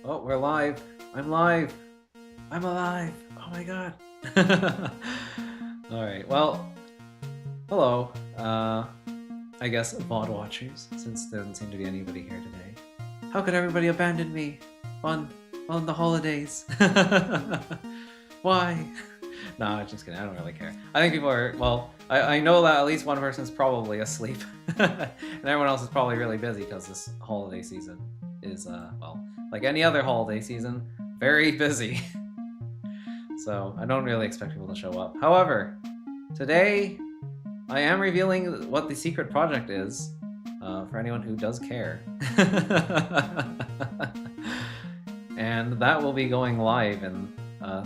Oh, we're live. I'm live. I'm alive. Oh my god. Alright, well, hello. I guess VOD watchers, since there doesn't seem to be anybody here today. How could everybody abandon me on the holidays? Why? No, just kidding. I don't really care. I think people are, well, I know that at least one person's probably asleep. And everyone else is probably really busy because this holiday season is, well, like any other holiday season, very busy. So I don't really expect people to show up. However, today I am revealing what the secret project is for anyone who does care. And that will be going live in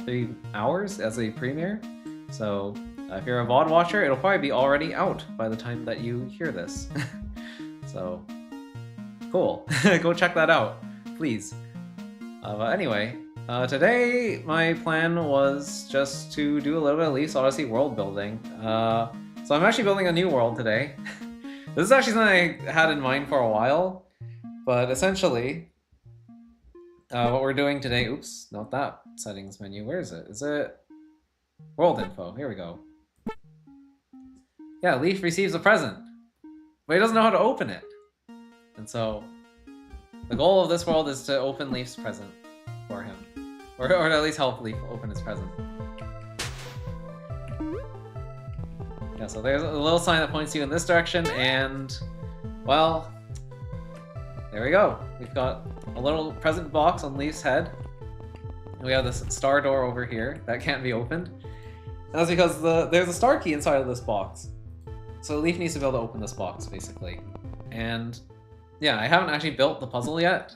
3 hours as a premiere. So if you're a VOD watcher, it'll probably be already out by the time that you hear this. So cool. Go check that out, please. But anyway, today my plan was just to do a little bit of Leaf's Odyssey world building. So I'm actually building a new world today. This is actually something I had in mind for a while, but essentially what we're doing today, oops, not that settings menu, where is it? Is it world info? Here we go. Yeah, Leaf receives a present, but he doesn't know how to open it. And so the goal of this world is to open Leaf's present for him, or at least help Leaf open his present. Yeah, so there's a little sign that points you in this direction, and, well, there we go. We've got a little present box on Leaf's head. And we have this star door over here that can't be opened. And that's because there's a star key inside of this box. So Leaf needs to be able to open this box, basically. And yeah, I haven't actually built the puzzle yet.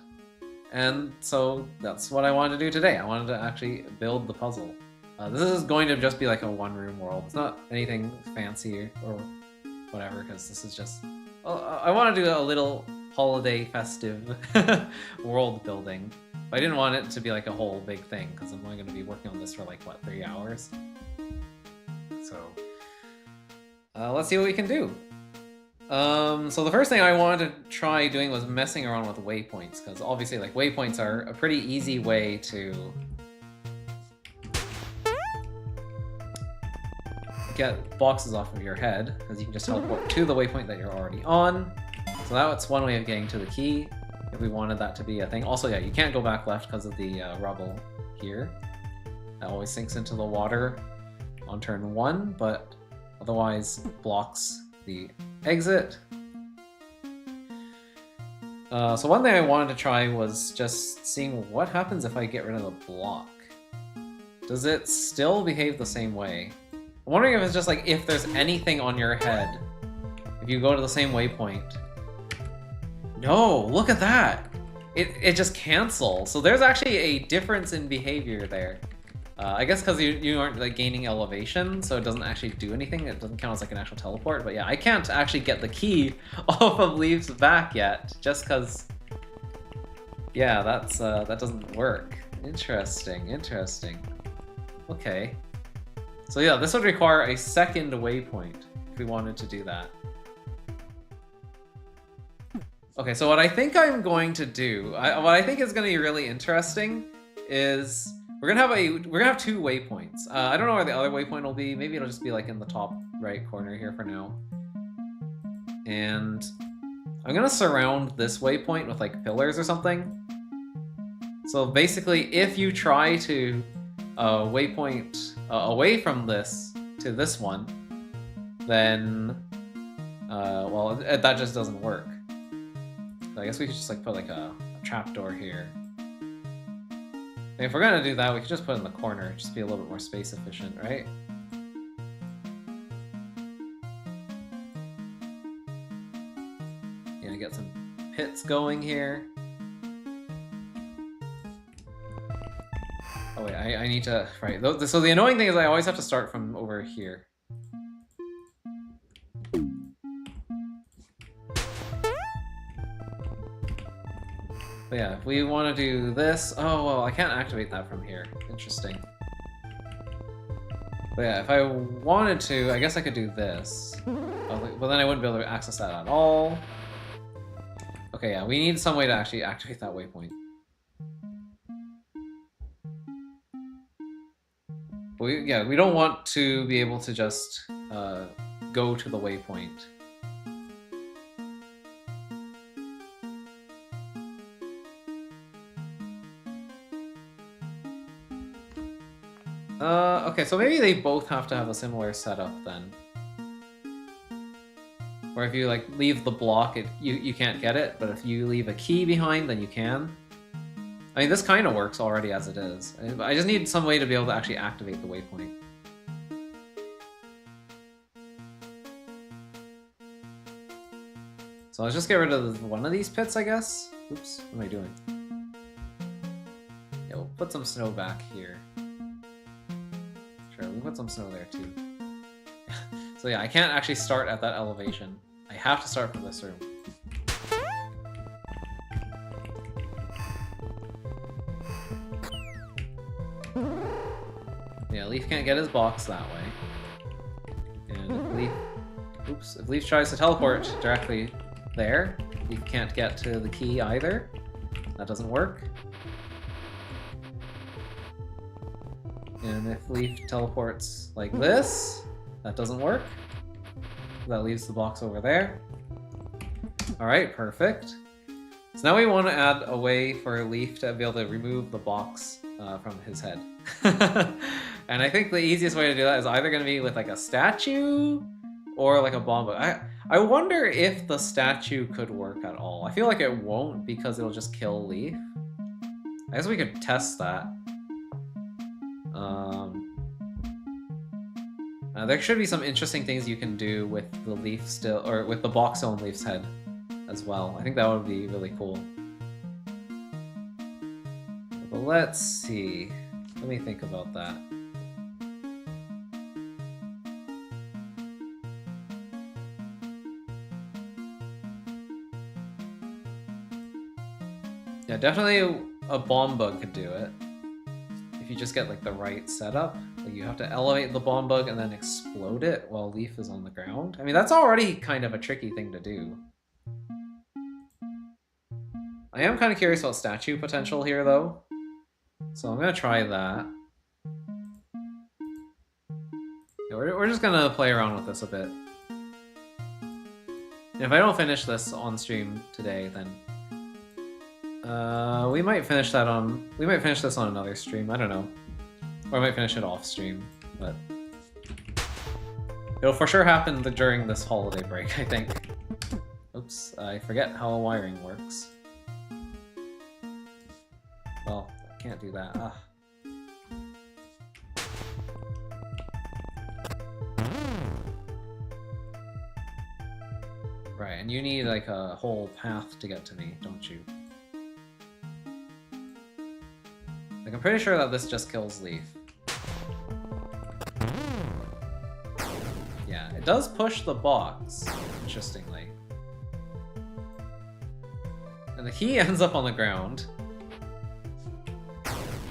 And so that's what I wanted to do today. I wanted to actually build the puzzle. This is going to just be like a one-room world. It's not anything fancy or whatever, because this is just... I want to do a little holiday festive world building. But I didn't want it to be like a whole big thing, because I'm only going to be working on this for like, what, 3 hours? So, let's see what we can do. So the first thing I wanted to try doing was messing around with waypoints, because obviously like waypoints are a pretty easy way to get boxes off of your head, because you can just teleport to the waypoint that you're already on. So that's one way of getting to the key, if we wanted that to be a thing. Also, yeah, you can't go back left because of the rubble here. That always sinks into the water on turn 1, but otherwise blocks the exit. So one thing I wanted to try was just seeing what happens if I get rid of the block. Does it still behave the same way? I'm wondering if it's just like if there's anything on your head, if you go to the same waypoint. No, look at that! It just cancels. So there's actually a difference in behavior there. I guess because you aren't like gaining elevation, so it doesn't actually do anything. It doesn't count as like an actual teleport. But yeah, I can't actually get the key off of Leaf's back yet, just because. Yeah, that doesn't work. Interesting, interesting. Okay. So yeah, this would require a second waypoint if we wanted to do that. Okay, so what I think I'm going to do, what I think is going to be really interesting, is we're gonna have 2 waypoints. I don't know where the other waypoint will be. Maybe it'll just be like in the top right corner here for now. And I'm gonna surround this waypoint with like pillars or something. So basically, if you try to waypoint away from this to this one, then well, that just doesn't work. So I guess we could just like put like a trapdoor here. And if we're gonna do that, we could just put it in the corner, just be a little bit more space efficient, right? Yeah, get some pits going here. Oh wait, I need to, right. So the annoying thing is I always have to start from over here. But yeah, if we want to do this... Oh, well, I can't activate that from here. Interesting. But yeah, if I wanted to, I guess I could do this. But then I wouldn't be able to access that at all. Okay, yeah, we need some way to actually activate that waypoint. We don't want to be able to just go to the waypoint. Okay, so maybe they both have to have a similar setup then. Where if you like leave the block, you can't get it, but if you leave a key behind, then you can. I mean, this kind of works already as it is. I just need some way to be able to actually activate the waypoint. So let's just get rid of one of these pits, I guess. Oops, what am I doing? Yeah, we'll put some snow back here. Sure, we'll put some snow there too. So yeah, I can't actually start at that elevation. I have to start from this room. Yeah, Leaf can't get his box that way. And if Leaf tries to teleport directly there, Leaf can't get to the key either. That doesn't work. And if Leaf teleports like this, that doesn't work. That leaves the box over there. Alright, perfect. So now we want to add a way for Leaf to be able to remove the box from his head. And I think the easiest way to do that is either going to be with like a statue or like a bomb book. I wonder if the statue could work at all. I feel like it won't because it'll just kill Leaf. I guess we could test that. There should be some interesting things you can do with the Leaf still, or with the box on Leaf's head as well. I think that would be really cool. But let's see. Let me think about that. Yeah, definitely a bomb bug could do it. If you just get like the right setup. Like you have to elevate the bomb bug and then explode it while Leaf is on the ground. I mean, that's already kind of a tricky thing to do. I am kind of curious about statue potential here, though. So I'm going to try that. Yeah, we're just going to play around with this a bit. And if I don't finish this on stream today, then we might finish that on... We might finish this on another stream. I don't know. Or I might finish it off stream, but it'll for sure happen during this holiday break, I think. Oops, I forget how wiring works. Well, I can't do that. Ah. Right, and you need like a whole path to get to me, don't you? Like, I'm pretty sure that this just kills Leaf. Yeah, it does push the box, interestingly. And the key ends up on the ground.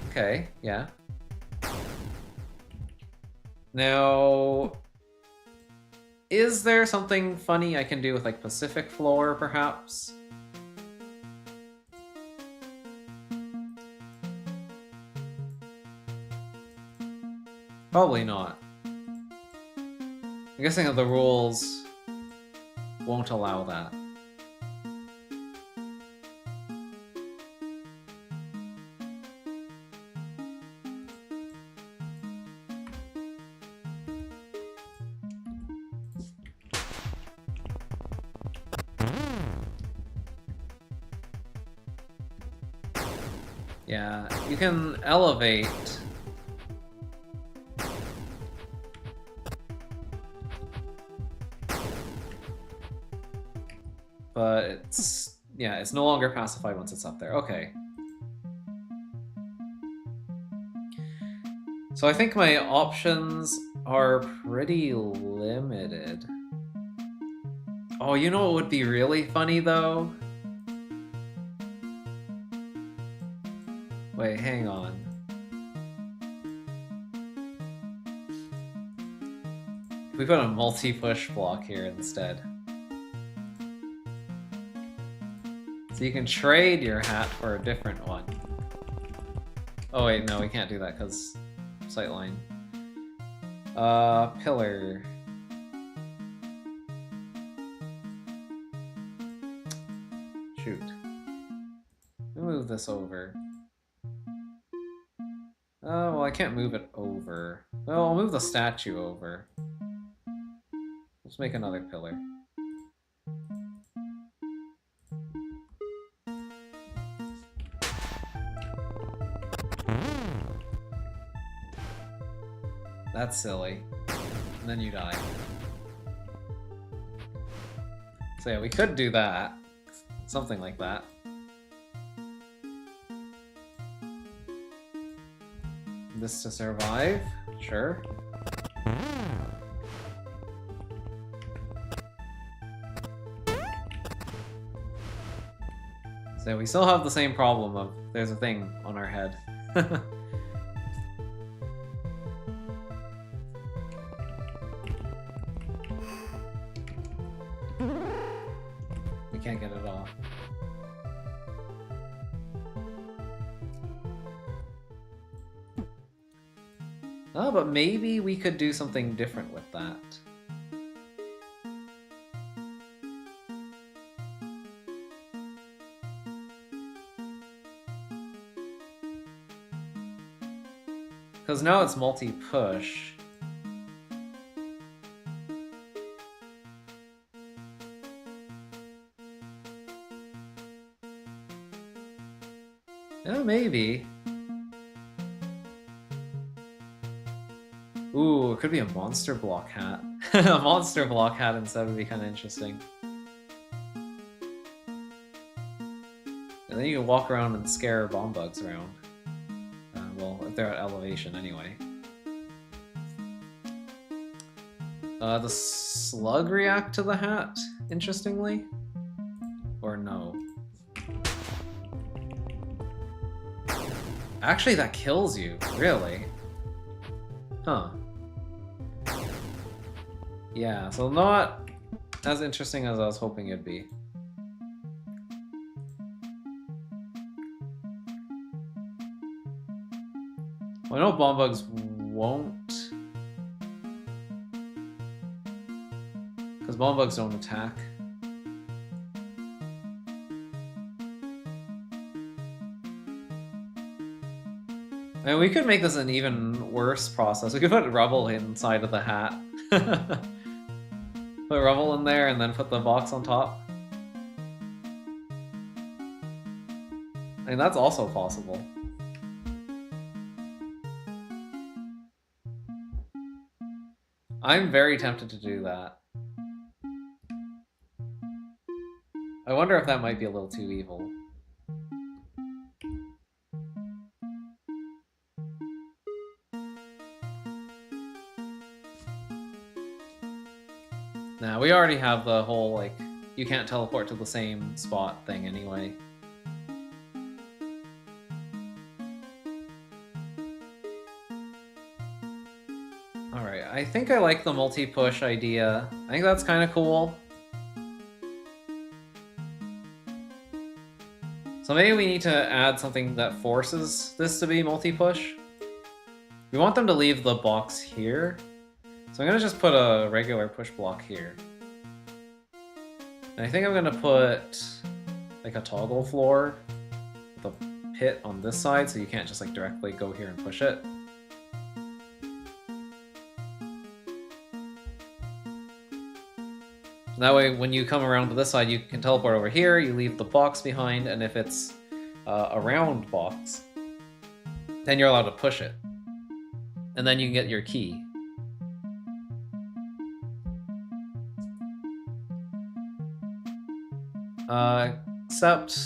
Okay, yeah. Now, is there something funny I can do with, like, Pacific Floor, perhaps? Probably not. I'm guessing that the rules won't allow that. Yeah, you can elevate. But it's, yeah, it's no longer pacified once it's up there. Okay. So I think my options are pretty limited. Oh, you know what would be really funny though? Wait, hang on. If we put a multi-push block here instead. So you can trade your hat for a different one. Oh wait, no, we can't do that because sightline. Pillar. Shoot. Move this over. Well, I can't move it over. Well, I'll move the statue over. Let's make another pillar. That's silly. And then you die. So yeah, we could do that. Something like that. This to survive? Sure. So we still have the same problem of there's a thing on our head. We can't get it off. Oh, but maybe we could do something different with that. Because now it's multi-push. Yeah, maybe. Ooh, it could be a monster block hat. A monster block hat instead would be kind of interesting. And then you can walk around and scare bomb bugs around. Well, if they're at elevation anyway. The slug react to the hat, interestingly? Or no? Actually, that kills you, really? Huh. Yeah, so not as interesting as I was hoping it'd be. Well, I know bomb bugs won't. Because bomb bugs don't attack. I mean, we could make this an even worse process. We could put rubble inside of the hat. Put rubble in there and then put the box on top. I mean, that's also possible. I'm very tempted to do that. I wonder if that might be a little too evil. Nah, we already have the whole, like, you can't teleport to the same spot thing anyway. Alright, I think I like the multi-push idea. I think that's kind of cool. So maybe we need to add something that forces this to be multi-push. We want them to leave the box here. So I'm gonna just put a regular push block here. And I think I'm gonna put like a toggle floor with a pit on this side so you can't just like directly go here and push it. That way, when you come around to this side, you can teleport over here, you leave the box behind, and if it's a round box, then you're allowed to push it. And then you can get your key. Except...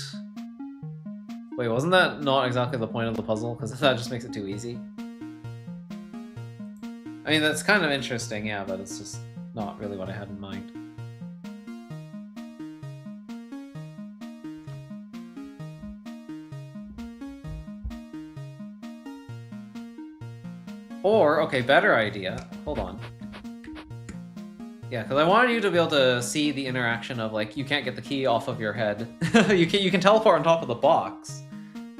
Wait, wasn't that not exactly the point of the puzzle? Because that just makes it too easy. I mean, that's kind of interesting, yeah, but it's just not really what I had in mind. Or, okay, better idea. Hold on. Yeah, because I wanted you to be able to see the interaction of, like, you can't get the key off of your head. you can teleport on top of the box,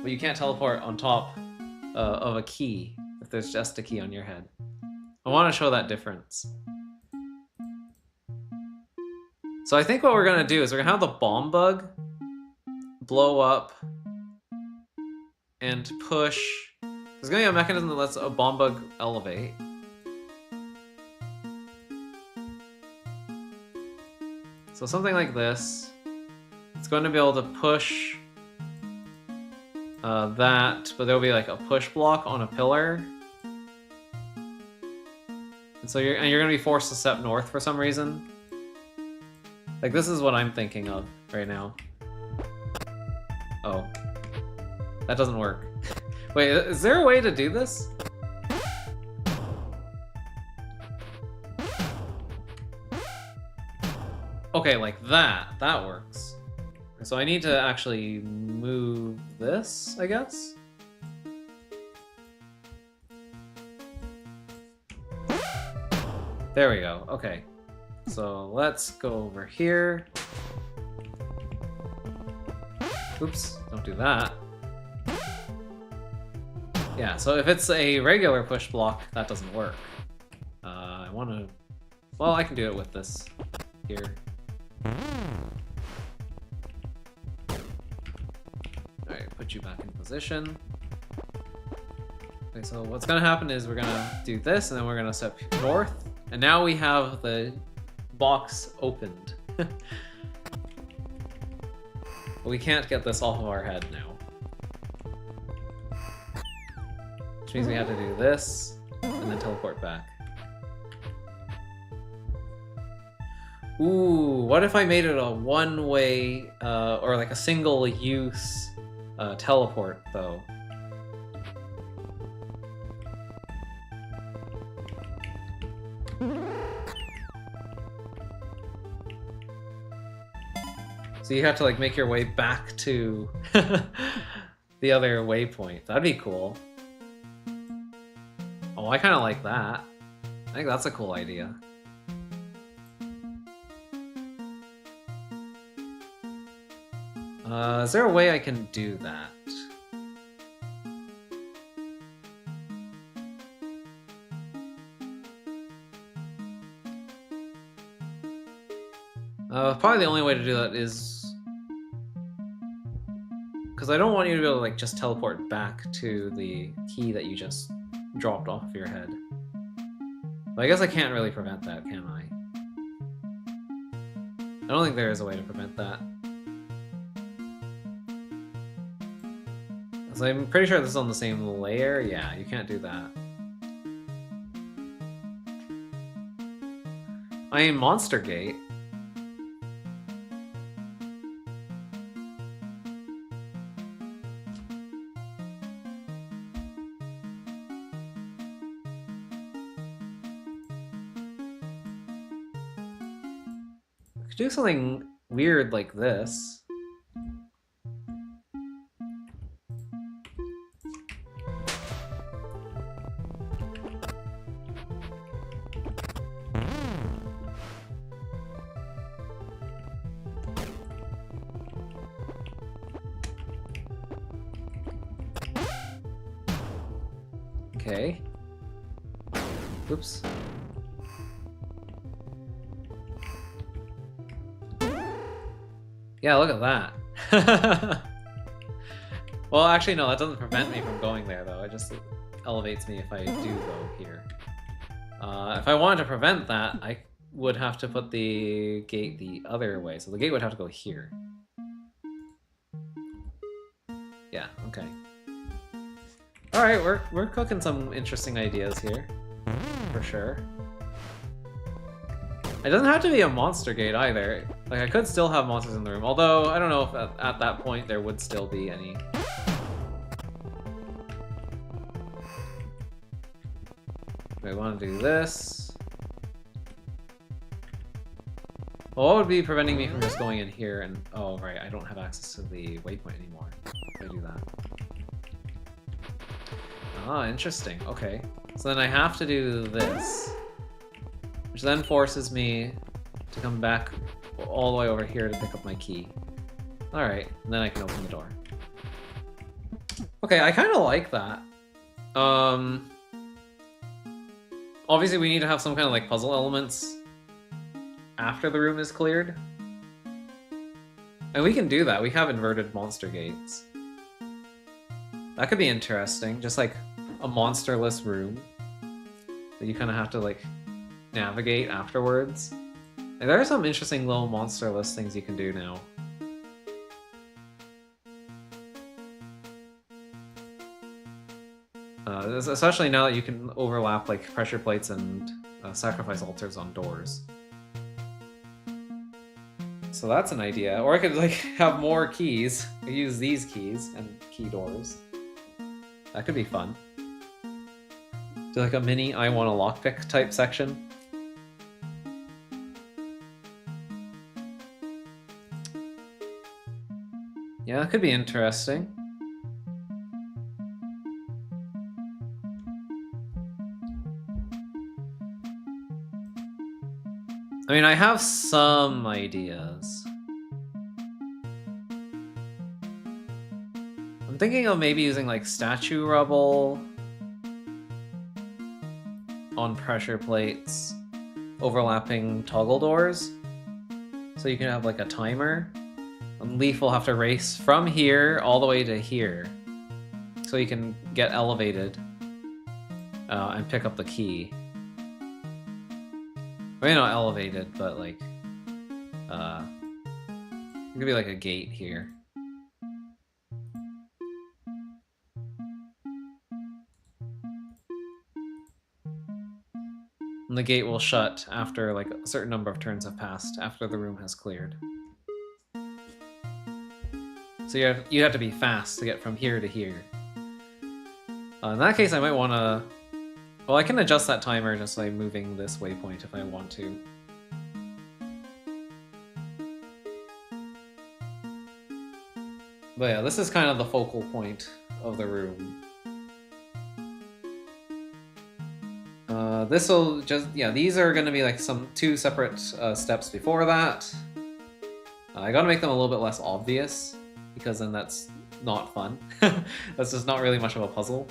but you can't teleport on top of a key if there's just a key on your head. I want to show that difference. So I think what we're gonna do is we're gonna have the bomb bug blow up and push. There's gonna be a mechanism that lets a bomb bug elevate. So something like this. It's going to be able to push that, but there'll be like a push block on a pillar. And so you're gonna be forced to step north for some reason. Like this is what I'm thinking of right now. Oh. That doesn't work. Wait, is there a way to do this? Okay, like that. That works. So I need to actually move this, I guess? There we go. Okay. So let's go over here. Oops, don't do that. Yeah, so if it's a regular push block, that doesn't work. I want to... Well, I can do it with this here. Alright, put you back in position. Okay, so what's gonna happen is we're gonna do this, and then we're gonna step north, and now we have the box opened. But we can't get this off of our head now. Which means we have to do this, and then teleport back. Ooh, what if I made it a one-way, or like a single-use teleport, though? So you have to like make your way back to the other waypoint. That'd be cool. Oh, I kind of like that. I think that's a cool idea. Is there a way I can do that? Probably the only way to do that is... Because I don't want you to be able to like just teleport back to the key that you just dropped off of your head. But I guess I can't really prevent that, can I? I don't think there is a way to prevent that. So I'm pretty sure this is on the same layer. Yeah, you can't do that. I mean, Monster Gate. I could do something weird like this. Okay. Oops. Yeah, look at that. Well, actually, no, that doesn't prevent me from going there, though. It just elevates me if I do go here. If I wanted to prevent that, I would have to put the gate the other way. So the gate would have to go here. Yeah, okay. Alright, we're cooking some interesting ideas here. For sure. It doesn't have to be a monster gate either. Like, I could still have monsters in the room, although I don't know if at that point there would still be any. I want to do this. Well, what would be preventing me from just going in here and... Oh, right, I don't have access to the waypoint anymore. If I do that. Ah, interesting. Okay. So then I have to do this. Which then forces me to come back all the way over here to pick up my key. Alright, and then I can open the door. Okay, I kind of like that. obviously we need to have some kind of like puzzle elements after the room is cleared. And we can do that. We have inverted monster gates. That could be interesting. Just like a monsterless room that you kind of have to like navigate afterwards. And there are some interesting little monsterless things you can do now. Especially now that you can overlap like pressure plates and sacrifice altars on doors. So that's an idea. Or I could like have more keys. I use these keys and key doors. That could be fun. Do like a mini I want a lockpick type section. Yeah, that could be interesting. I mean, I have some ideas. I'm thinking of maybe using like statue rubble on pressure plates, overlapping toggle doors. So you can have like a timer. And Leaf will have to race from here all the way to here. So you can get elevated and pick up the key. Maybe not elevated, but like, it could be like a gate here. And the gate will shut after like a certain number of turns have passed, after the room has cleared. So you have to be fast to get from here to here. In that case, I might want to... Well, I can adjust that timer just by moving this waypoint if I want to. But yeah, this is kind of the focal point of the room. This will just... Yeah, these are going to be like some two separate steps before that. I gotta make them a little bit less obvious, because then that's not fun. That's just not really much of a puzzle.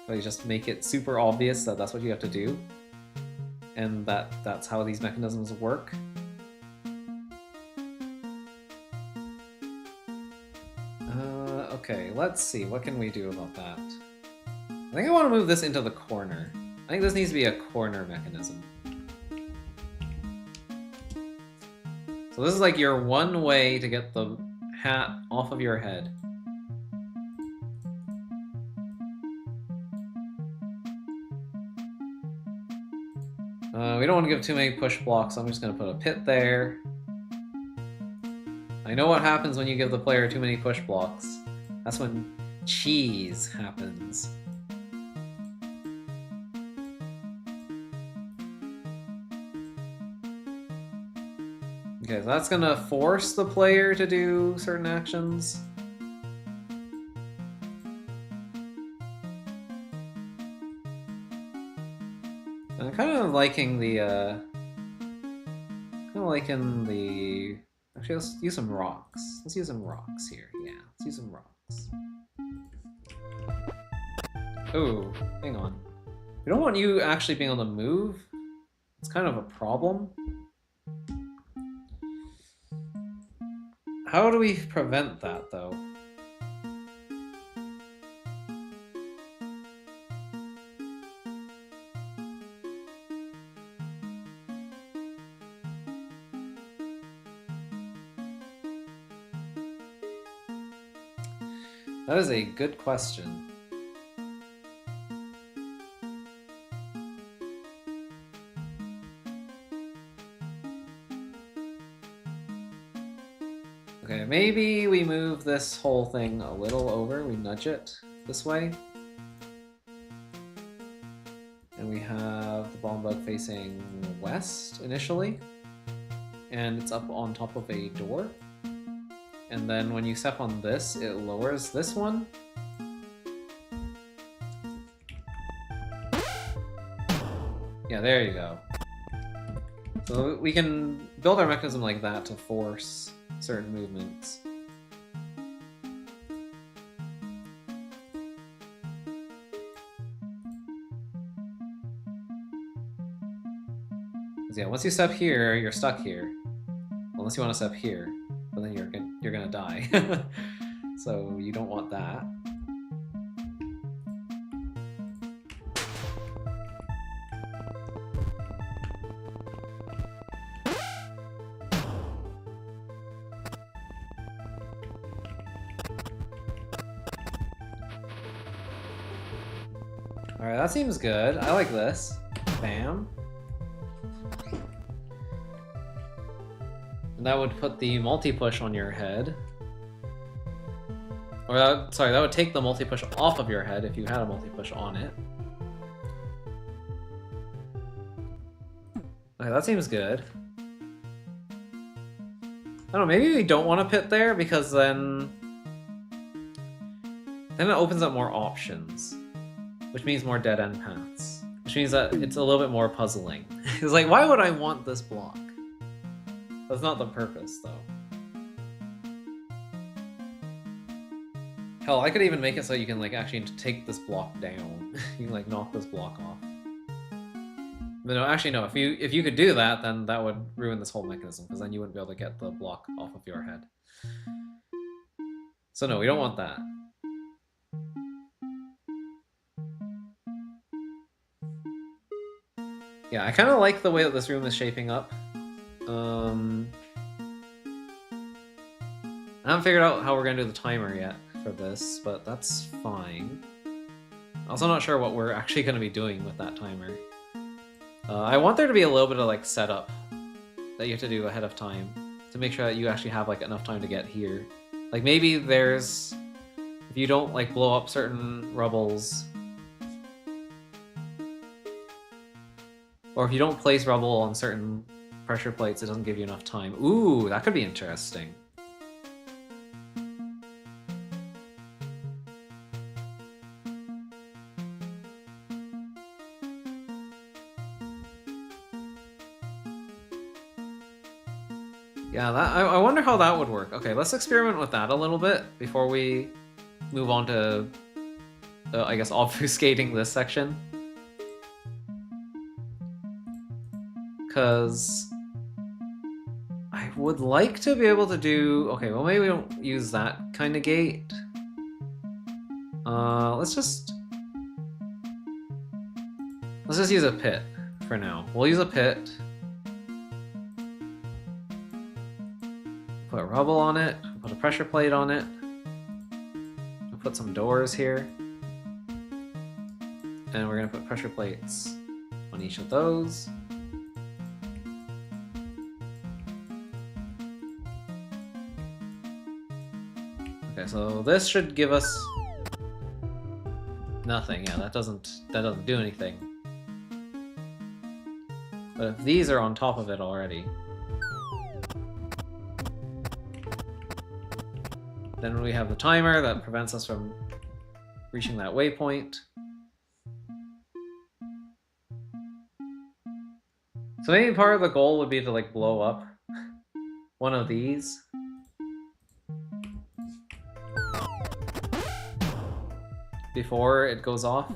But you just make it super obvious that that's what you have to do. And that's how these mechanisms work. Okay, let's see. What can we do about that? I think I want to move this into the corner. I think this needs to be a corner mechanism. So this is like your one way to get the hat off of your head. We don't want to give too many push blocks, so I'm just going to put a pit there. I know what happens when you give the player too many push blocks. That's when cheese happens. Okay, so that's gonna force the player to do certain actions. I'm kind of liking the, actually, let's use some rocks. Let's use some rocks here. Yeah, let's use some rocks. Oh, hang on. We don't want you actually being able to move. It's kind of a problem. How do we prevent that, though? That is a good question. Okay, maybe we move this whole thing a little over. We nudge it this way. And we have the bomb bug facing west initially. And it's up on top of a door. And then when you step on this, it lowers this one. Yeah, there you go. So we can build our mechanism like that to force certain movements. once you step here, you're stuck here. Unless you want to step here, but then you're gonna die. So you don't want that. Alright, that seems good. I like this. Bam. And that would put the multi-push on your head. Or that would take the multi-push off of your head if you had a multi-push on it. Okay, that seems good. I don't know, maybe we don't want to pit there because then it opens up more options. Which means more dead-end paths. Which means that it's a little bit more puzzling. It's like, why would I want this block? That's not the purpose, though. Hell, I could even make it so you can, like, actually take this block down. You can, like, knock this block off. But no, actually, no. If you could do that, then that would ruin this whole mechanism, because then you wouldn't be able to get the block off of your head. So no, we don't want that. Yeah, I kind of like the way that this room is shaping up. I haven't figured out how we're going to do the timer yet for this, but that's fine. Also not sure what we're actually going to be doing with that timer. I want there to be a little bit of like setup that you have to do ahead of time to make sure that you actually have like enough time to get here. Like maybe there's, if you don't like blow up certain rubbles, or if you don't place rubble on certain pressure plates, it doesn't give you enough time. Ooh, that could be interesting. Yeah, I wonder how that would work. Okay, let's experiment with that a little bit before we move on to, I guess, obfuscating this section. Because I would like to be able to do... Okay, well maybe we don't use that kind of gate. Let's just use a pit for now. We'll use a pit. Put rubble on it, put a pressure plate on it. We'll put some doors here. And we're gonna put pressure plates on each of those. Okay, so this should give us nothing. Yeah, that doesn't do anything. But if these are on top of it already, then we have the timer that prevents us from reaching that waypoint. So maybe part of the goal would be to like blow up one of these. Before it goes off.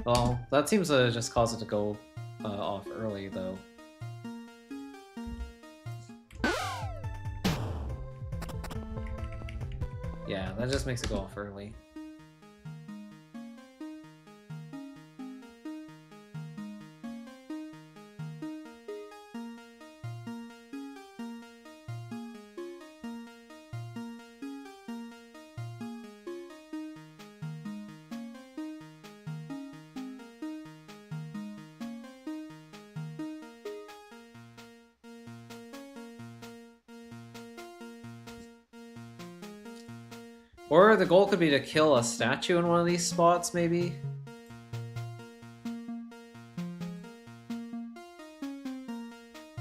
Well, that seems to just cause it to go off early, though. Yeah, that just makes it go off early. Or the goal could be to kill a statue in one of these spots, maybe?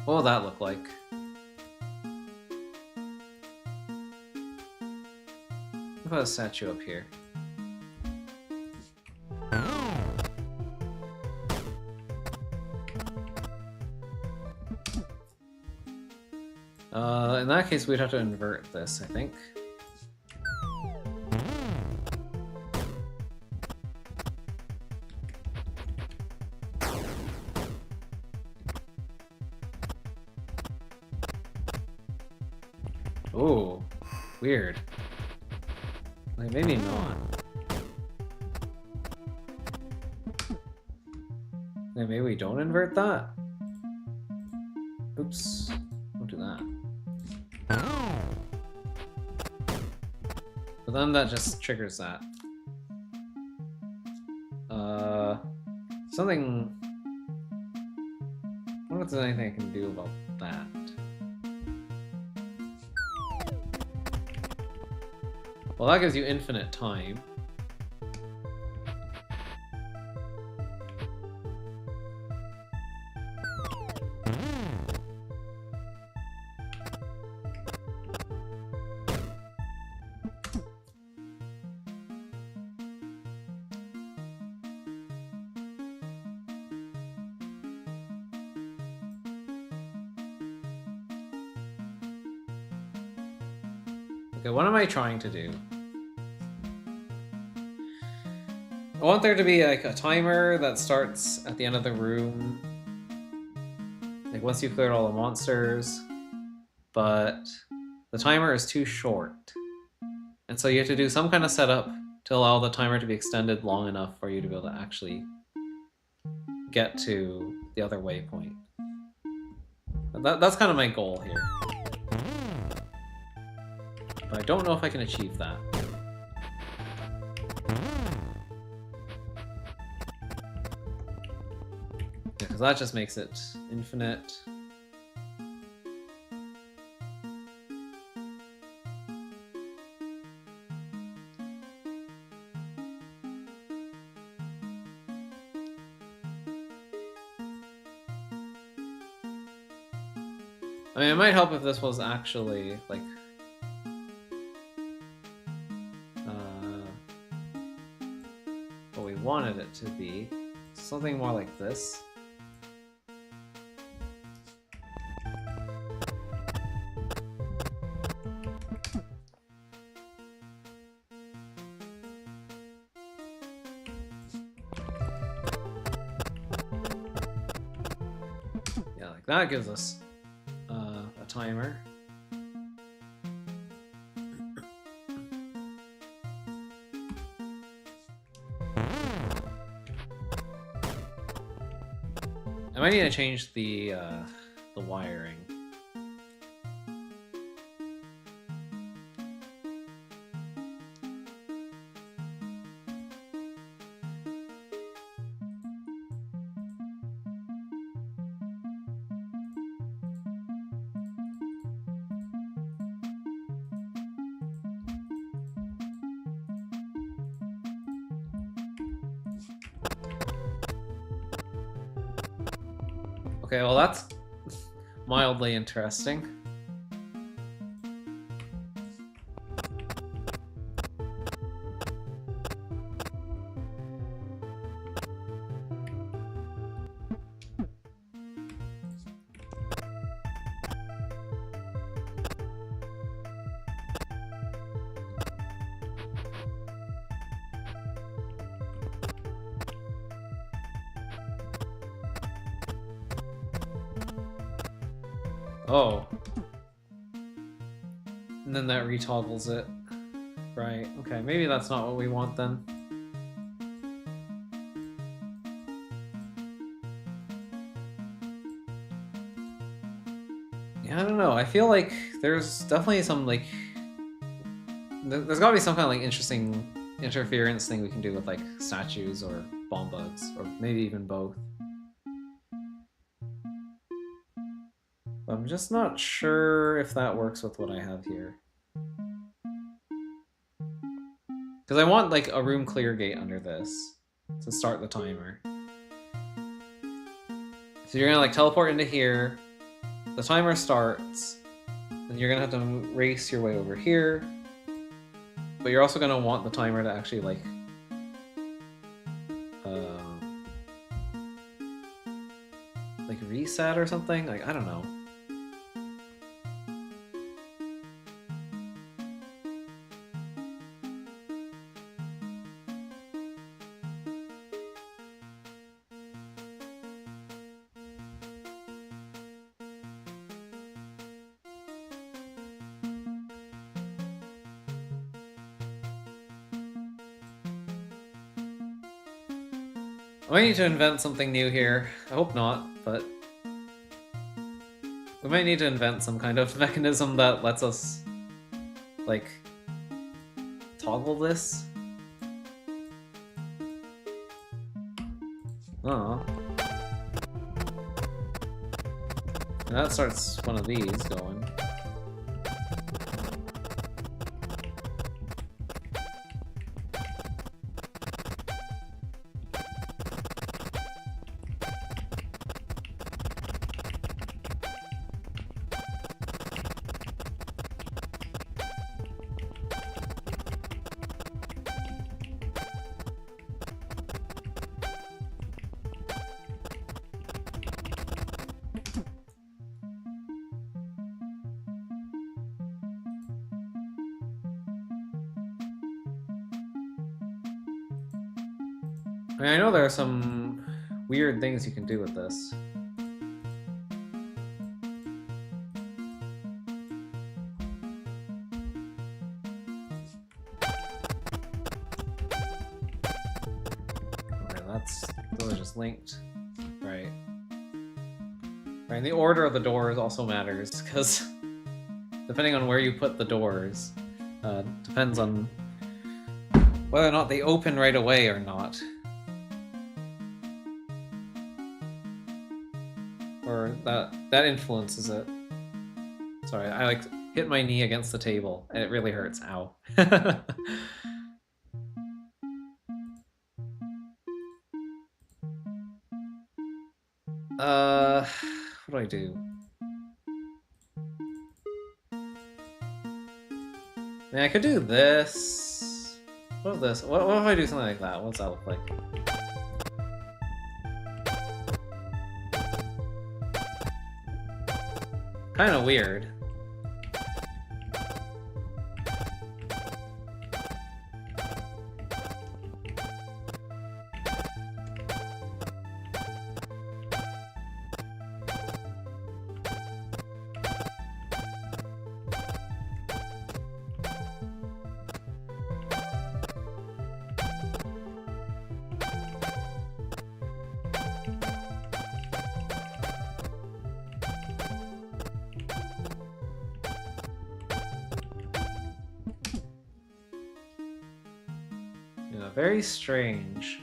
What will that look like? I'll put a statue up here. In that case, we'd have to invert this, I think. Weird. Like, maybe not. Okay, maybe we don't invert that? Oops. Don't do that. But then that just triggers that. Something... I wonder if there's anything I can do about that. Well, that gives you infinite time. Okay, what am I trying to do? I want there to be like a timer that starts at the end of the room. Like once you've cleared all the monsters. But the timer is too short. And so you have to do some kind of setup to allow the timer to be extended long enough for you to be able to actually get to the other waypoint. That's kind of my goal here. But I don't know if I can achieve that. Because that just makes it infinite. I mean, it might help if this was actually, like, what we wanted it to be. Something more like this. Yeah, like that gives us a timer. I might need to change the wiring. Okay, well that's mildly interesting. Oh. And then that retoggles it. Right, okay, maybe that's not what we want then. Yeah, I don't know. I feel like there's definitely some, like... There's gotta be some kind of, like, interesting interference thing we can do with, like, statues or bomb bugs, or maybe even both. I'm just not sure if that works with what I have here. Because I want, like, a room clear gate under this to start the timer. So you're gonna, like, teleport into here, the timer starts, then you're gonna have to race your way over here, but you're also gonna want the timer to actually, like, reset or something? Like, I don't know. I might need to invent something new here. I hope not, but we might need to invent some kind of mechanism that lets us, like, toggle this. Oh. And that starts one of these going. I mean, I know there are some weird things you can do with this. Okay, those are just linked. Right. Right, and the order of the doors also matters, because depending on where you put the doors, depends on whether or not they open right away or not. Or that influences it. Sorry, I like hit my knee against the table and it really hurts. Ow. What do I do? I mean, I could do this. What if this? What if I do something like that? What's that look like? Kind of weird. Very strange.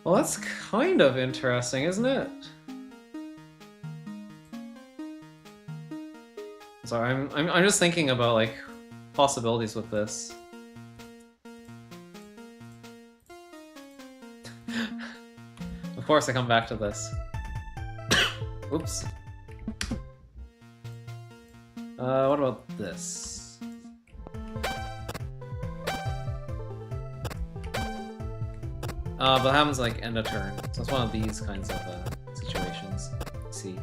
Well, that's kind of interesting, isn't it? Sorry, I'm just thinking about like possibilities with this. Of course, I come back to this. Oops. What about this? But it happens like end of turn, so it's one of these kinds of situations. Let's see.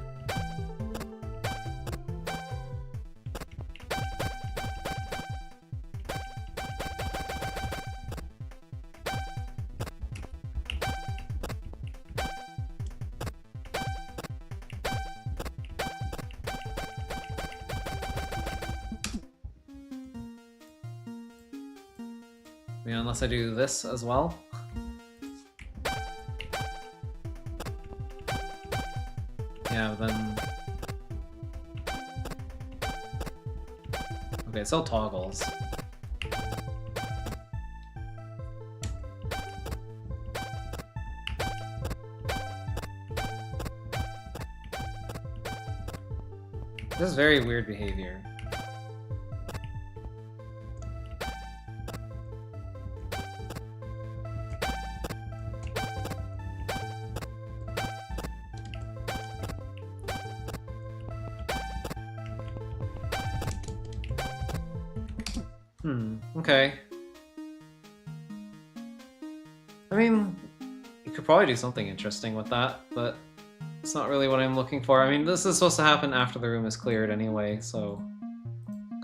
I mean, unless I do this as well. Yeah, then... Okay, it still toggles. This is very weird behavior. I mean, you could probably do something interesting with that, but it's not really what I'm looking for. I mean, this is supposed to happen after the room is cleared anyway, so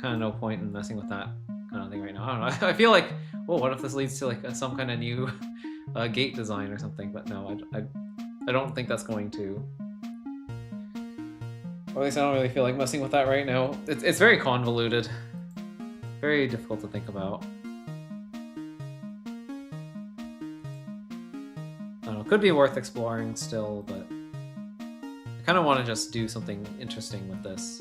kind of no point in messing with that kind of thing right now. I don't know. I feel like, oh, what if this leads to like some kind of new gate design or something? But no, I don't think that's going to. Or at least I don't really feel like messing with that right now. It's very convoluted. Very difficult to think about. I don't know, could be worth exploring still, but I kind of want to just do something interesting with this.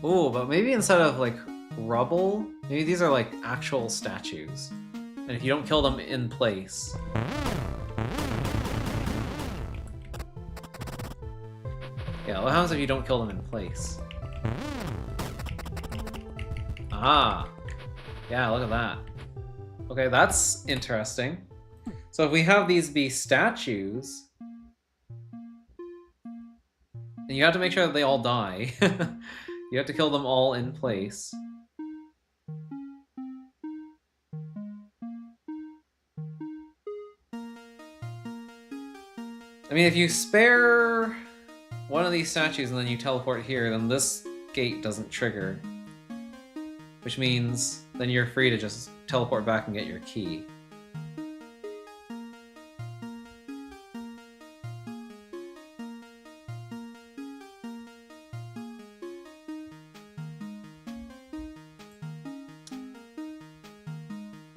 Ooh, but maybe instead of like rubble, maybe these are like actual statues. And if you don't kill them in place. Yeah, what happens if you don't kill them in place? Ah. Yeah, look at that. Okay, that's interesting. So if we have these be statues, then you have to make sure that they all die. You have to kill them all in place. I mean, if you spare one of these statues and then you teleport here, then this gate doesn't trigger. Which means then you're free to just teleport back and get your key.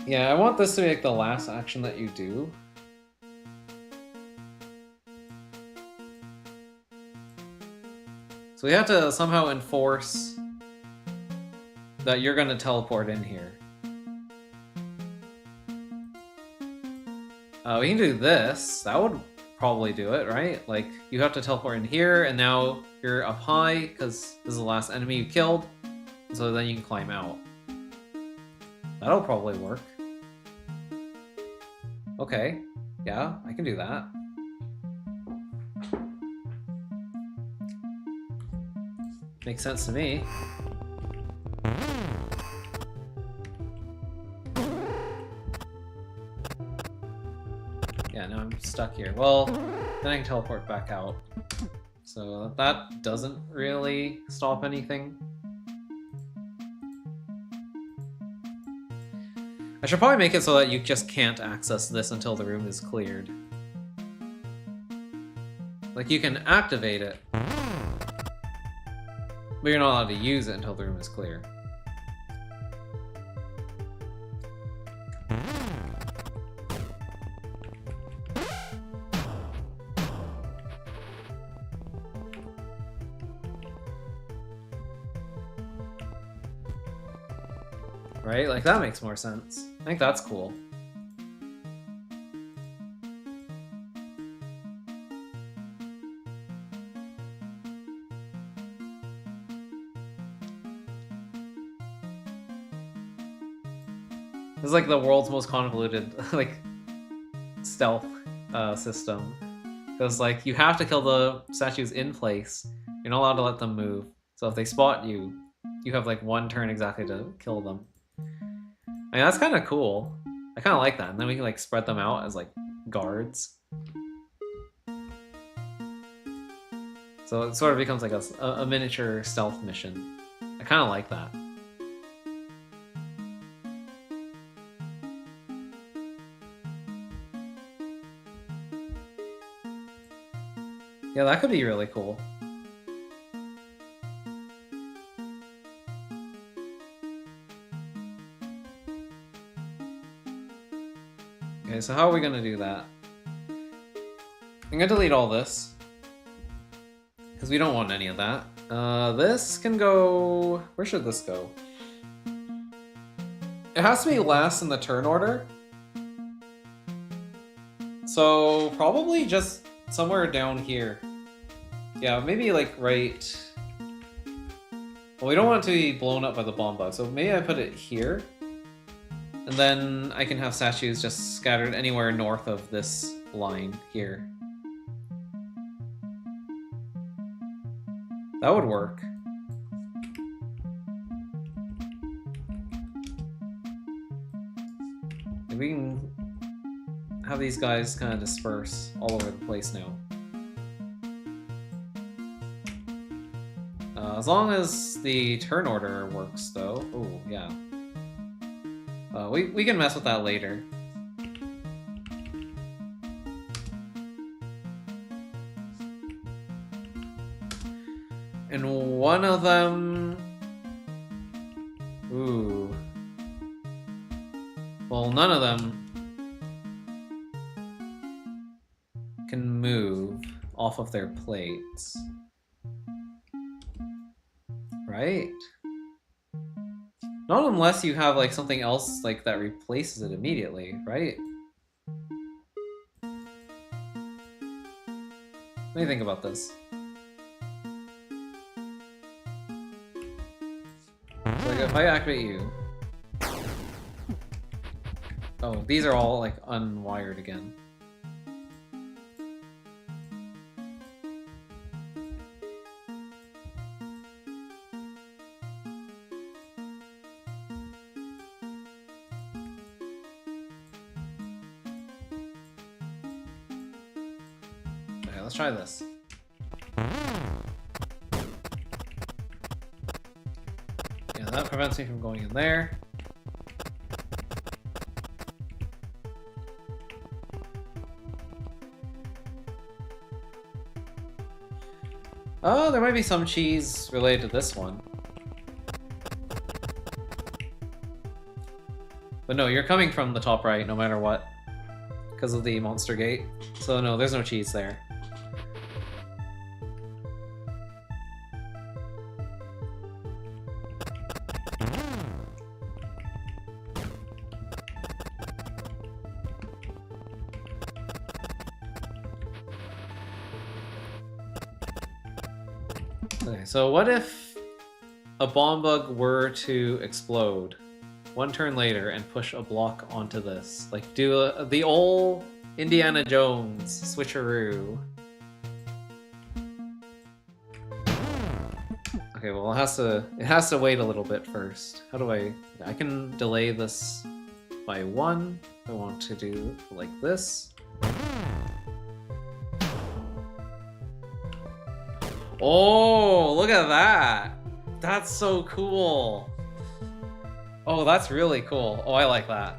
Yeah, I want this to be like the last action that you do. So we have to somehow enforce that you're gonna teleport in here. We can do this. That would probably do it, right? Like, you have to teleport in here, and now you're up high, because this is the last enemy you killed, so then you can climb out. That'll probably work. Okay, yeah, I can do that. Makes sense to me. Yeah, now I'm stuck here. Well, then I can teleport back out. So that doesn't really stop anything. I should probably make it so that you just can't access this until the room is cleared. Like, you can activate it, but you're not allowed to use it until the room is clear. Right? Like, that makes more sense. I think that's cool. This is like the world's most convoluted, like, stealth system. Because, like, you have to kill the statues in place. You're not allowed to let them move. So if they spot you, you have, like, one turn exactly to kill them. I mean, that's kind of cool. I kind of like that. And then we can, like, spread them out as, like, guards. So it sort of becomes like a miniature stealth mission. I kind of like that. Yeah, that could be really cool. Okay, so how are we gonna do that? I'm gonna delete all this, because we don't want any of that. This can go... Where should this go? It has to be last in the turn order. So probably just somewhere down here. Yeah, maybe like right... Well, we don't want it to be blown up by the bomb bug, so maybe I put it here. And then I can have statues just scattered anywhere north of this line here. That would work. we can have these guys kind of disperse all over the place now. As long as the turn order works, though. Oh, yeah. We can mess with that later. And one of them... Ooh. Well, none of them can move off of their plates. Right? Not unless you have like something else like that replaces it immediately, right? What do you think about this? So like if I activate you... Oh, these are all like unwired again. Okay, let's try this. Yeah, that prevents me from going in there. Oh, there might be some cheese related to this one. But no, you're coming from the top right no matter what. Because of the monster gate. So no, there's no cheese there. Okay, so what if a bomb bug were to explode one turn later and push a block onto this? Like do the old Indiana Jones switcheroo. Okay, well it has to wait a little bit first. How do I can delay this by 1. I want to do like this. Oh, look at that! That's so cool! Oh, that's really cool. Oh, I like that.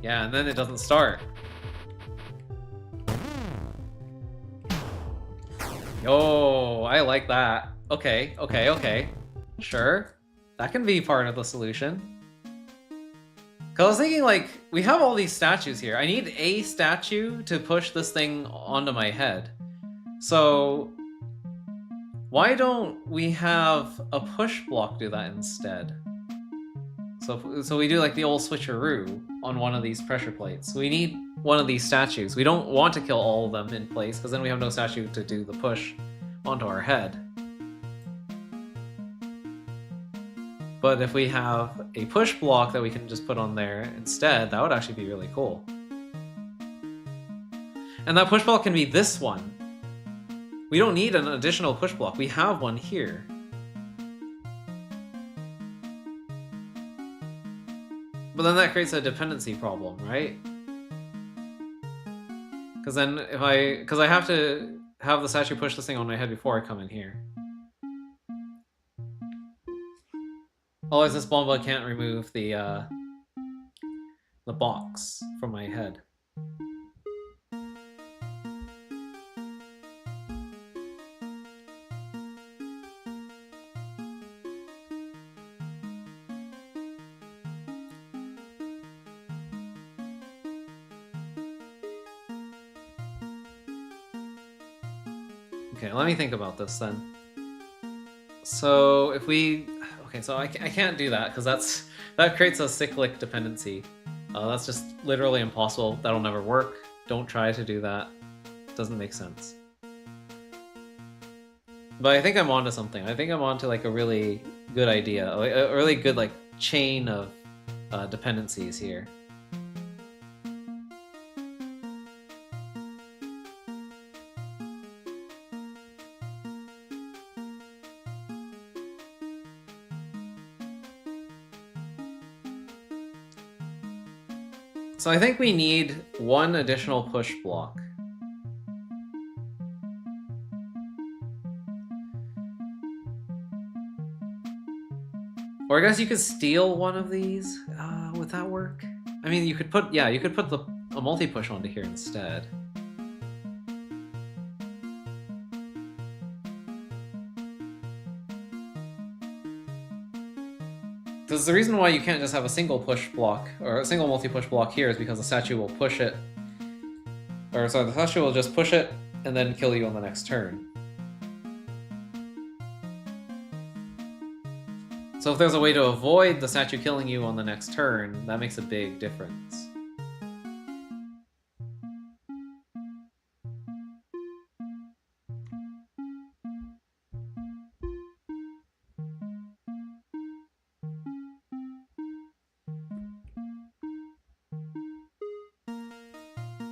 Yeah, and then it doesn't start. Yo, I like that. Okay, okay, okay. Sure. That can be part of the solution. Cause I was thinking, like, we have all these statues here. I need a statue to push this thing onto my head. So... why don't we have a push block do that instead? So we do like the old switcheroo on one of these pressure plates. We need one of these statues. We don't want to kill all of them in place, because then we have no statue to do the push onto our head. But if we have a push block that we can just put on there instead, that would actually be really cool. And that push block can be this one. We don't need an additional push block. We have one here. But then that creates a dependency problem, right? Because then because I have to have the statue push this thing on my head before I come in here. Otherwise this bomb bug can't remove the box from my head. Okay, let me think about this then. So if we... okay, so I can't do that, because that creates a cyclic dependency. That's just literally impossible. That'll never work. Don't try to do that. Doesn't make sense. But I think I'm onto something. I think I'm onto like a really good idea. A really good like chain of dependencies here. So I think we need one additional push block. Or I guess you could steal one of these. Would that work? I mean, you could put a multi-push onto here instead. Because the reason why you can't just have a single push block or a single multi-push block here is because the statue will push it, or sorry, the statue will just push it and then kill you on the next turn. So if there's a way to avoid the statue killing you on the next turn, that makes a big difference.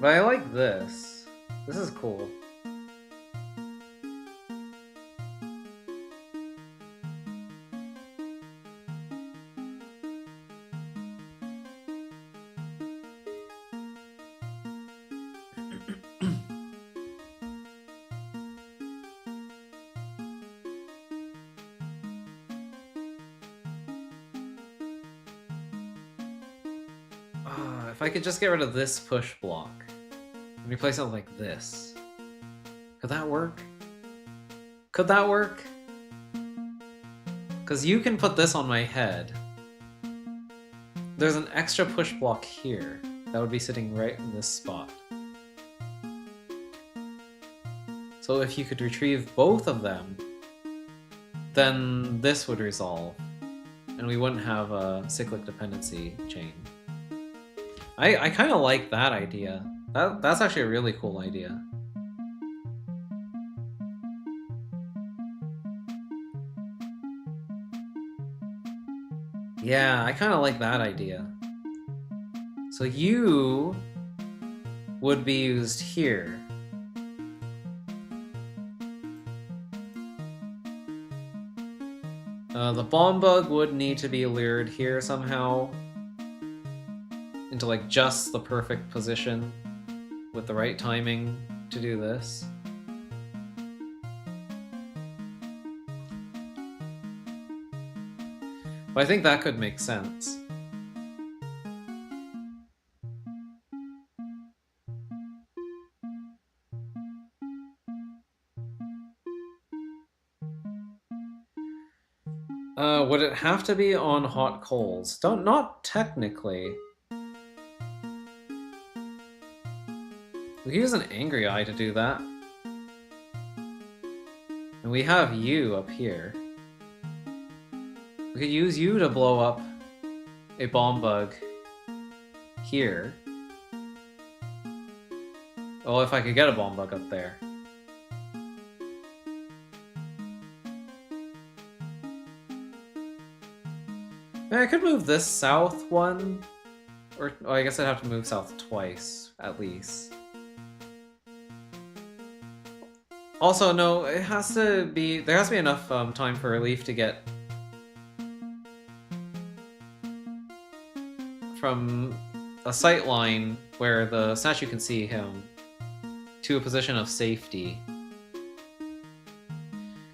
But I like this. This is cool. If I could just get rid of this push block and replace it like this. Could that work? Could that work? Because you can put this on my head. There's an extra push block here that would be sitting right in this spot. So if you could retrieve both of them, then this would resolve, and we wouldn't have a cyclic dependency chain. I kind of like that idea. That's actually a really cool idea. Yeah, I kind of like that idea. So you would be used here. The bomb bug would need to be lured here somehow into like just the perfect position with the right timing to do this. But I think that could make sense. Would it have to be on hot coals? Not technically. We could use an angry eye to do that. And we have you up here. We could use you to blow up a bomb bug here. Well, if I could get a bomb bug up there. I could move this south one, or oh, I guess I'd have to move south twice, at least. Also, no, there has to be enough time for Relief to get from a sight line where the statue can see him to a position of safety.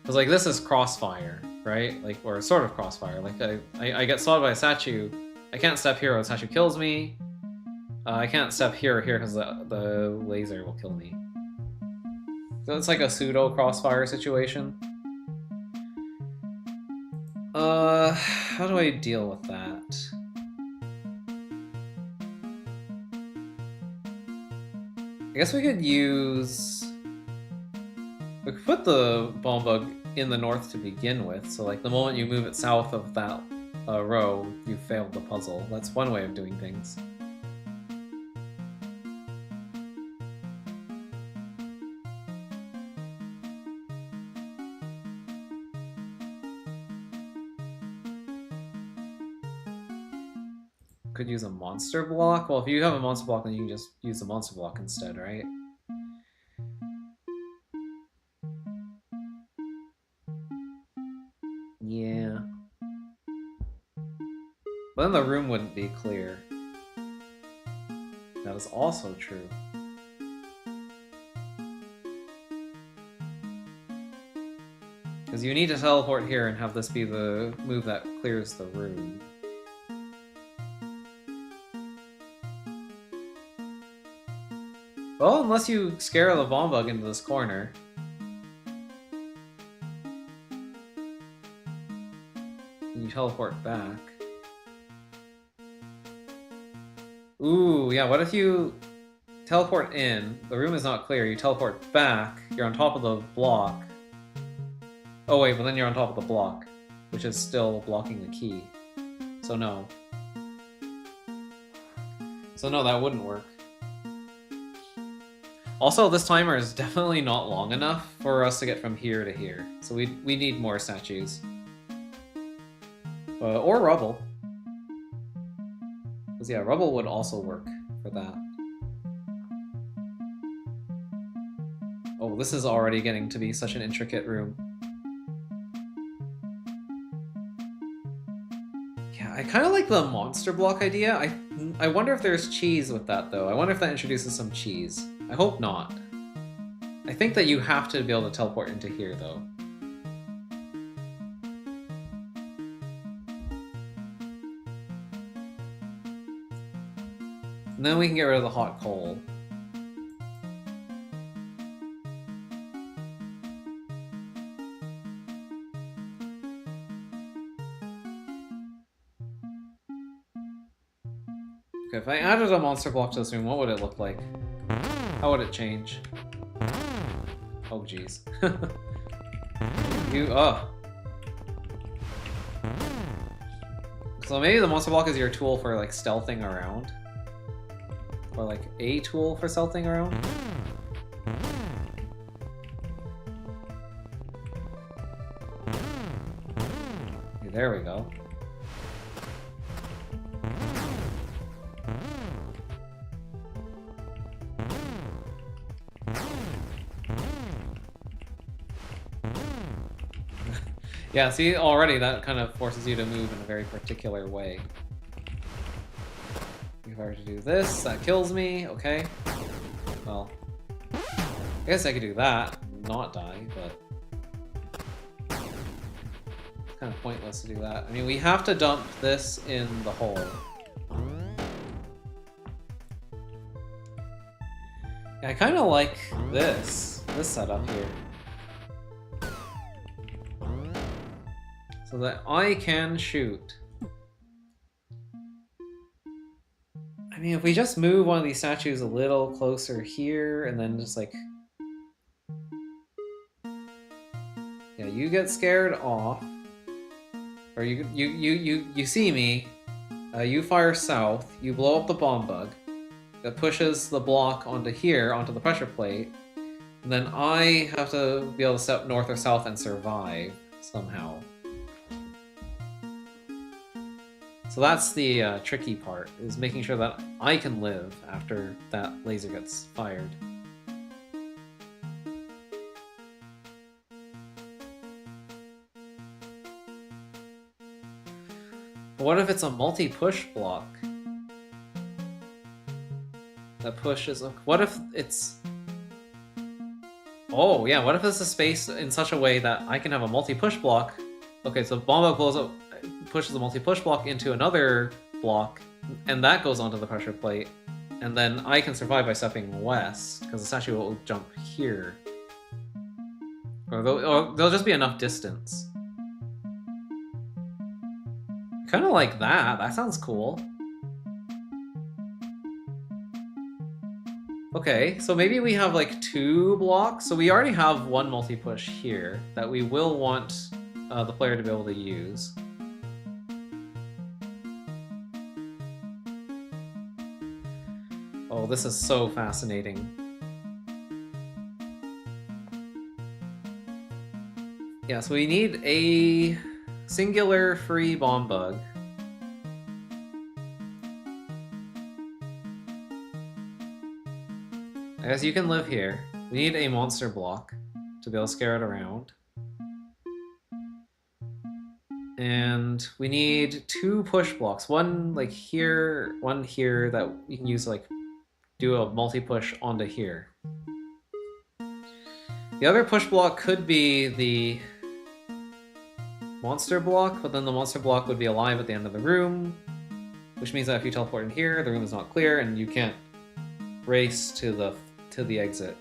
Because, like, this is crossfire, right? Like, or sort of crossfire. Like, I get spotted by a statue. I can't step here or the statue kills me. I can't step here or here because the laser will kill me. So it's like a pseudo crossfire situation. How do I deal with that? I guess we could put the bomb bug in the north to begin with, so like the moment you move it south of that row, you failed the puzzle. That's one way of doing things. Could use a monster block? Well, if you have a monster block, then you can just use the monster block instead, right? Yeah. But then the room wouldn't be clear. is also true. Because you need to teleport here and have this be the move that clears the room. Well, unless you scare the bomb bug into this corner. And you teleport back. Ooh, yeah, what if you teleport in, the room is not clear, you teleport back, you're on top of the block. Oh wait, but then you're on top of the block, which is still blocking the key. So no. So no, that wouldn't work. Also, this timer is definitely not long enough for us to get from here to here. So we need more statues. Or rubble. Because yeah, rubble would also work for that. Oh, this is already getting to be such an intricate room. Yeah, I kind of like the monster block idea. I wonder if there's cheese with that, though. I wonder if that introduces some cheese. I hope not. I think that you have to be able to teleport into here, though. And then we can get rid of the hot coal. Okay, if I added a monster block to this room, what would it look like? How would it change? Oh, jeez. So maybe the monster block is your tool for, like, stealthing around? Or, like, a tool for stealthing around? Okay, there we go. Yeah, see, already that kind of forces you to move in a very particular way. If I were to do this, that kills me, okay. Well, I guess I could do that, not die, but it's kind of pointless to do that. I mean, we have to dump this in the hole. Yeah, I kind of like this setup here. So that I can shoot. I mean, if we just move one of these statues a little closer here, and then just like... Yeah, you get scared off. Or you see me. You fire south, you blow up the bomb bug. That pushes the block onto here, onto the pressure plate. And then I have to be able to step north or south and survive somehow. So that's the tricky part, is making sure that I can live after that laser gets fired. But what if it's a multi-push block? That pushes... What if it's... Oh, yeah, what if it's a space in such a way that I can have a multi-push block? Okay, so bomb bug blows up, pushes a multi-push block into another block, and that goes onto the pressure plate, and then I can survive by stepping west, because the statue will jump here. Or there'll just be enough distance. Kind of like that. That sounds cool. Okay, so maybe we have like 2 blocks. So we already have one multi-push here that we will want the player to be able to use. Oh, this is so fascinating. Yeah, so we need a singular free bomb bug. I guess you can live here. We need a monster block to be able to scare it around. And we need 2 push blocks. One like here, one here that you can use to like do a multi-push onto here. The other push block could be the monster block, but then the monster block would be alive at the end of the room, which means that if you teleport in here, the room is not clear and you can't race to the exit.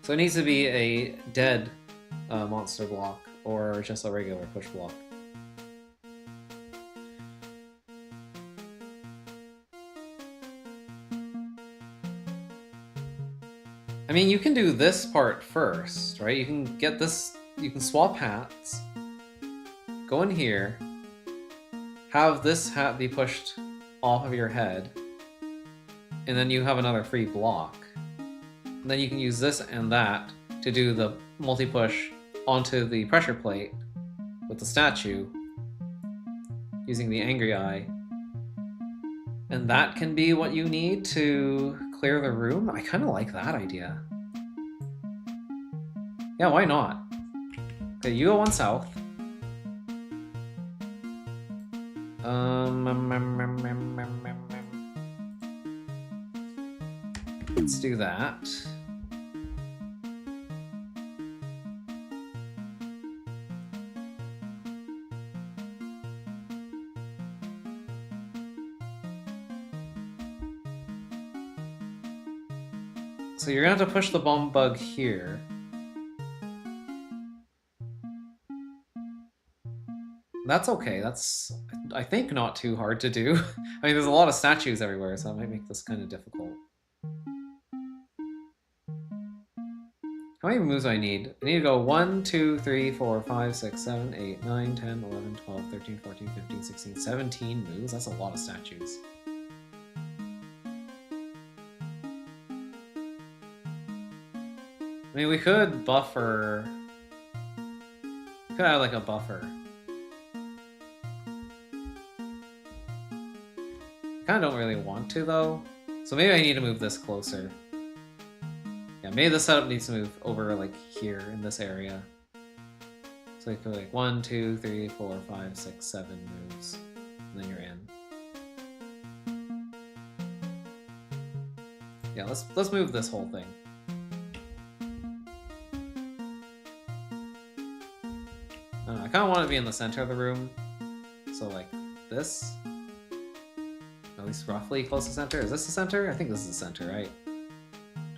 So it needs to be a dead monster block or just a regular push block. I mean, you can do this part first, right? You can get this, you can swap hats, go in here, have this hat be pushed off of your head, and then you have another free block. And then you can use this and that to do the multi-push onto the pressure plate with the statue using the angry eye. And that can be what you need to clear the room? I kind of like that idea. Yeah, why not? Okay, you go one south. Let's do that. So you're gonna have to push the bomb bug here. That's okay, that's, I think, not too hard to do. I mean, there's a lot of statues everywhere, so that might make this kind of difficult. How many moves do I need? I need to go 1, 2, 3, 4, 5, 6, 7, 8, 9, 10, 11, 12, 13, 14, 15, 16, 17 moves? That's a lot of statues. I mean, we could buffer... We could have like a buffer. I kind of don't really want to, though. So maybe I need to move this closer. Yeah, maybe the setup needs to move over, like, here, in this area. So you could, like, 1, 2, 3, 4, 5, 6, 7 moves. And then you're in. Yeah, let's move this whole thing. I kind of want to be in the center of the room. So, like, this. At least roughly close to center. Is this the center? I think this is the center, right?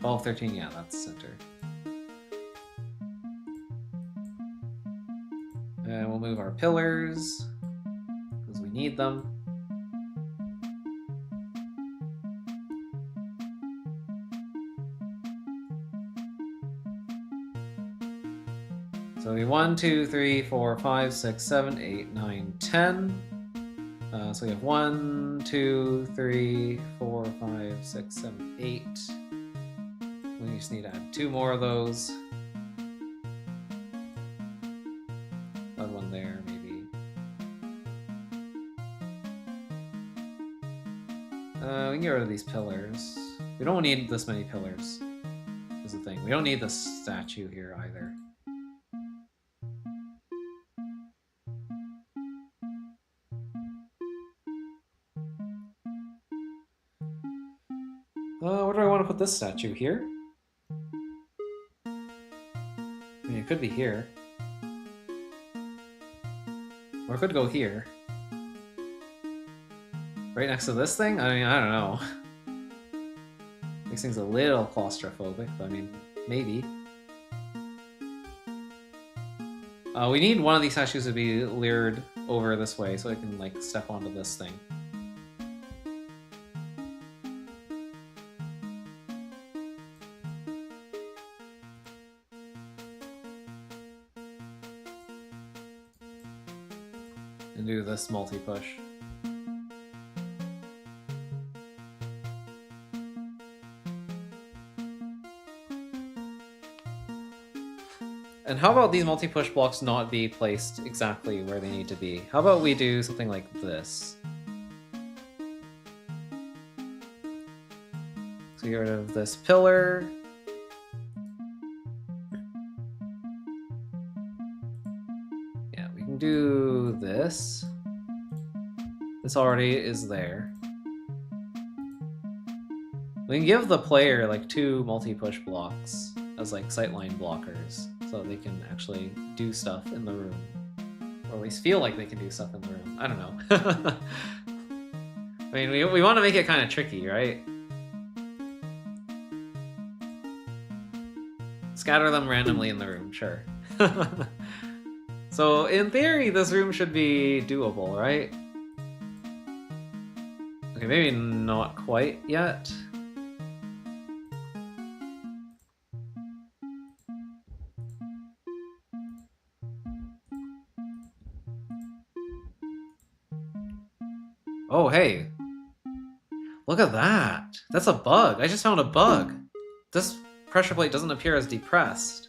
12, 13, yeah, that's the center. And we'll move our pillars, because we need them. So we 1, 2, 3, 4, 5, 6, 7, 8, 9, 10. So we have 1, 2, 3, 4, 5, 6, 7, 8. We just need to add 2 more of those. Add one there, maybe. We can get rid of these pillars. We don't need this many pillars, is the thing. We don't need this statue here either. Where do I want to put this statue? Here? I mean, it could be here. Or it could go here. Right next to this thing? I mean, I don't know. Makes things a little claustrophobic, but I mean, maybe. We need one of these statues to be lured over this way so I can, like, step onto this thing. And do this multi-push. And how about these multi-push blocks not be placed exactly where they need to be? How about we do something like this? So get rid of this pillar. This already is there. We can give the player like 2 multi-push blocks as like sightline blockers, so they can actually do stuff in the room. Or at least feel like they can do stuff in the room. I don't know. I mean, we want to make it kind of tricky, right? Scatter them randomly in the room, sure. So, in theory, this room should be doable, right? Okay, maybe not quite yet. Oh, hey. Look at that. That's a bug. I just found a bug. This pressure plate doesn't appear as depressed.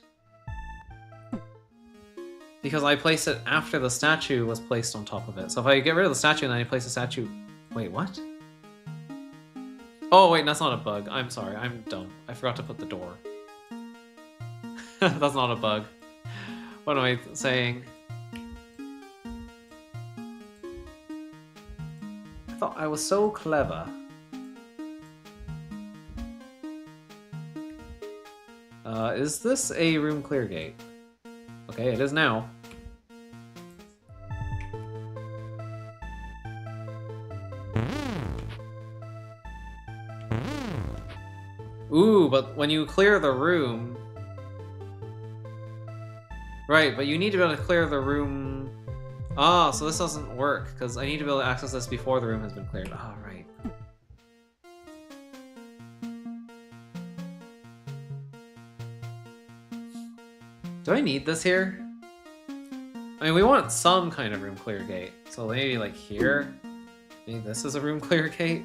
Because I placed it after the statue was placed on top of it. So if I get rid of the statue and then I place the statue... Wait, what? Oh, wait, that's not a bug. I'm sorry, I'm dumb. I forgot to put the door. That's not a bug. What am I saying? I thought I was so clever. Is this a room clear gate? Okay, it is now. Ooh, but when you clear the room... Right, but you need to be able to clear the room... Ah, so this doesn't work, because I need to be able to access this before the room has been cleared. Ah, right. Do I need this here? I mean, we want some kind of room clear gate. So maybe like here? Maybe this is a room clear gate?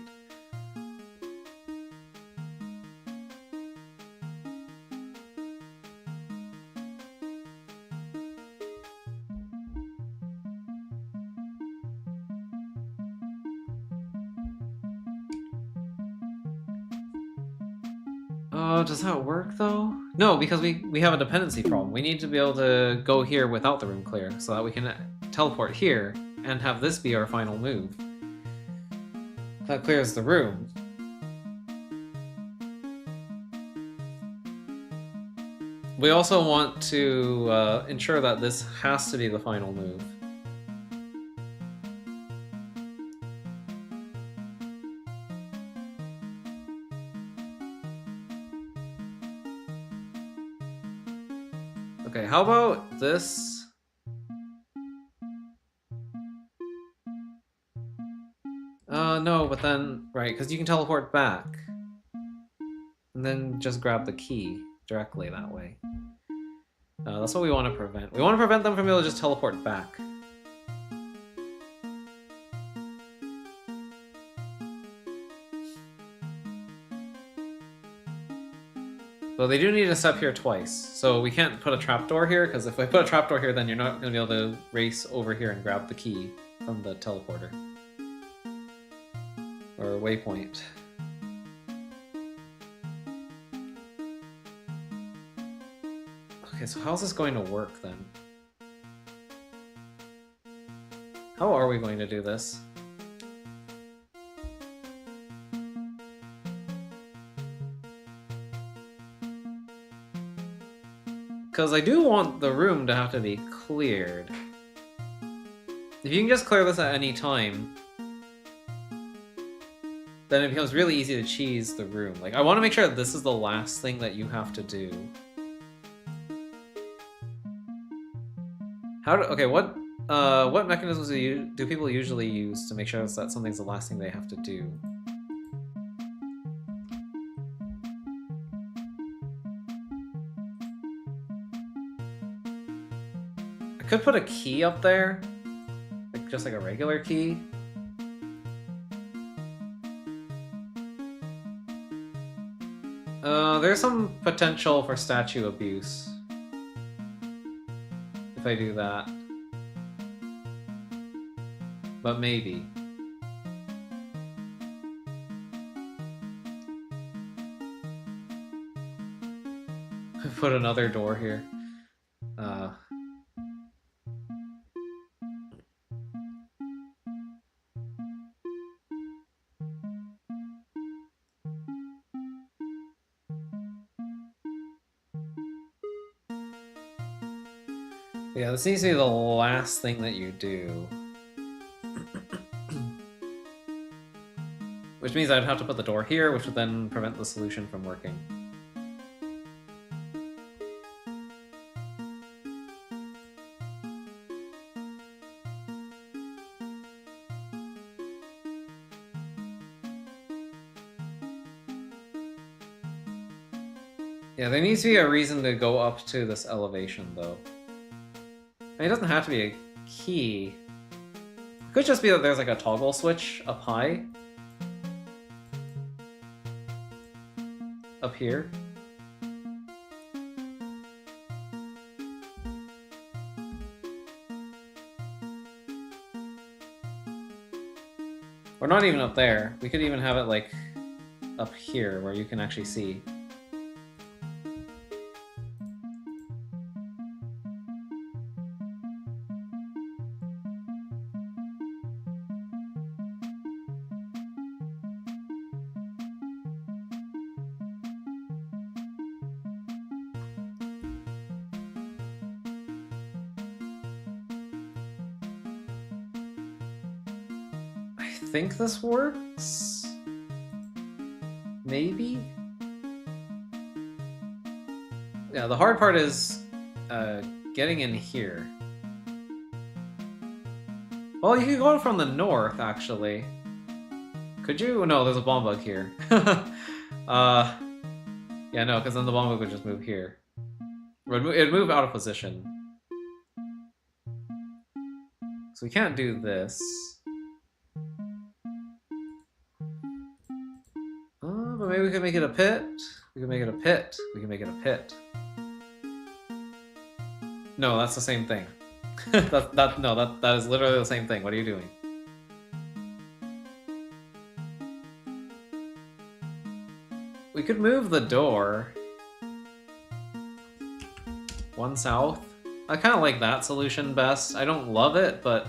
Does that work though? No, because we have a dependency problem. We need to be able to go here without the room clear so that we can teleport here and have this be our final move. That clears the room. We also want to ensure that this has to be the final move. Okay, how about this? No, but then, right, because you can teleport back. And then just grab the key directly that way. That's what we want to prevent. We want to prevent them from being able to just teleport back. Well, they do need to step here twice, so we can't put a trapdoor here, because if I put a trapdoor here, then you're not going to be able to race over here and grab the key from the teleporter. Or waypoint. Okay, so how's this going to work then? How are we going to do this? Because I do want the room to have to be cleared. If you can just clear this at any time, then it becomes really easy to cheese the room. Like, I want to make sure that this is the last thing that you have to do. Okay, what mechanisms do people usually use to make sure that something's the last thing they have to do? I could put a key up there, like just like a regular key. There's some potential for statue abuse if I do that. But maybe. Put another door here. Yeah, this needs to be the last thing that you do. Which means I'd have to put the door here, which would then prevent the solution from working. Yeah, there needs to be a reason to go up to this elevation, though. I mean, it doesn't have to be a key. It could just be that there's like a toggle switch up high. Up here. Or not even up there. We could even have it like up here where you can actually see. I think this works? Maybe? Yeah, the hard part is getting in here. Well, you could go from the north, actually. Could you? No, there's a bomb bug here. Yeah, no, because then the bomb bug would just move here. It'd move out of position. So we can't do this. But maybe we could make it a pit. We could make it a pit. We can make it a pit. No, that's the same thing. that is literally the same thing. What are you doing? We could move the door. One south. I kind of like that solution best. I don't love it, but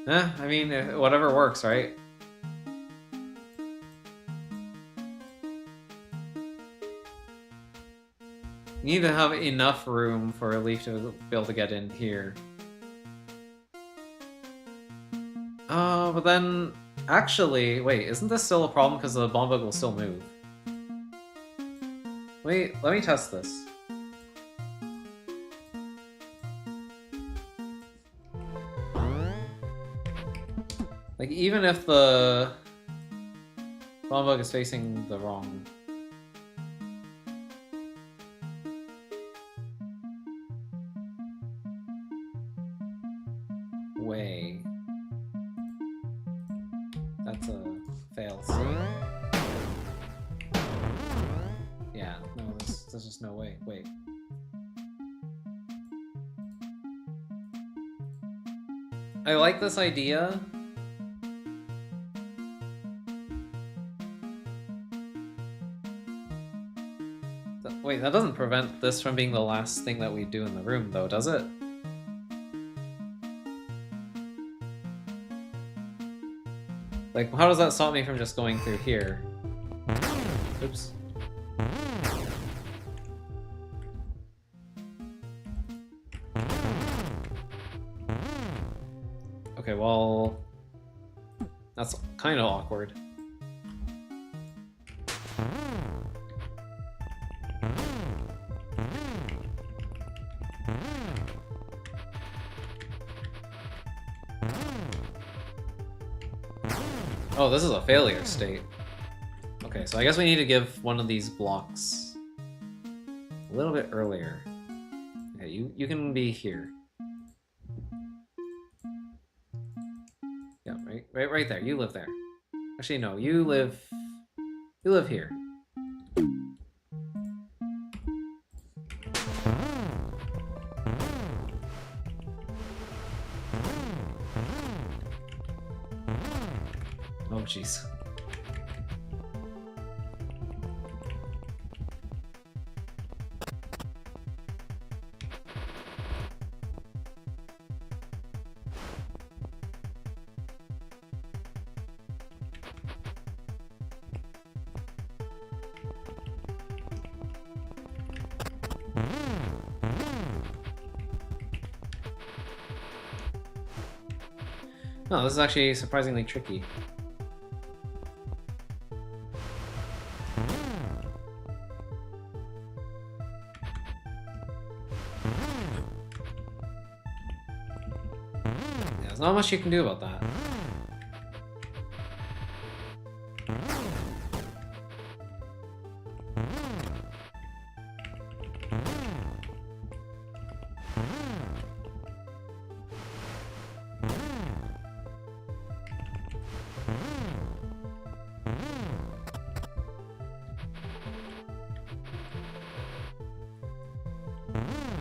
I mean, whatever works, right? You need to have enough room for a leaf to be able to get in here. But then, actually, wait, isn't this still a problem because the bomb bug will still move? Wait, let me test this. Like, even if the bomb bug is facing the wrong way, that's a fail. Yeah, no, there's just no way. Wait. I like this idea. Wait, that doesn't prevent this from being the last thing that we do in the room, though, does it? Like, how does that stop me from just going through here? Oops. Okay, well... that's kind of awkward. Oh, this is a failure state. Okay, so I guess we need to give one of these blocks a little bit earlier. Okay, you can be here. Yeah, right there. You live there. Actually, no, you live here. Oh, jeez. Oh, this is actually surprisingly tricky. Yeah, there's not much you can do about that.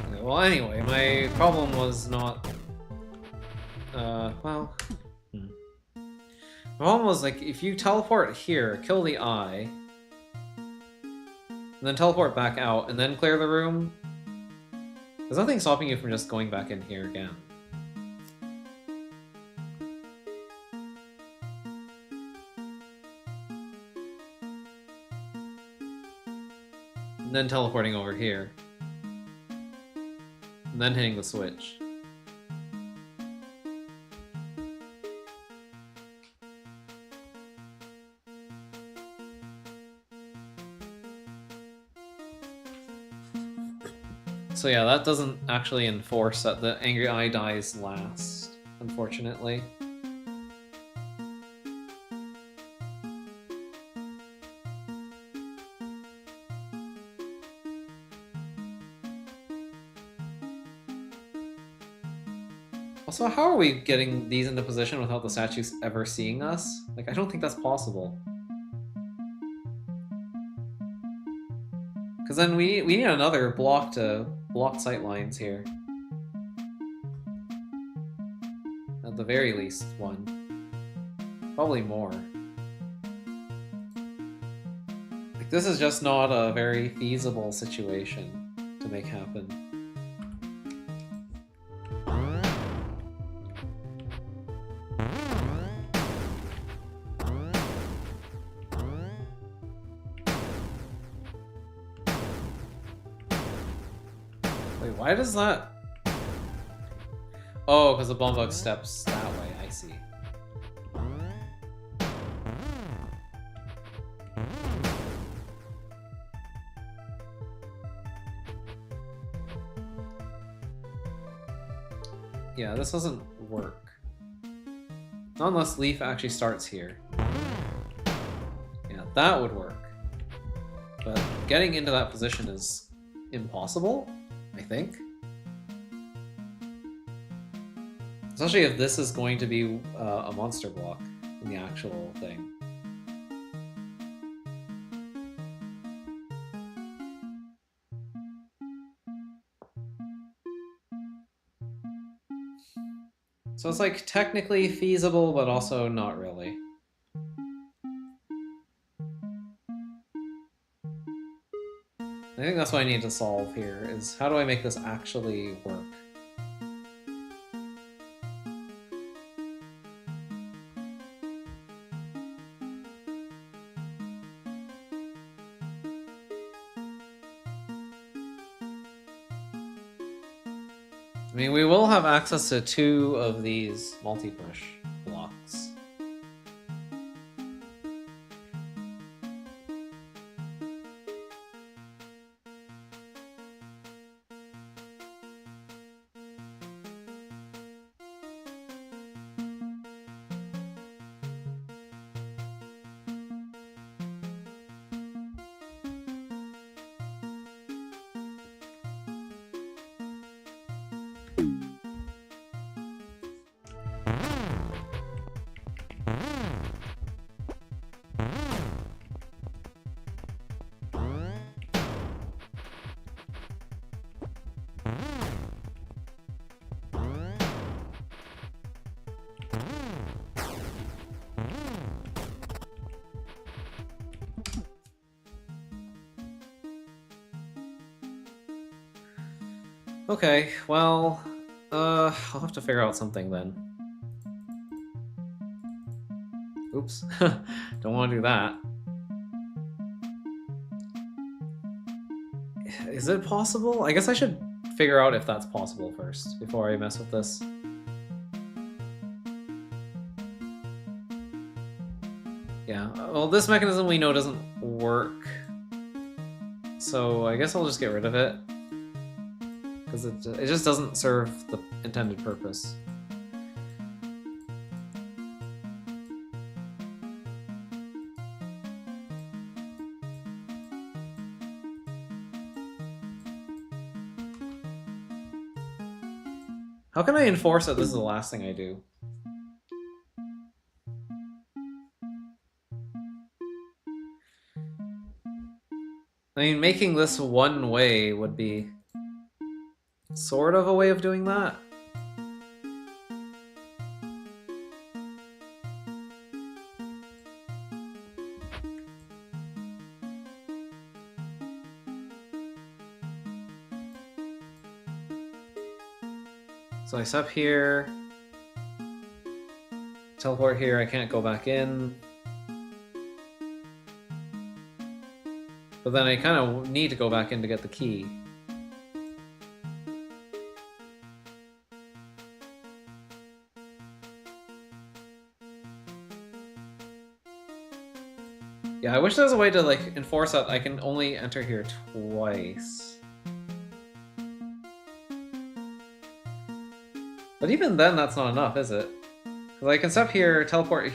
Okay, well, anyway, my problem was not... well... My problem was, like, if you teleport here, kill the eye, and then teleport back out, and then clear the room, there's nothing stopping you from just going back in here again. And then teleporting over here. And then hitting the switch. So yeah, that doesn't actually enforce that the Angry Eye dies last, unfortunately. Also, how are we getting these into position without the statues ever seeing us? Like, I don't think that's possible. Because then we need another block to block sight lines here. At the very least, one. Probably more. Like, this is just not a very feasible situation to make happen. Why does that... Oh, because the bomb bug steps that way, I see. Yeah, this doesn't work. Not unless Leaf actually starts here. Yeah, that would work. But getting into that position is impossible, I think. Especially if this is going to be a monster block in the actual thing. So it's like technically feasible, but also not really. I think that's what I need to solve here, is how do I make this actually work? I mean, we will have access to 2 of these multi-push blocks. Okay, well, I'll have to figure out something then. Oops, don't want to do that. Is it possible? I guess I should figure out if that's possible first, before I mess with this. well, this mechanism we know doesn't work. So I guess I'll just get rid of it. Because it just doesn't serve the intended purpose. How can I enforce that this is the last thing I do? I mean, making this one way would be sort of a way of doing that. So I step here, teleport here, I can't go back in. But then I kind of need to go back in to get the key. Yeah, I wish there was a way to like enforce that I can only enter here twice. But even then, that's not enough, is it? Because I can step here, teleport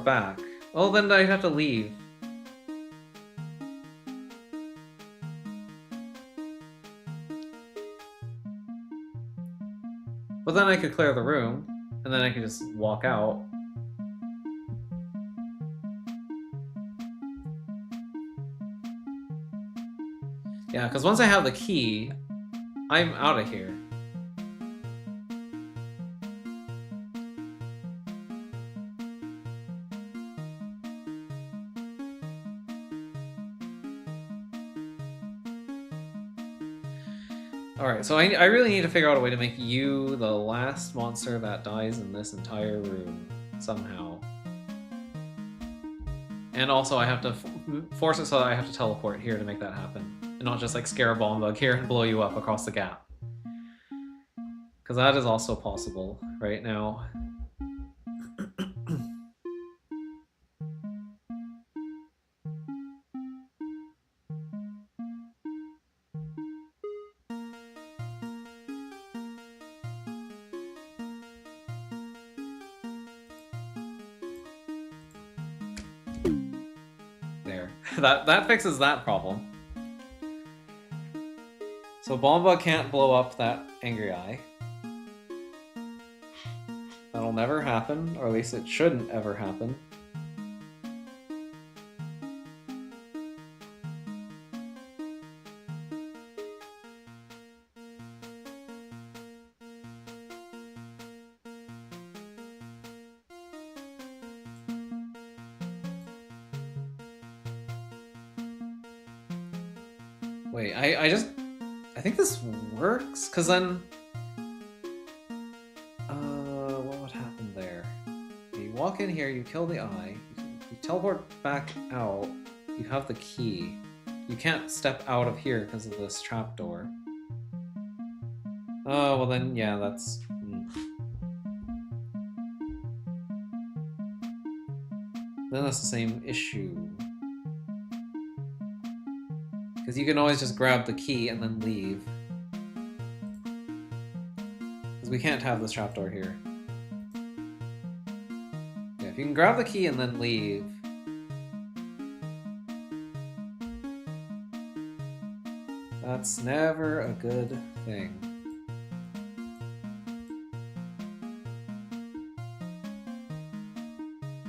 back. Well, then I'd have to leave. But then I could clear the room, and then I could just walk out. Yeah, because once I have the key, I'm out of here. Alright, so I really need to figure out a way to make you the last monster that dies in this entire room, somehow. And also I have to force it so that I have to teleport here to make that happen. And not just like scare a bomb bug here and blow you up across the gap. Because that is also possible right now. There. That fixes that problem. So Bomba can't blow up that angry eye. That'll never happen, or at least it shouldn't ever happen. Wait, I think this works, because then... what would happen there? You walk in here, you kill the eye, you teleport back out, you have the key. You can't step out of here because of this trapdoor. Oh, well then, yeah, that's... Then that's the same issue. Because you can always just grab the key and then leave. Because we can't have this trapdoor here. Yeah, if you can grab the key and then leave... That's never a good thing.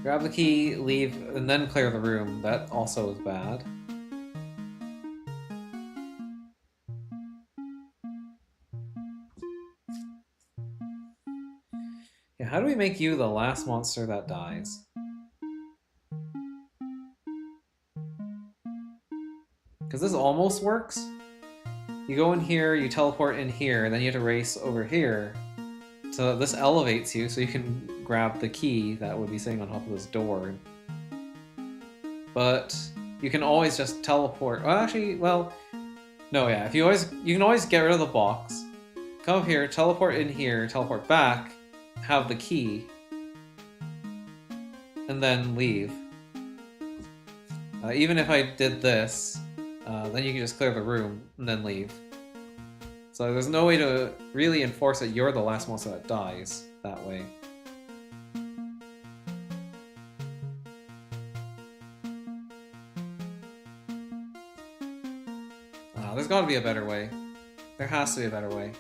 Grab the key, leave, and then clear the room. That also is bad. Yeah, how do we make you the last monster that dies? Because this almost works. You go in here, you teleport in here, and then you have to race over here. So this elevates you so you can grab the key that would be sitting on top of this door. But you can always just teleport. Well, actually, well, no, yeah. You can always get rid of the box, come up here, teleport in here, teleport back, have the key, and then leave. Even if I did this, then you can just clear the room and then leave. So there's no way to really enforce that you're the last monster that dies that way. There's gotta be a better way. There has to be a better way.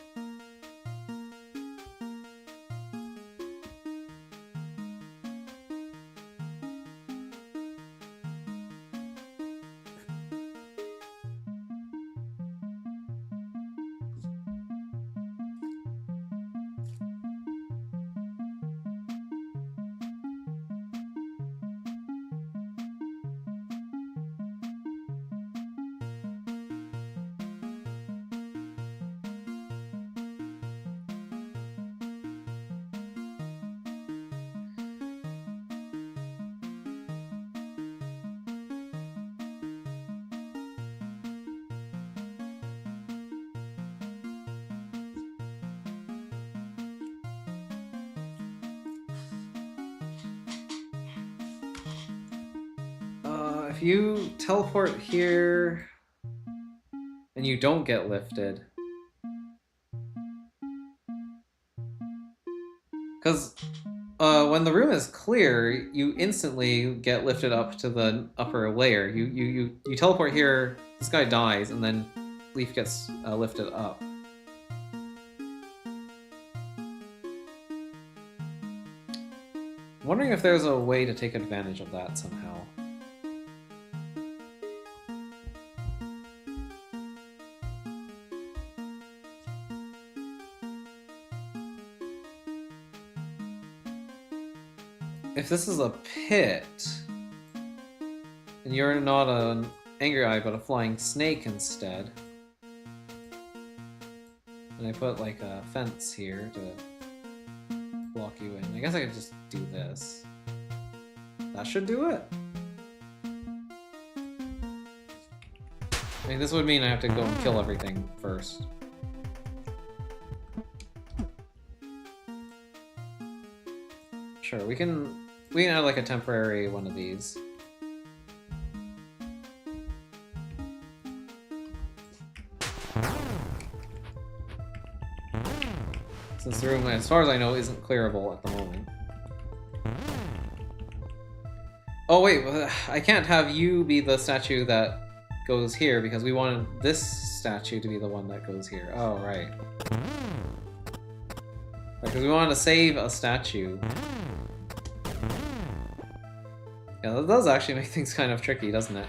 If you teleport here and you don't get lifted, because when the room is clear, you instantly get lifted up to the upper layer. You teleport here, this guy dies, and then Leaf gets lifted up. I'm wondering if there's a way to take advantage of that somehow. If this is a pit, and you're not an angry eye but a flying snake instead, and I put like a fence here to block you in, I guess I could just do this. That should do it. I mean, this would mean I have to go and kill everything first. Sure, we can add like a temporary one of these. Since the room, as far as I know, isn't clearable at the moment. Oh wait, I can't have you be the statue that goes here because we wanted this statue to be the one that goes here. Oh, right. Because we wanted to save a statue. Yeah, that does actually make things kind of tricky, doesn't it?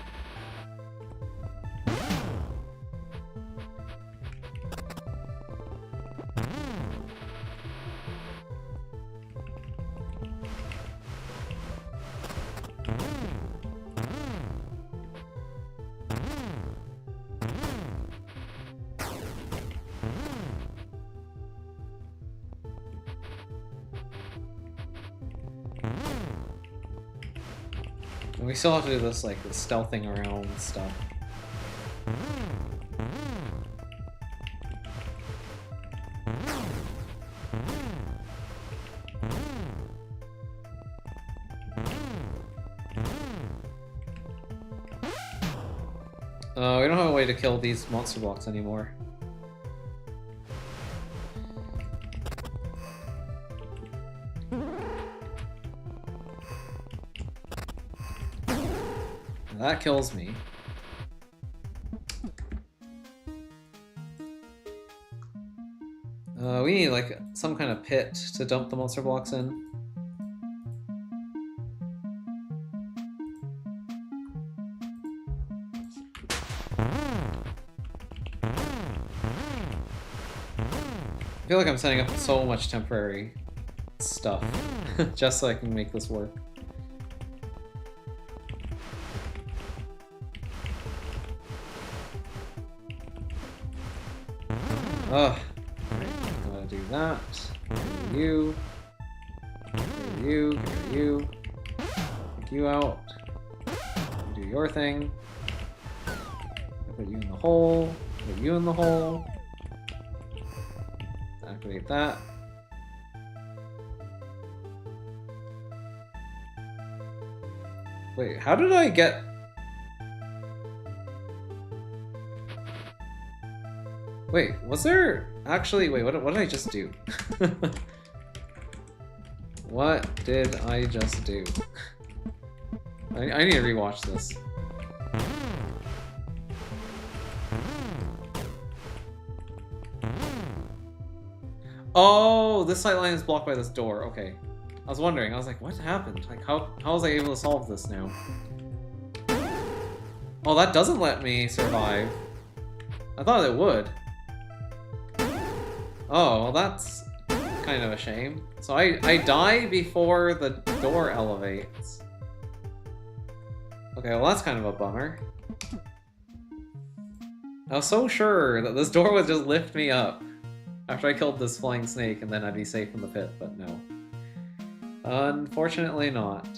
And we still have to do this, like, the stealthing around stuff. We don't have a way to kill these monster blocks anymore. That kills me. We need like some kind of pit to dump the monster blocks in. I feel like I'm setting up so much temporary stuff just so I can make this work. Ugh. Right, I'm gonna do that. Get rid of you. Get rid of you. Get rid of you. Take you out. Do your thing. Put you in the hole. Put you in the hole. Activate that. Wait, how did I get Wait, was there actually... Wait, what did I just do? What did I just do? I need to rewatch this. Oh, this sight line is blocked by this door. Okay. I was wondering. I was like, what happened? Like, how was I able to solve this now? Oh, that doesn't let me survive. I thought it would. Oh, well, that's kind of a shame. So I die before the door elevates. Okay, well, that's kind of a bummer. I was so sure that this door would just lift me up after I killed this flying snake, and then I'd be safe in the pit, but no. Unfortunately not.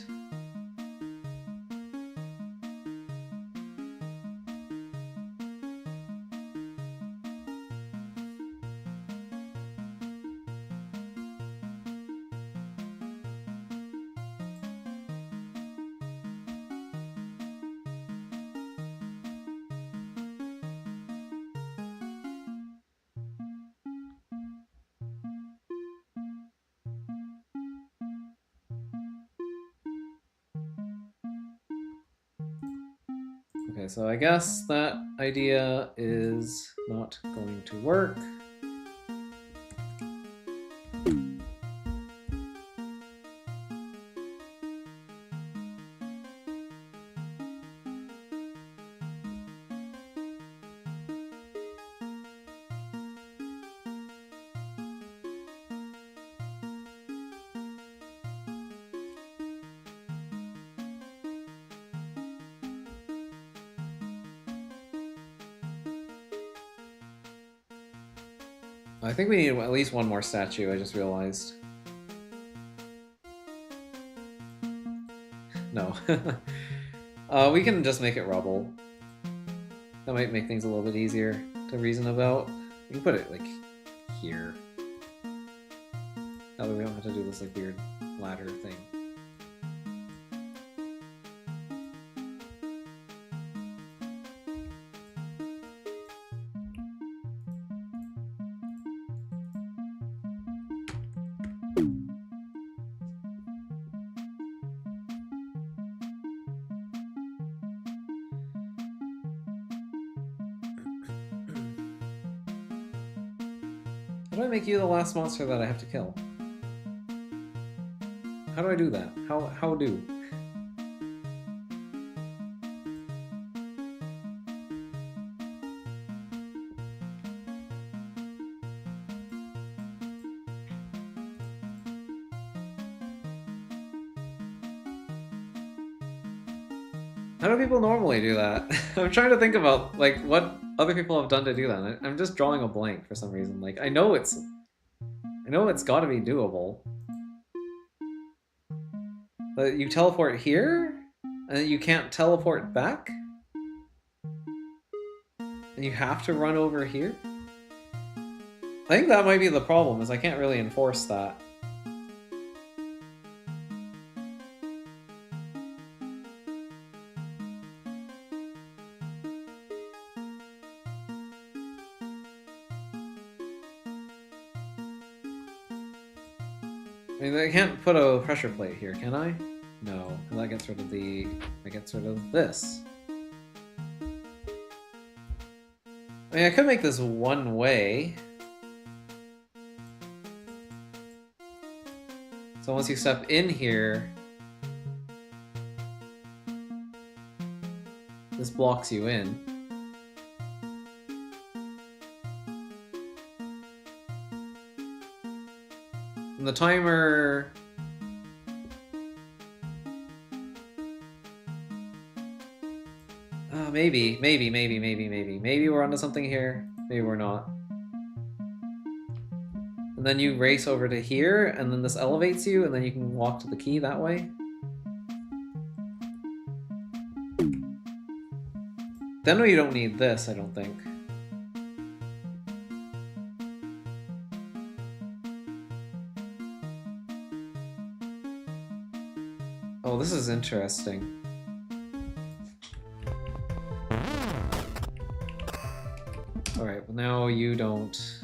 Okay, so I guess that idea is not going to work. I think we need at least one more statue, I just realized. No. We can just make it rubble. That might make things a little bit easier to reason about. We can put it, like, here. That way we don't have to do this, like, weird ladder thing. How do I make you the last monster that I have to kill? How do I do that? How do? How do people normally do that? I'm trying to think about, like, what other people have done to do that. I'm just drawing a blank for some reason. Like, I know it's gotta be doable. But you teleport here? And you can't teleport back? And you have to run over here? I think that might be the problem, is I can't really enforce that. I mean, I can't put a pressure plate here, can I? No, that gets rid of the... That gets rid of this. I mean, I could make this one way. So once you step in here, this blocks you in. And the timer... maybe. Maybe we're onto something here. Maybe we're not. And then you race over to here, and then this elevates you, and then you can walk to the key that way. Then we don't need this, I don't think. Oh, this is interesting. Alright, well now you don't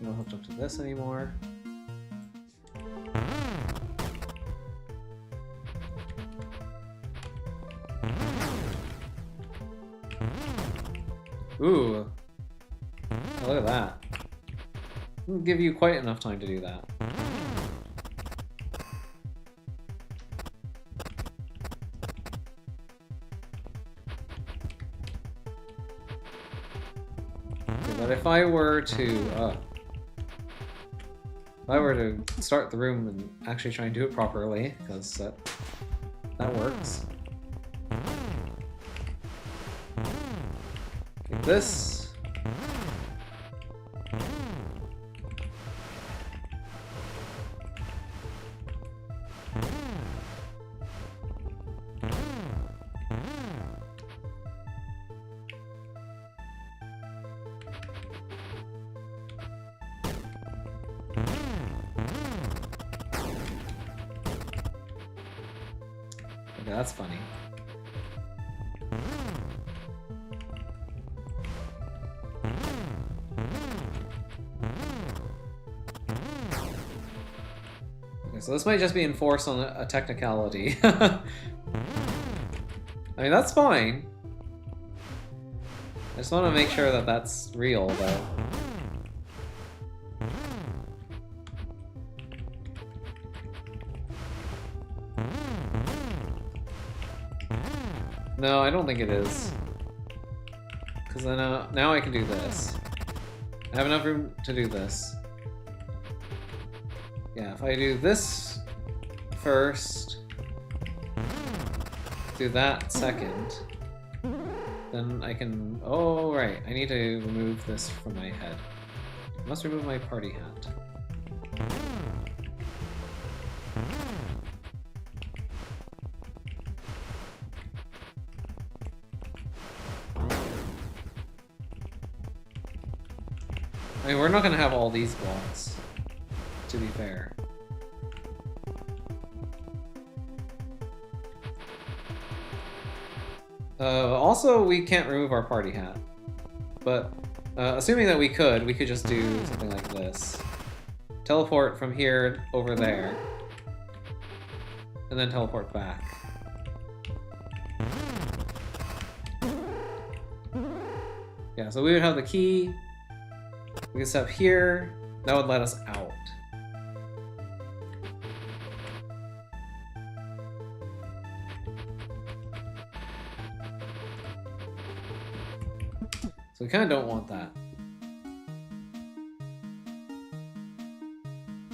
hook up to this anymore. Ooh. Oh, look at that. I'll give you quite enough time to do that. Okay, but if I were to start the room and actually try and do it properly, because that works. Like this. Okay, that's funny. Okay, so this might just be enforced on a technicality. I mean, that's fine. I just want to make sure that that's real, though. No, I don't think it is. Because then now I can do this. I have enough room to do this. Yeah, if I do this first, do that second, then I can... Oh, right. I need to remove this from my head. I must remove my party hat. I mean, we're not going to have all these blocks, to be fair. Also, we can't remove our party hat. But, assuming that we could just do something like this. Teleport from here over there. And then teleport back. Yeah, so we would have the key. We can step here. That would let us out. So we kind of don't want that.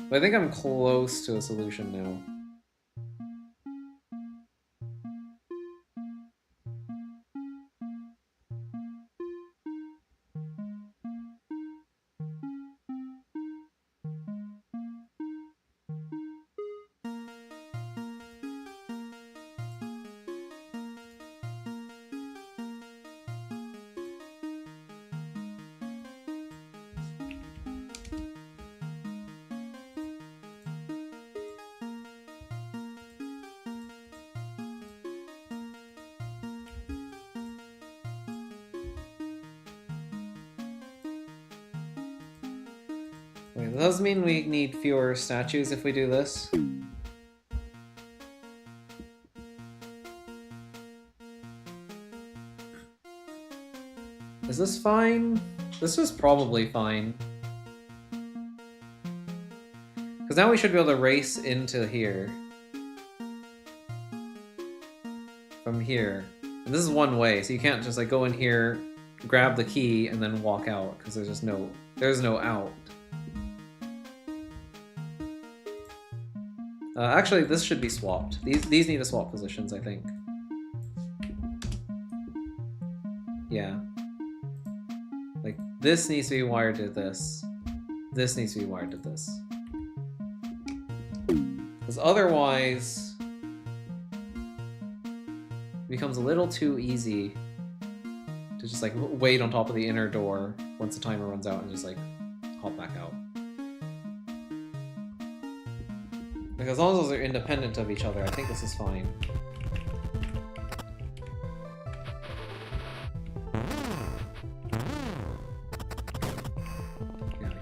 But I think I'm close to a solution now. Wait, does this mean we need fewer statues if we do this? Is this fine? This is probably fine. Because now we should be able to race into here. From here. And this is one way, so you can't just like go in here, grab the key, and then walk out, because there's no out. Actually, this should be swapped. These need to swap positions, I think. Yeah. Like, this needs to be wired to this. This needs to be wired to this. Because otherwise, it becomes a little too easy to just, like, wait on top of the inner door once the timer runs out and just, like, hop back out. Like, as long as those are independent of each other, I think this is fine.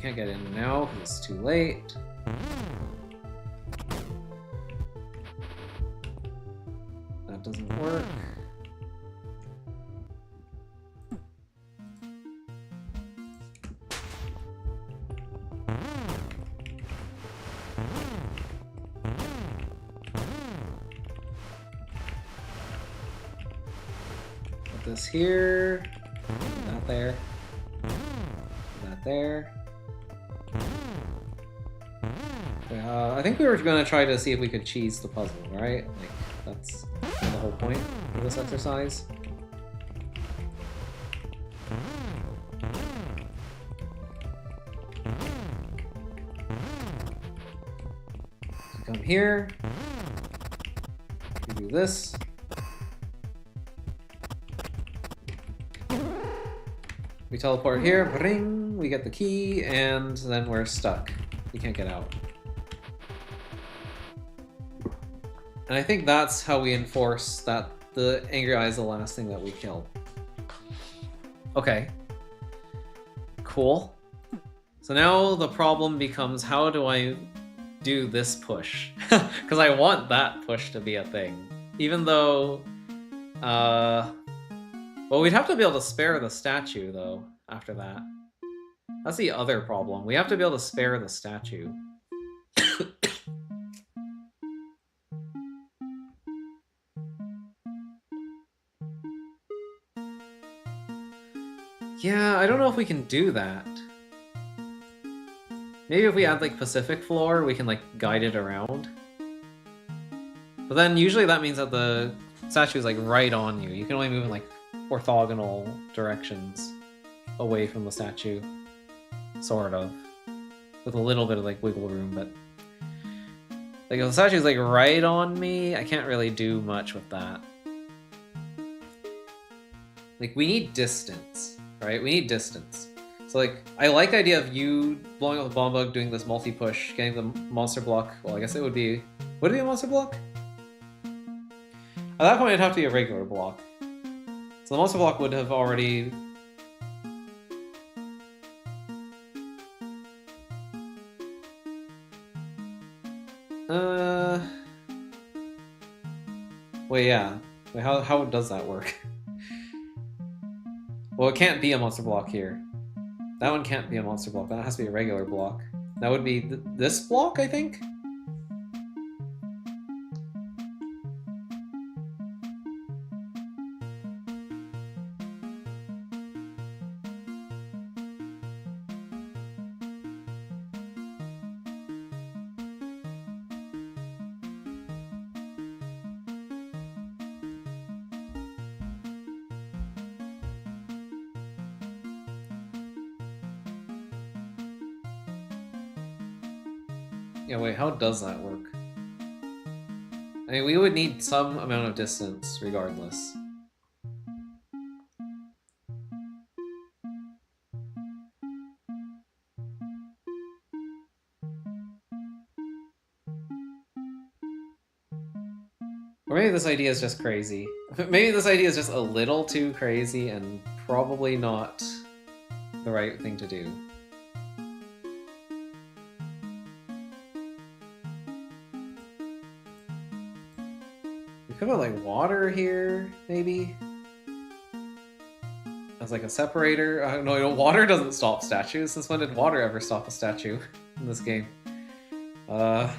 can't get in now because it's too late. That doesn't work. Put this here. That there. That there. I think we were going to try to see if we could cheese the puzzle, right? Like, that's the whole point of this exercise. So come here. We do this. We teleport here, ring, we get the key, and then we're stuck. We can't get out. And I think that's how we enforce that the Angry Eye is the last thing that we kill. Okay. Cool. So now the problem becomes, how do I do this push? Because I want that push to be a thing. Even though... well, we'd have to be able to spare the statue, though, after that. That's the other problem. We have to be able to spare the statue. Yeah, I don't know if we can do that. Maybe if we add, like, Pacific Floor, we can, like, guide it around. But then usually that means that the statue is, like, right on you. You can only move in, like, orthogonal directions away from the statue. Sort of. With a little bit of, like, wiggle room, but... like, if the statue's, like, right on me, I can't really do much with that. Like, we need distance, right? We need distance. So, like, I like the idea of you blowing up the bomb bug, doing this multi-push, getting the monster block. Well, I guess it would be... would it be a monster block? At that point, it'd have to be a regular block. So the monster block would have already... Wait, yeah. Wait, how does that work? Well, it can't be a monster block here. That one can't be a monster block. That has to be a regular block. That would be this block, I think? Yeah, wait, how does that work? I mean, we would need some amount of distance, regardless. Or maybe this idea is just crazy. Maybe this idea is just a little too crazy and probably not the right thing to do. We could have, like, water here, maybe? As, like, a separator? No, water doesn't stop statues. Since when did water ever stop a statue in this game? It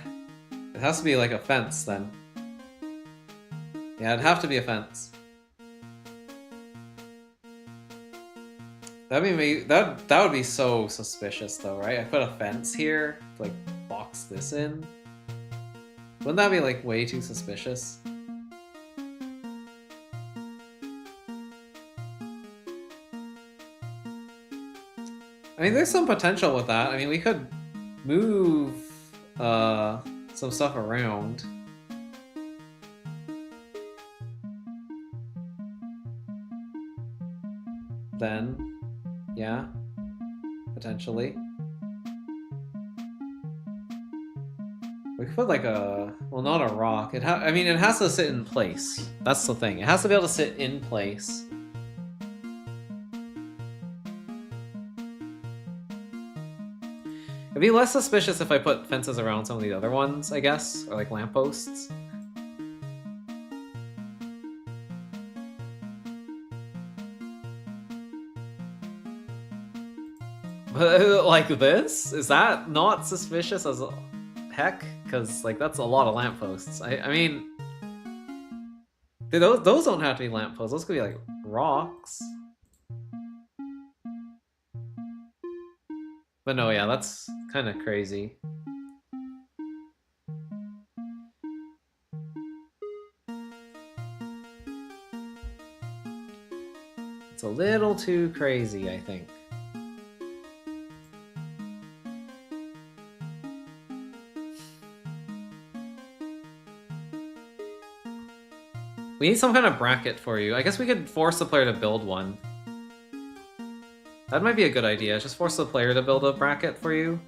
has to be, like, a fence, then. Yeah, it'd have to be a fence. That'd be that would be so suspicious, though, right? I put a fence here to, like, box this in. Wouldn't that be, like, way too suspicious? I mean, there's some potential with that. I mean, we could move some stuff around. Then, yeah, potentially. We could put, like, a... well, not a rock. I mean, it has to sit in place. That's the thing. It has to be able to sit in place. be less suspicious if I put fences around some of the other ones, I guess, or like lampposts. But like this? Is that not suspicious as heck? Because like that's a lot of lampposts. I mean, those don't have to be lampposts. Those could be like rocks. But no, yeah, that's kind of crazy. It's a little too crazy, I think. We need some kind of bracket for you. I guess we could force the player to build one. That might be a good idea. Just force the player to build a bracket for you.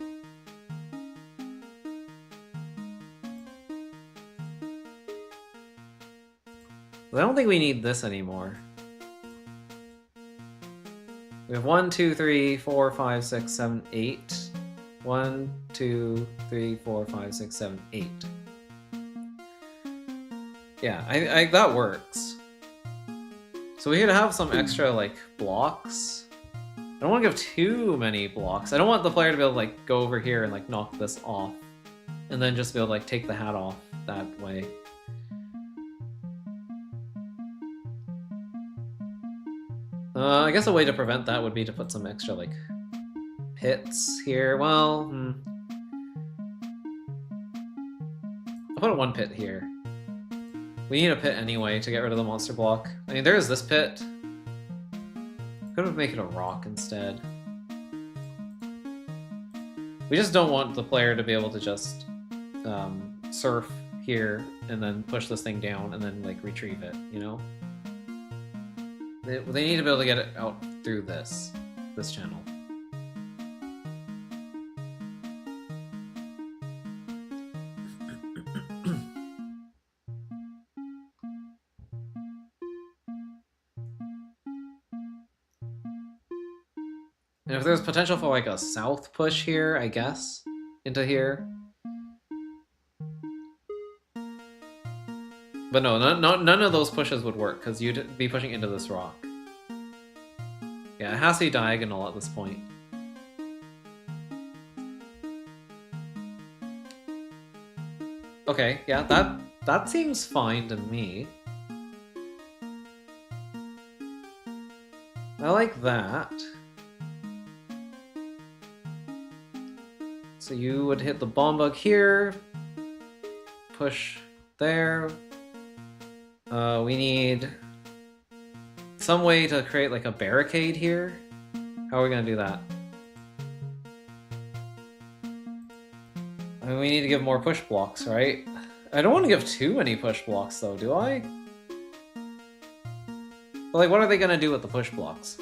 I don't think we need this anymore. We have 1, 2, 3, 4, 5, 6, 7, 8. 1, 2, 3, 4, 5, 6, 7, 8. Yeah, I that works. So we could have some extra like blocks. I don't want to give too many blocks. I don't want the player to be able to like go over here and like knock this off, and then just be able to like take the hat off that way. I guess a way to prevent that would be to put some extra like pits here. Well, I'll put one pit here. We need a pit anyway to get rid of the monster block. I mean, there's this pit. Could make it a rock instead. We just don't want the player to be able to just surf here and then push this thing down and then like retrieve it, you know? They need to be able to get it out through this channel. And if there's potential for like a south push here, I guess, into here. But no, none of those pushes would work because you'd be pushing into this rock. Yeah, it has to be diagonal at this point. Okay, yeah, that seems fine to me. I like that. So you would hit the bomb bug here, push there. We need some way to create like a barricade here. How are we gonna do that? I mean, we need to give more push blocks, right? I don't want to give too many push blocks though, do I? But like, what are they gonna do with the push blocks?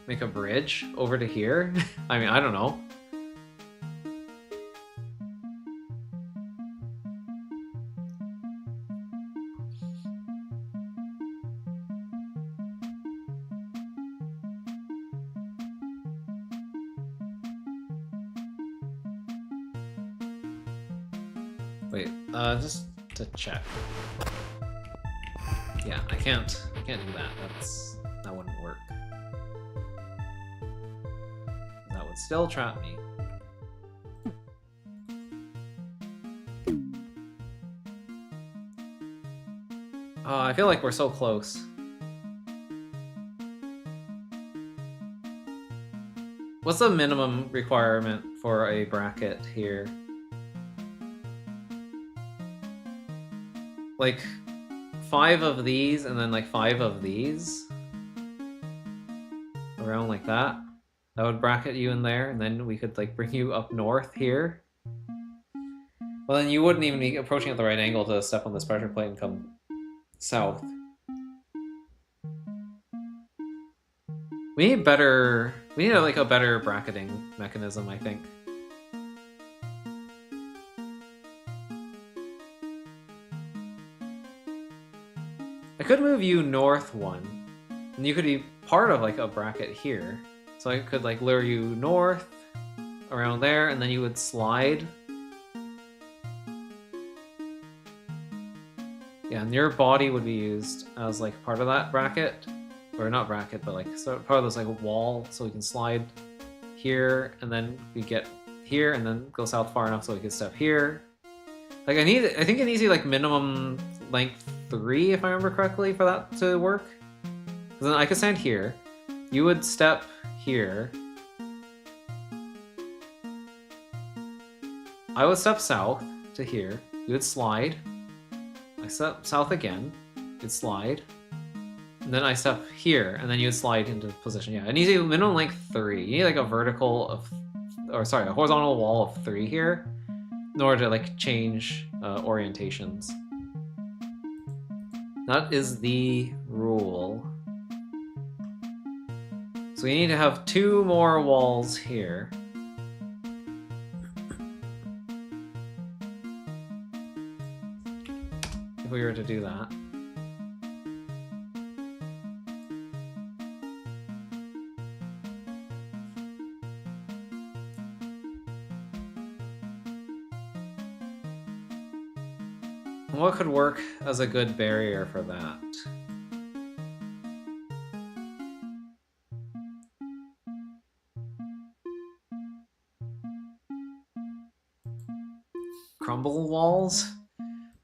Make a bridge over to here? I mean, I don't know. Wait, just to check. Yeah, I can't do that. That wouldn't work. That would still trap me. Oh, I feel like we're so close. What's the minimum requirement for a bracket here? Like 5 of these and then like 5 of these? Around like that? That would bracket you in there, and then we could like bring you up north here. Well, then you wouldn't even be approaching at the right angle to step on this pressure plate and come south. We need like a better bracketing mechanism, I think. I could move you north 1, and you could be part of like a bracket here. So I could like lure you north, around there, and then you would slide. Yeah, and your body would be used as like part of that bracket. Or not bracket, but like so part of this like wall, so we can slide here, and then we get here, and then go south far enough so we can step here. Like I think it needs to be like minimum length 3, if I remember correctly, for that to work. Because then I could stand here, you would step here, I would step south to here, you would slide, I step south again, you'd slide, and then I step here, and then you would slide into position. Yeah, it needs a minimum length 3. You need like a vertical of, or sorry, a horizontal wall of 3 here, in order to like change orientations. That is the rule. So we need to have 2 more walls here. If we were to do that. What could work as a good barrier for that? Crumble walls?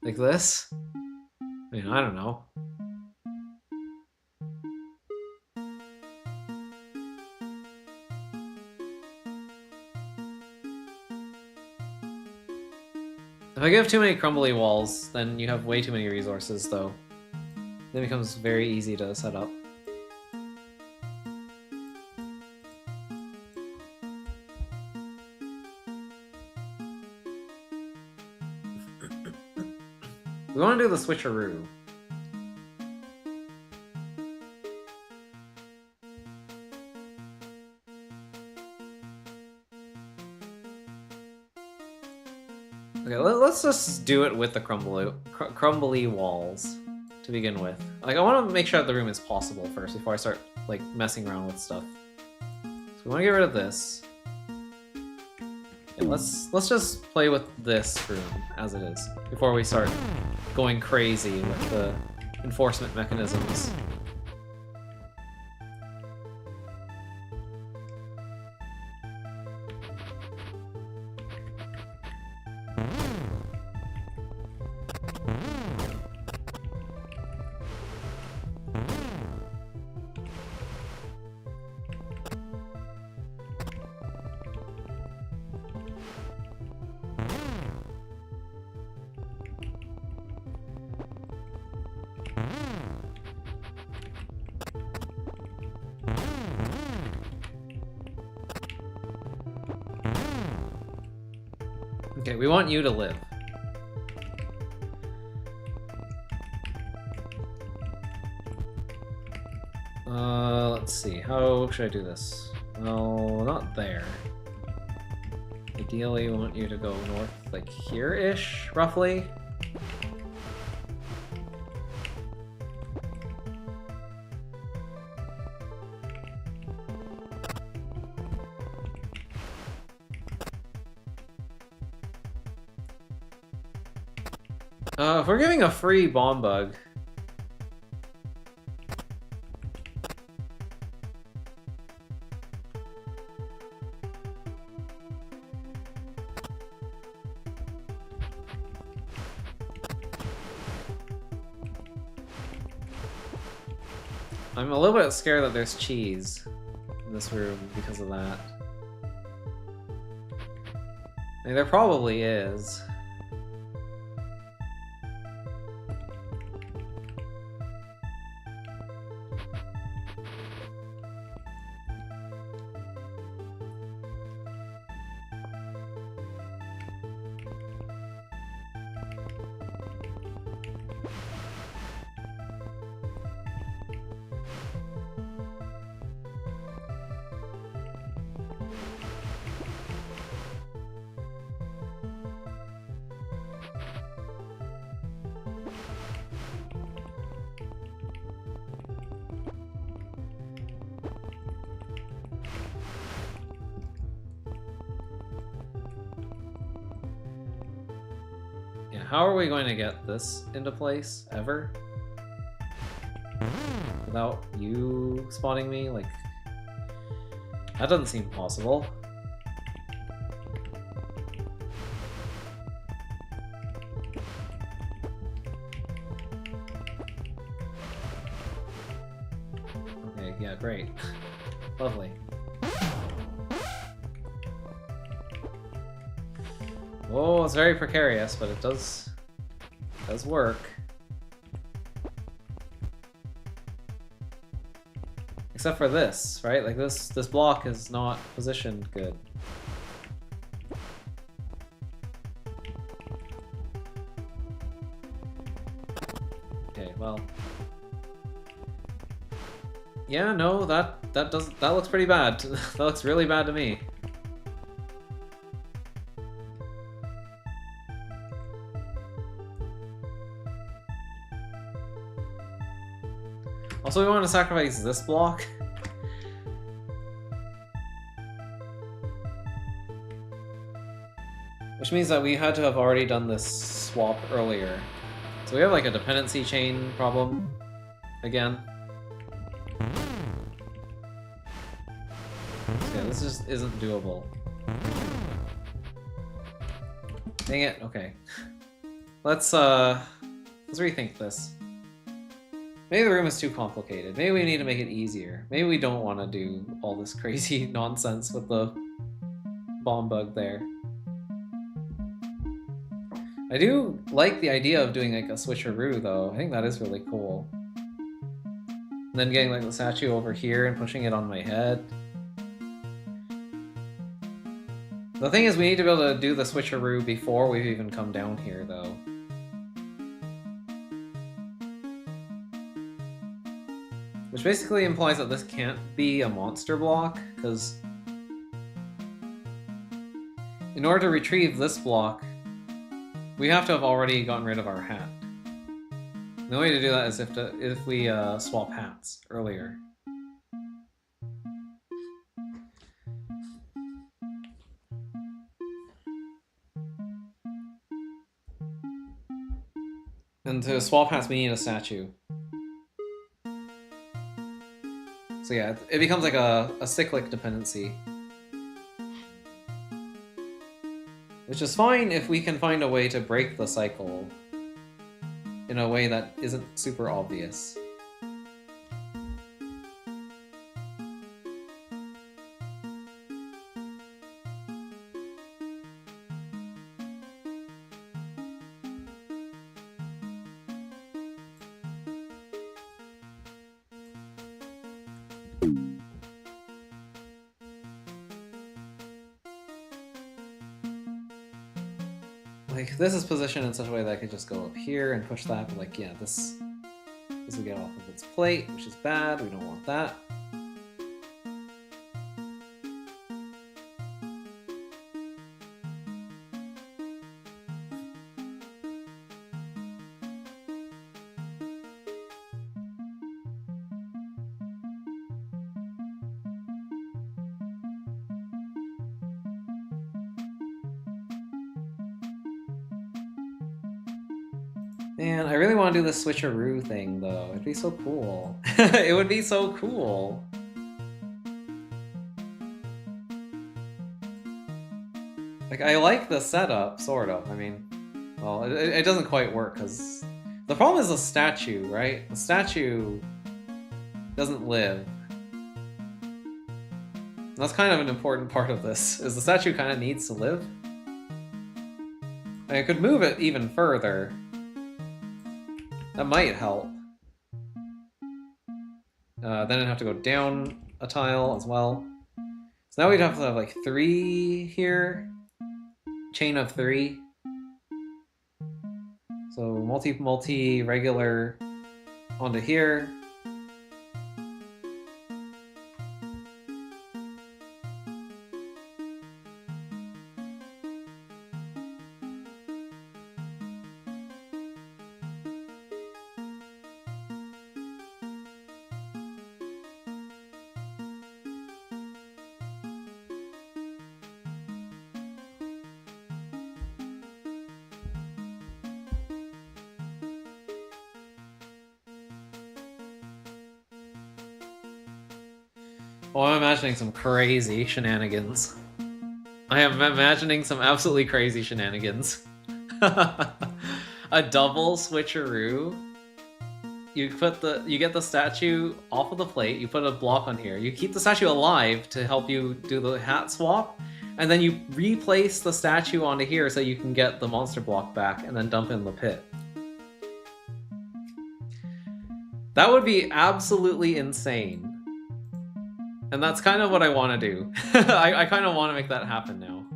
Like this? I mean, I don't know. If I give too many crumbly walls, then you have way too many resources, though. Then it becomes very easy to set up. We want to do the switcheroo. Okay, let's just do it with the crumbly walls to begin with. Like, I want to make sure that the room is possible first before I start like messing around with stuff. So we want to get rid of this. Yeah, let's just play with this room as it is before we start going crazy with the enforcement mechanisms. Okay, we want you to live. Let's see. How should I do this? Well, not there. Ideally, we want you to go north, like here-ish, roughly. If we're giving a free bomb bug, I'm a little bit scared that there's cheese in this room because of that. I mean, there probably is. how are we going to get this into place, ever? Without you spotting me? Like, that doesn't seem possible. Okay, yeah, great. Lovely. Oh, it's very precarious, but it does work. Except for this, right? Like this block is not positioned good. Okay, well. Yeah, no, that looks pretty bad. That looks really bad to me. Also, we want to sacrifice this block. Which means that we had to have already done this swap earlier. So we have like a dependency chain problem again. Yeah, this just isn't doable. Dang it, okay. Let's rethink this. Maybe the room is too complicated. Maybe we need to make it easier. Maybe we don't want to do all this crazy nonsense with the bomb bug there. I do like the idea of doing like a switcheroo though. I think that is really cool. And then getting like the statue over here and pushing it on my head. The thing is we need to be able to do the switcheroo before we've even come down here though. Which basically implies that this can't be a monster block, because in order to retrieve this block, we have to have already gotten rid of our hat. The only way to do that is if we swap hats earlier. And to swap hats, we need a statue. So yeah, it becomes like a cyclic dependency. Which is fine if we can find a way to break the cycle in a way that isn't super obvious. Like, this is positioned in such a way that I could just go up here and push that, but like, yeah, this will get off of its plate, which is bad. We don't want that. Man, I really want to do the switcheroo thing, though. It'd be so cool. It would be so cool. Like, I like the setup, sort of. I mean, well, it doesn't quite work, because the problem is the statue, right? The statue doesn't live. And that's kind of an important part of this, is the statue kind of needs to live. I could move it even further. That might help. Then I'd have to go down a tile as well. So now we'd have to have like 3 here. Chain of 3. So multi, regular onto here. Oh, I'm imagining some crazy shenanigans. I am imagining some absolutely crazy shenanigans. A double switcheroo. You get the statue off of the plate, you put a block on here. You keep the statue alive to help you do the hat swap, and then you replace the statue onto here so you can get the monster block back and then dump in the pit. That would be absolutely insane. And that's kind of what I want to do. I kind of want to make that happen now.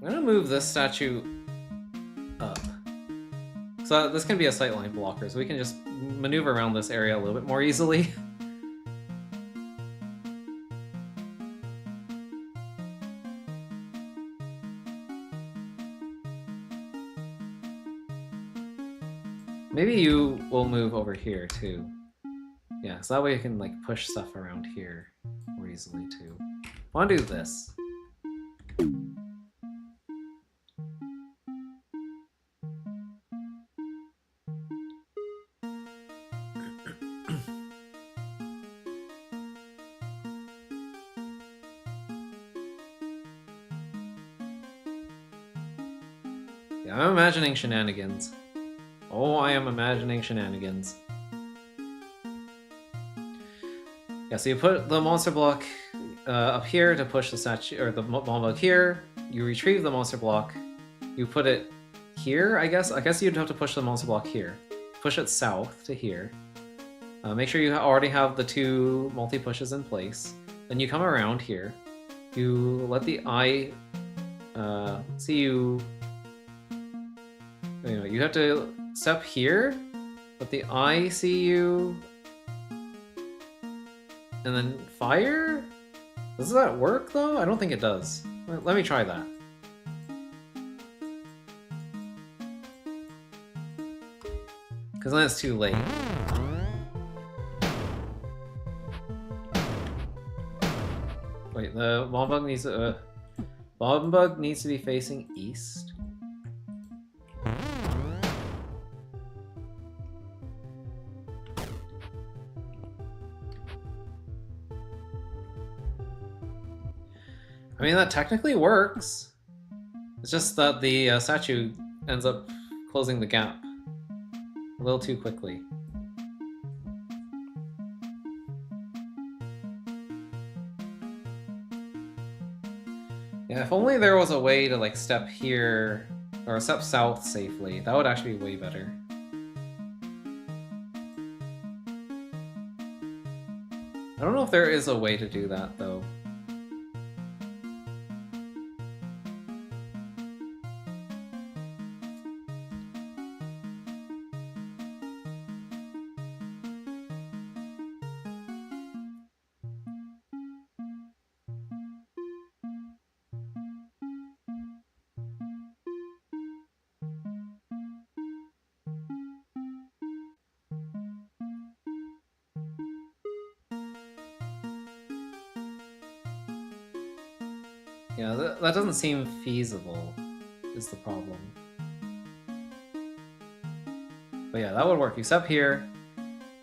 I'm gonna move this statue up. So this can be a sightline blocker, so we can just maneuver around this area a little bit more easily. Maybe you will move over here too. Yeah, so that way you can like push stuff around here more easily too. I want to do this. Yeah, I'm imagining shenanigans. Oh, I am imagining shenanigans. Yeah, so you put the monster block up here to push the statue, or the bomb bug here. You retrieve the monster block. You put it here, I guess. I guess you'd have to push the monster block here. Push it south to here. Make sure you already have the two multi-pushes in place. Then you come around here. You let the eye see you. You know, you have to step here, let the eye see you, and then fire? Does that work though? I don't think it does. Let me try that. Because then it's too late. Wait, the bomb bug needs to be facing east. I mean, that technically works. It's just that the statue ends up closing the gap a little too quickly. Yeah, if only there was a way to like step here or step south safely. That would actually be way better. I don't know if there is a way to do that though. Yeah, that doesn't seem feasible, is the problem. But yeah, that would work. You step here,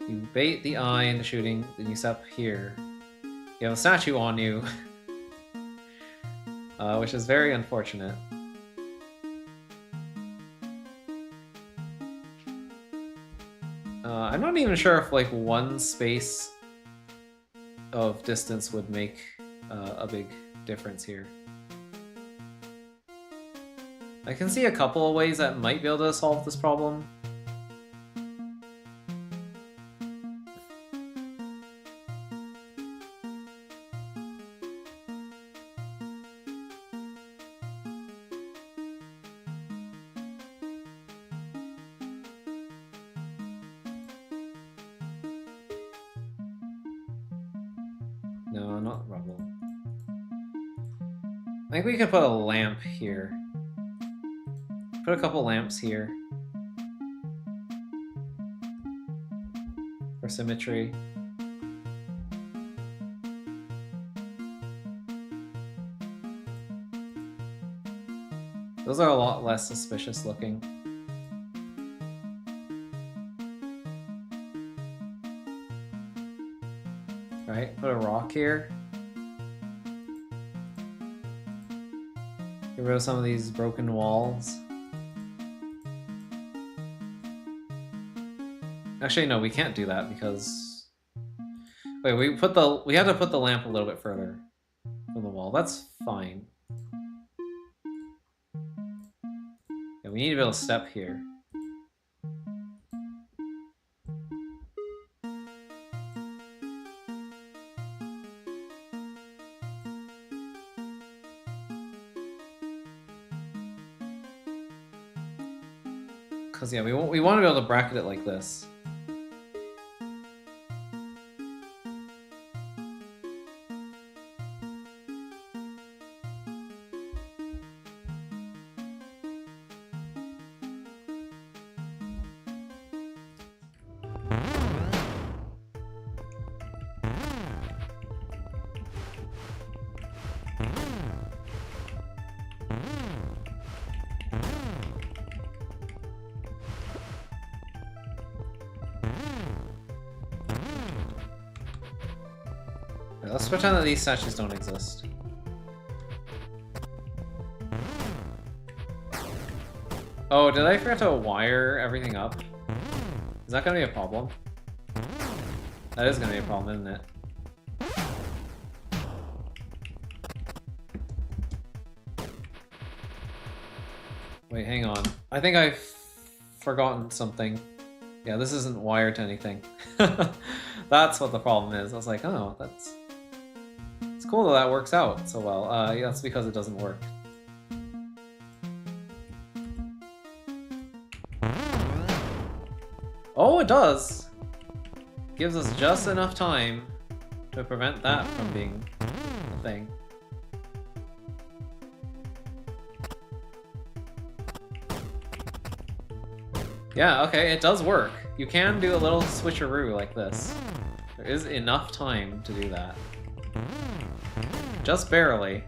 you bait the eye into shooting, then you step here. You have a statue on you, which is very unfortunate. I'm not even sure if like one space of distance would make a big difference here. I can see a couple of ways that might be able to solve this problem. No, not rubble. I think we could put a lamp here. Put a couple lamps here. For symmetry. Those are a lot less suspicious looking. Right, put a rock here. Get rid of some of these broken walls. Actually, no, we can't do that because... Wait, we had to put the lamp a little bit further from the wall. That's fine. Yeah, we need to be able to step here. Because, yeah, we want to be able to bracket it like this. Let's pretend that these statues don't exist. Oh, did I forget to wire everything up? Is that gonna be a problem? That is gonna be a problem, isn't it? Wait, hang on. I think I've forgotten something. Yeah, this isn't wired to anything. That's what the problem is. I was like, oh, it's cool that that works out so well. Yeah, that's because it doesn't work. Oh, it does! Gives us just enough time to prevent that from being a thing. Yeah, okay, it does work. You can do a little switcheroo like this. There is enough time to do that. Just barely.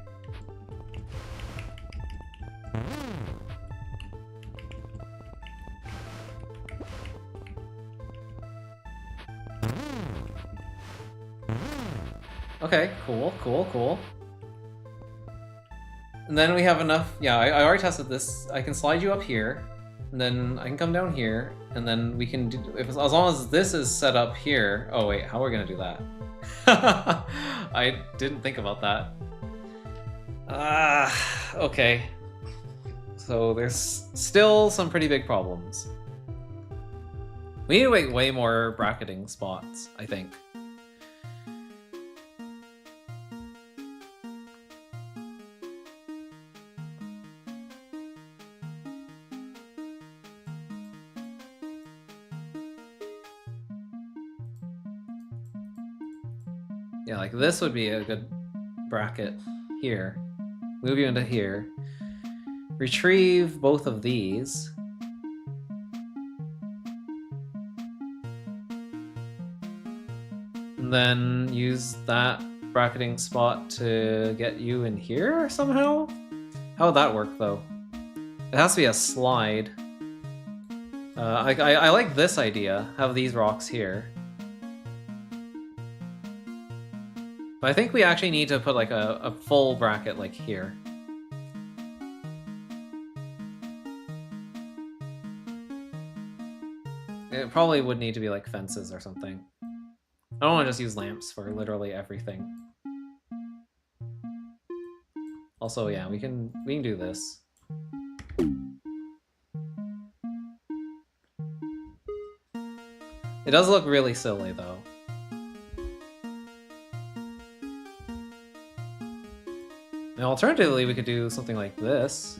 Okay, cool. And then we have enough... Yeah, I already tested this. I can slide you up here, and then I can come down here, and then we can do... as long as this is set up here... Oh wait, how are we gonna do that? I didn't think about that. Okay. So there's still some pretty big problems. We need to make way more bracketing spots, I think. Yeah, like this would be a good bracket here. Move you into here. Retrieve both of these. And then use that bracketing spot to get you in here somehow? How would that work though? It has to be a slide. I like this idea. Have these rocks here. But I think we actually need to put like a full bracket like here. It probably would need to be like fences or something. I don't want to just use lamps for literally everything. Also, yeah, we can do this. It does look really silly though. Now, alternatively, we could do something like this.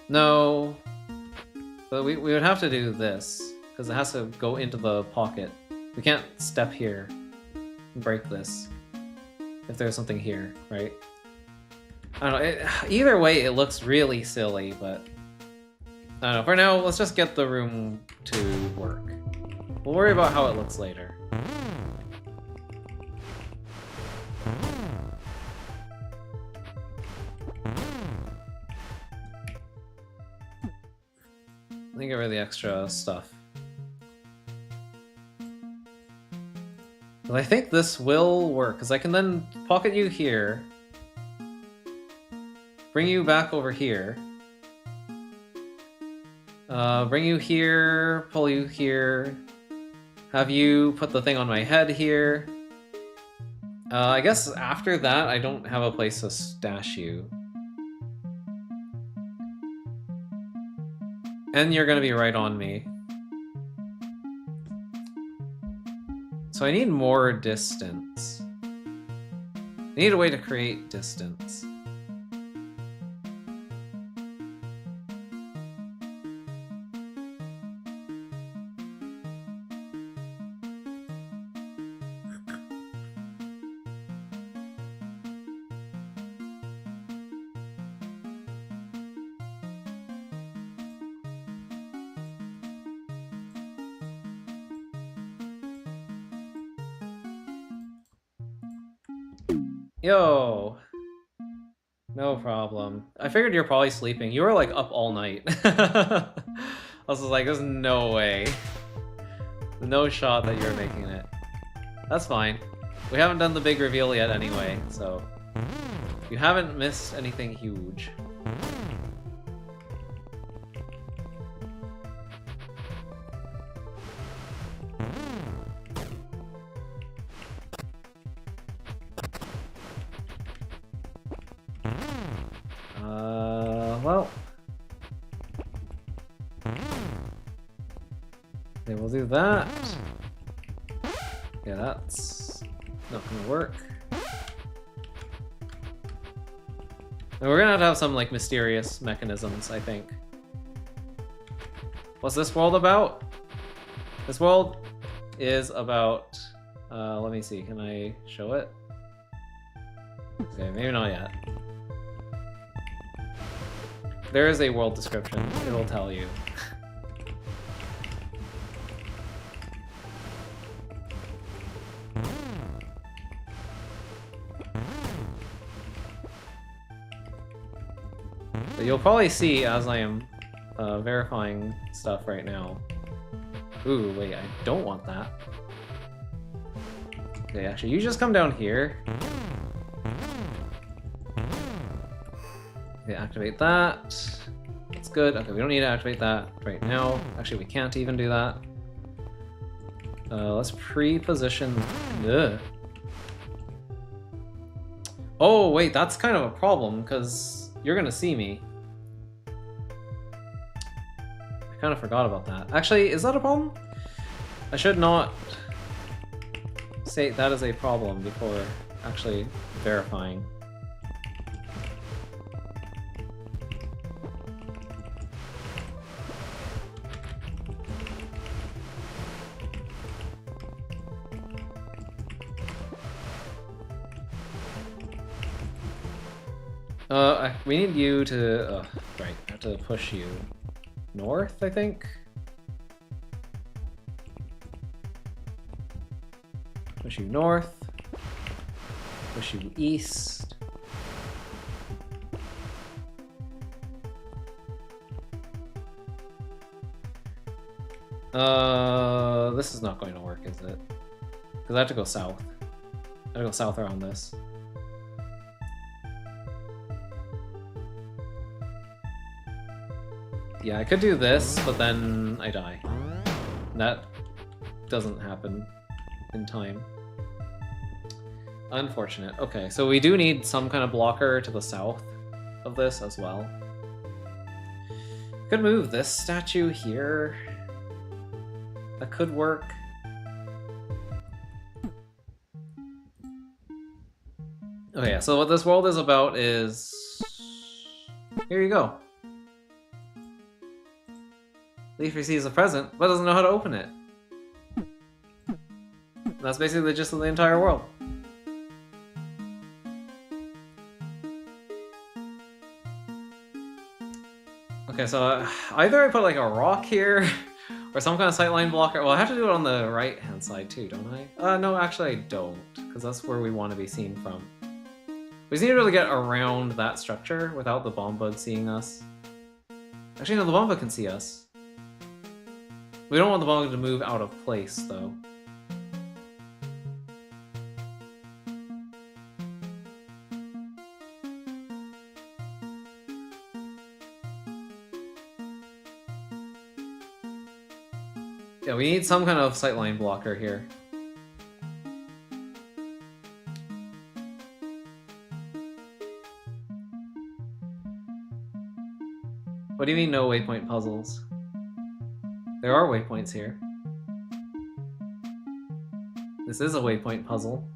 No, but we would have to do this, because it has to go into the pocket. We can't step here and break this if there's something here, right? I don't know, either way it looks really silly, but I don't know, for now, let's just get the room to work. We'll worry about how it looks later. me get rid of the extra stuff. But I think this will work, because I can then pocket you here, bring you back over here, bring you here, pull you here, have you put the thing on my head here. I guess after that, I don't have a place to stash you. And you're gonna be right on me. So I need more distance. I need a way to create distance. Yo! No problem. I figured you're probably sleeping. You were like up all night. I was like, there's no way. No shot that you're making it. That's fine. We haven't done the big reveal yet anyway, so you haven't missed anything huge. Well. Okay, we'll do that. Yeah, that's not gonna work. And we're gonna have to have some, like, mysterious mechanisms, I think. What's this world about? This world is about... let me see, can I show it? Okay, maybe not yet. There is a world description. It'll tell you. But you'll probably see as I am verifying stuff right now. Ooh, wait, I don't want that. Okay, actually, you just come down here. Okay, activate that. That's good. Okay, we don't need to activate that right now. Actually, we can't even do that. Let's pre-position. Ugh. Oh, wait, that's kind of a problem, because you're gonna see me. I kind of forgot about that. Actually, is that a problem? I should not say that is a problem before actually verifying. We need you to, right, I have to push you north, I think? Push you north, push you east. This is not going to work, is it? Because I have to go south. I have to go south around this. Yeah, I could do this, but then I die. That doesn't happen in time. Unfortunate. Okay, so we do need some kind of blocker to the south of this as well. Could move this statue here. That could work. Okay, yeah, so what this world is about is... Here you go. Leaf receives a present, but doesn't know how to open it. That's basically the gist of the entire world. Okay, so either I put like a rock here, or some kind of sightline blocker. Well, I have to do it on the right-hand side too, don't I? No, actually I don't, because that's where we want to be seen from. We just need to be able to get around that structure without the bomb bud seeing us. Actually, no, the bomb bud can see us. We don't want the bug to move out of place, though. Yeah, we need some kind of sightline blocker here. What do you mean no waypoint puzzles? There are waypoints here. This is a waypoint puzzle.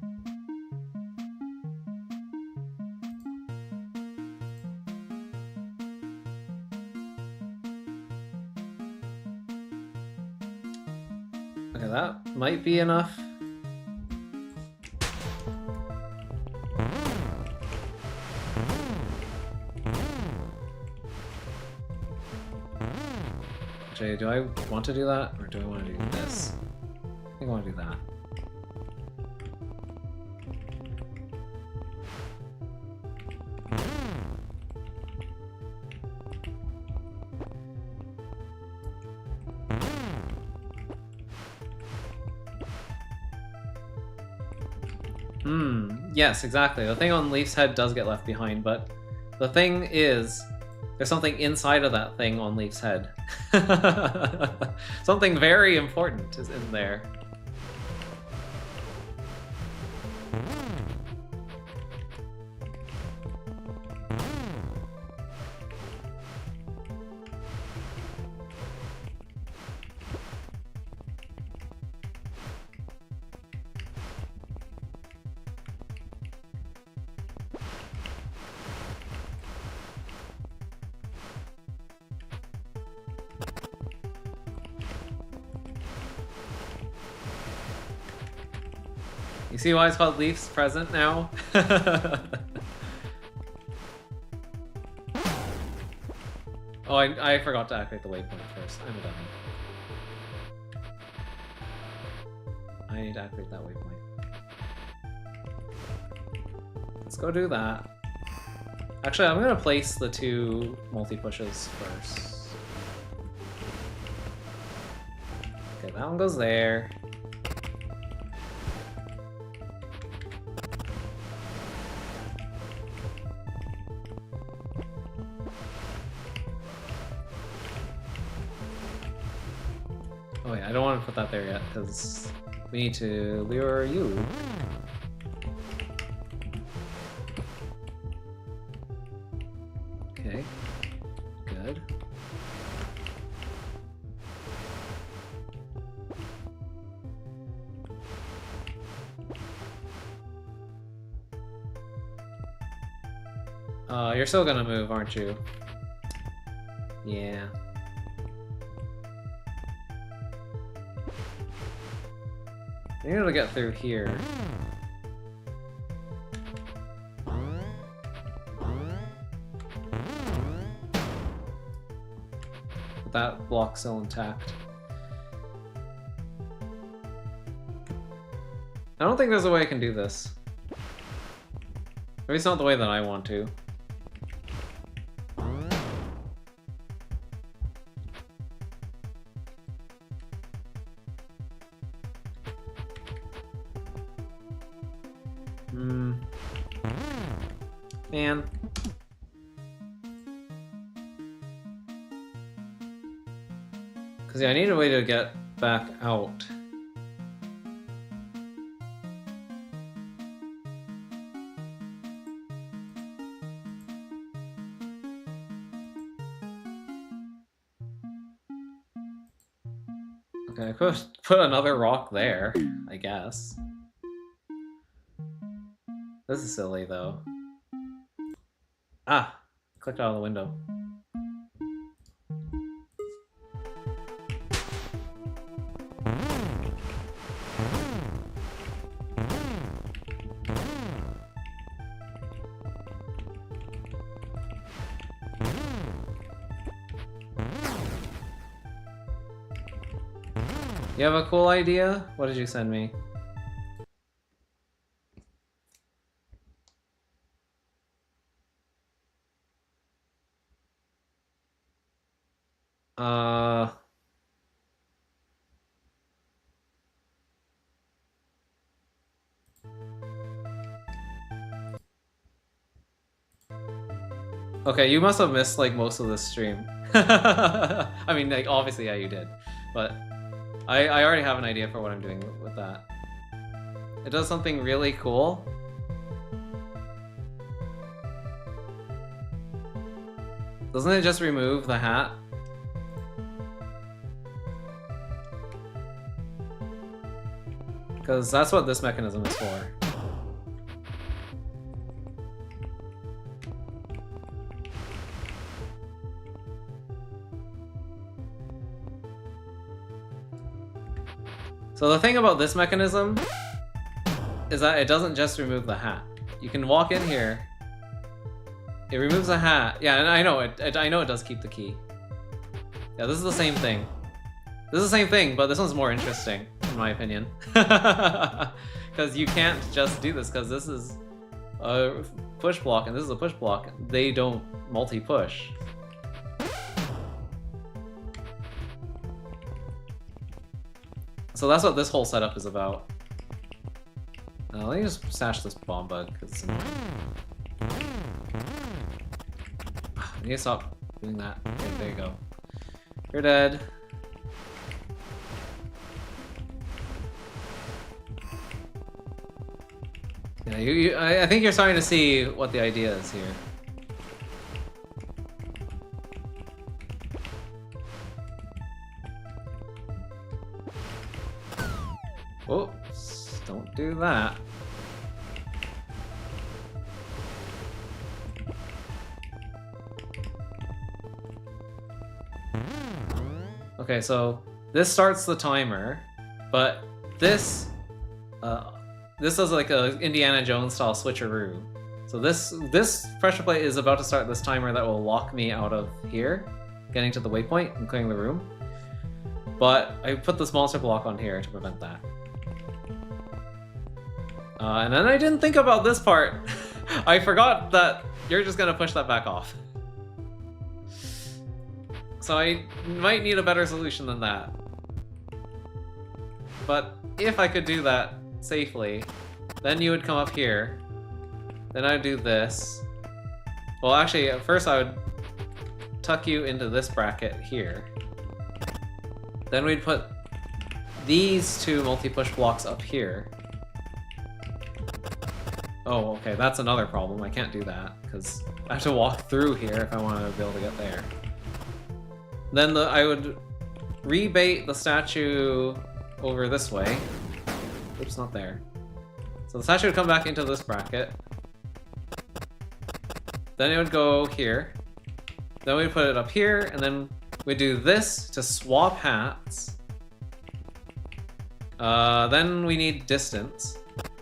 Okay, that might be enough. Actually, do I want to do that, or do I want to do this? I think I want to do that. Yes, exactly. The thing on Leaf's head does get left behind, but the thing is, there's something inside of that thing on Leaf's head. Something very important is in there. You see why it's called Leaf's Present now? Oh, I forgot to activate the waypoint first. I'm dummy. I need to activate that waypoint. Let's go do that. Actually, I'm gonna place the two multi-pushes first. Okay, that one goes there. Oh yeah, I don't want to put that there yet, because we need to lure you. Okay, good. You're still gonna move, aren't you? Yeah. I need to get through here. But that block's still intact. I don't think there's a way I can do this. Maybe it's not the way that I want to. Man. Because yeah, I need a way to get back out. Okay, I could put another rock there, I guess. This is silly, though. Ah! Clicked out of the window. You have a cool idea? What did you send me? Okay, you must have missed like most of this stream. I mean, like obviously, yeah, you did, but I already have an idea for what I'm doing with that. It does something really cool. Doesn't it just remove the hat? Because that's what this mechanism is for. So the thing about this mechanism is that it doesn't just remove the hat. You can walk in here. It removes the hat. Yeah, and I know it does keep the key. Yeah, this is the same thing. This is the same thing, but this one's more interesting, in my opinion. Because you can't just do this, because this is a push block and this is a push block. They don't multi-push. So that's what this whole setup is about. Let me just stash this bomb bug, because I need to stop doing that. Okay, there you go. You're dead. Yeah, I think you're starting to see what the idea is here. Oops, don't do that. Okay, so this starts the timer, but this does like a Indiana Jones style switcheroo. So this pressure plate is about to start this timer that will lock me out of here, getting to the waypoint and clearing the room. But I put this monster block on here to prevent that. And then I didn't think about this part. I forgot that you're just gonna push that back off. So I might need a better solution than that. But if I could do that safely, then you would come up here. Then I'd do this. Well, actually, at first I would tuck you into this bracket here. Then we'd put these two multi-push blocks up here. Oh, okay, that's another problem. I can't do that, because I have to walk through here if I want to be able to get there. Then I would rebait the statue over this way. Oops, not there. So the statue would come back into this bracket. Then it would go here. Then we'd put it up here, and then we'd do this to swap hats. Then we need distance.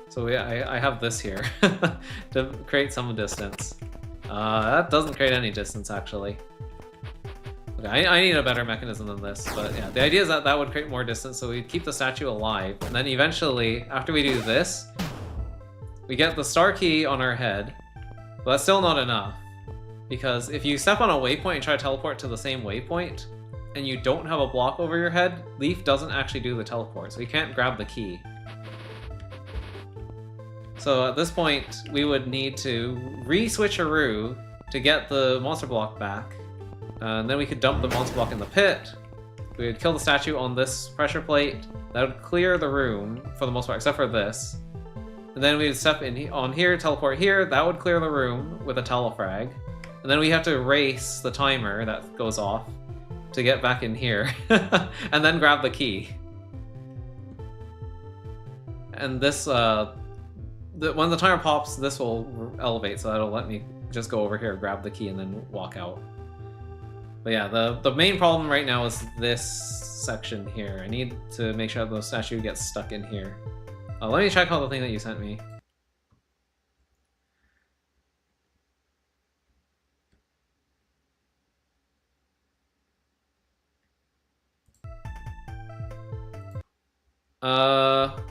So I have this here to create some distance. That doesn't create any distance, actually. Okay, I need a better mechanism than this, but yeah, the idea is that that would create more distance, so we keep the statue alive, and then eventually, after we do this, we get the star key on our head, but that's still not enough, because if you step on a waypoint and try to teleport to the same waypoint, and you don't have a block over your head, Leaf doesn't actually do the teleport, so you can't grab the key. So at this point, we would need to re-switcheroo to get the monster block back. And then we could dump the monster block in the pit. We would kill the statue on this pressure plate. That would clear the room, for the most part, except for this. And then we would step in on here, teleport here. That would clear the room with a telefrag. And then we have to erase the timer that goes off to get back in here. And then grab the key. And this, when the timer pops, this will elevate, so that'll let me just go over here, grab the key, and then walk out. But yeah, the main problem right now is this section here. I need to make sure the statue gets stuck in here. Let me check out the thing that you sent me.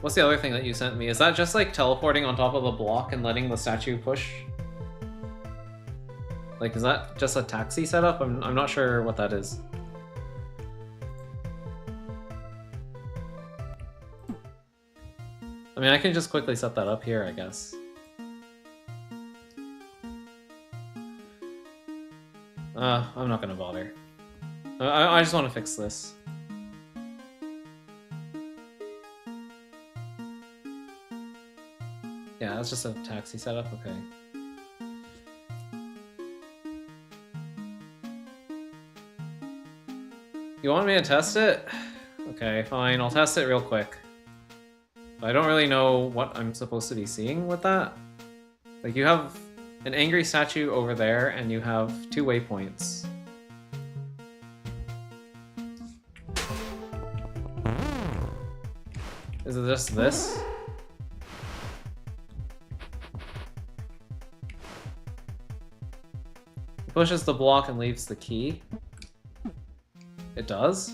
What's the other thing that you sent me? Is that just like teleporting on top of the block and letting the statue push? Like, is that just a taxi setup? I'm not sure what that is. I mean, I can just quickly set that up here, I guess. I'm not gonna bother. I just want to fix this. Yeah, that's just a taxi setup, okay. You want me to test it? Okay, fine, I'll test it real quick. I don't really know what I'm supposed to be seeing with that. Like, you have an angry statue over there, and you have 2 waypoints. Is it just this? It pushes the block and leaves the key. It does?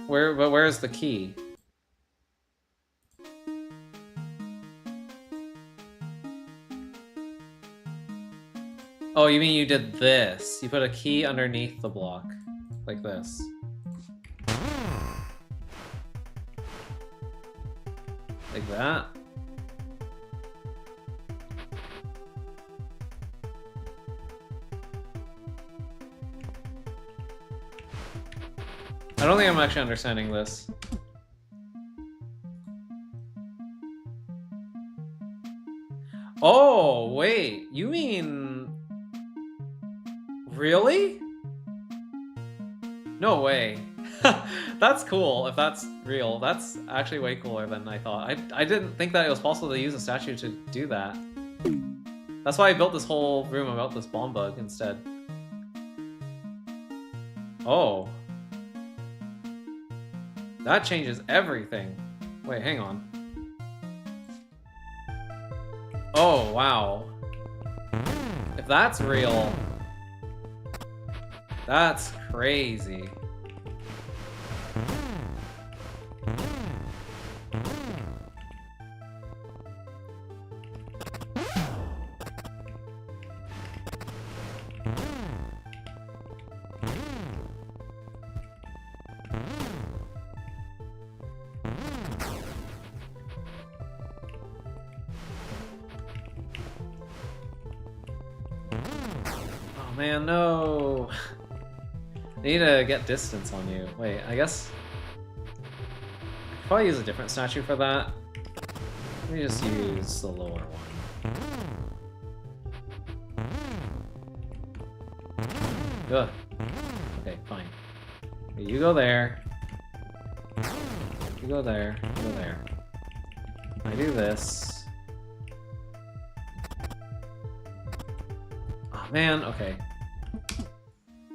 But where's the key? Oh, you mean you did this? You put a key underneath the block. Like this. Like that? I don't think I'm actually understanding this. Oh, wait. You mean... Really? No way. That's cool, if that's real. That's actually way cooler than I thought. I didn't think that it was possible to use a statue to do that. That's why I built this whole room about this bomb bug instead. Oh. That changes everything. Wait, hang on. Oh, wow. If that's real... That's crazy. Oh man, no. I need to get distance on you. Wait, I guess... I could probably use a different statue for that. Let me just use the lower one. Ugh. Okay, fine. Okay, you go there. You go there. You go there. I do this. Oh man, okay.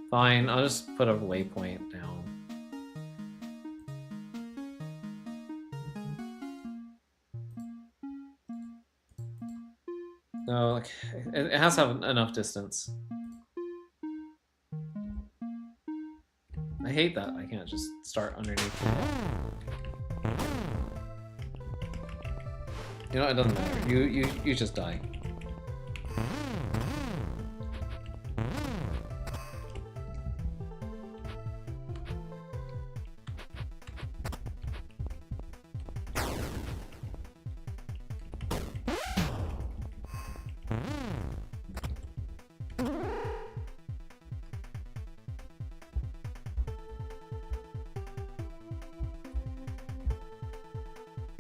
Fine, I'll just put a waypoint down. No, like, it has to have enough distance. I hate that I can't just start underneath it. You know, it doesn't matter. You just die.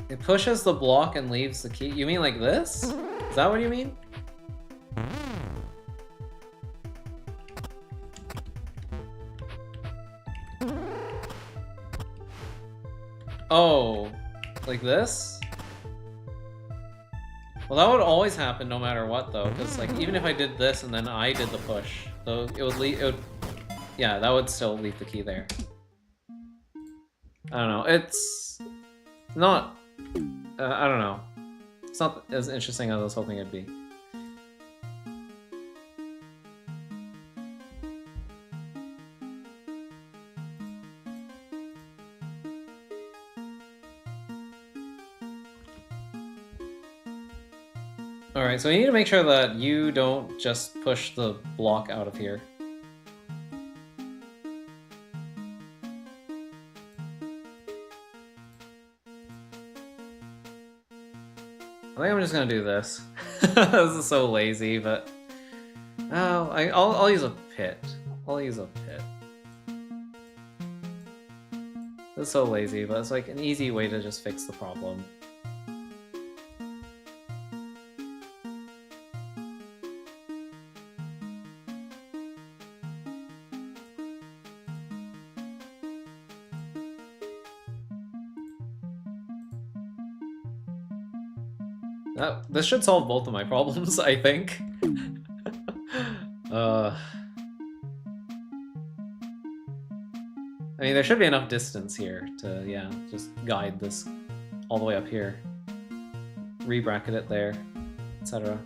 It pushes the block and leaves the key. You mean like this? Is that what you mean? Oh, like this? Well, that would always happen no matter what, though, because like even if I did this and then I did the push, though it would leave. It would, yeah, that would still leave the key there. I don't know. It's not. I don't know. It's not as interesting as I was hoping it'd be. Alright, so we need to make sure that you don't just push the block out of here. I think I'm just gonna do this. This is so lazy, but... Oh, I'll use a pit. I'll use a pit. This is so lazy, but it's like an easy way to just fix the problem. This should solve both of my problems, I think. I mean, there should be enough distance here to, yeah, just guide this all the way up here. Re-bracket it there, etc.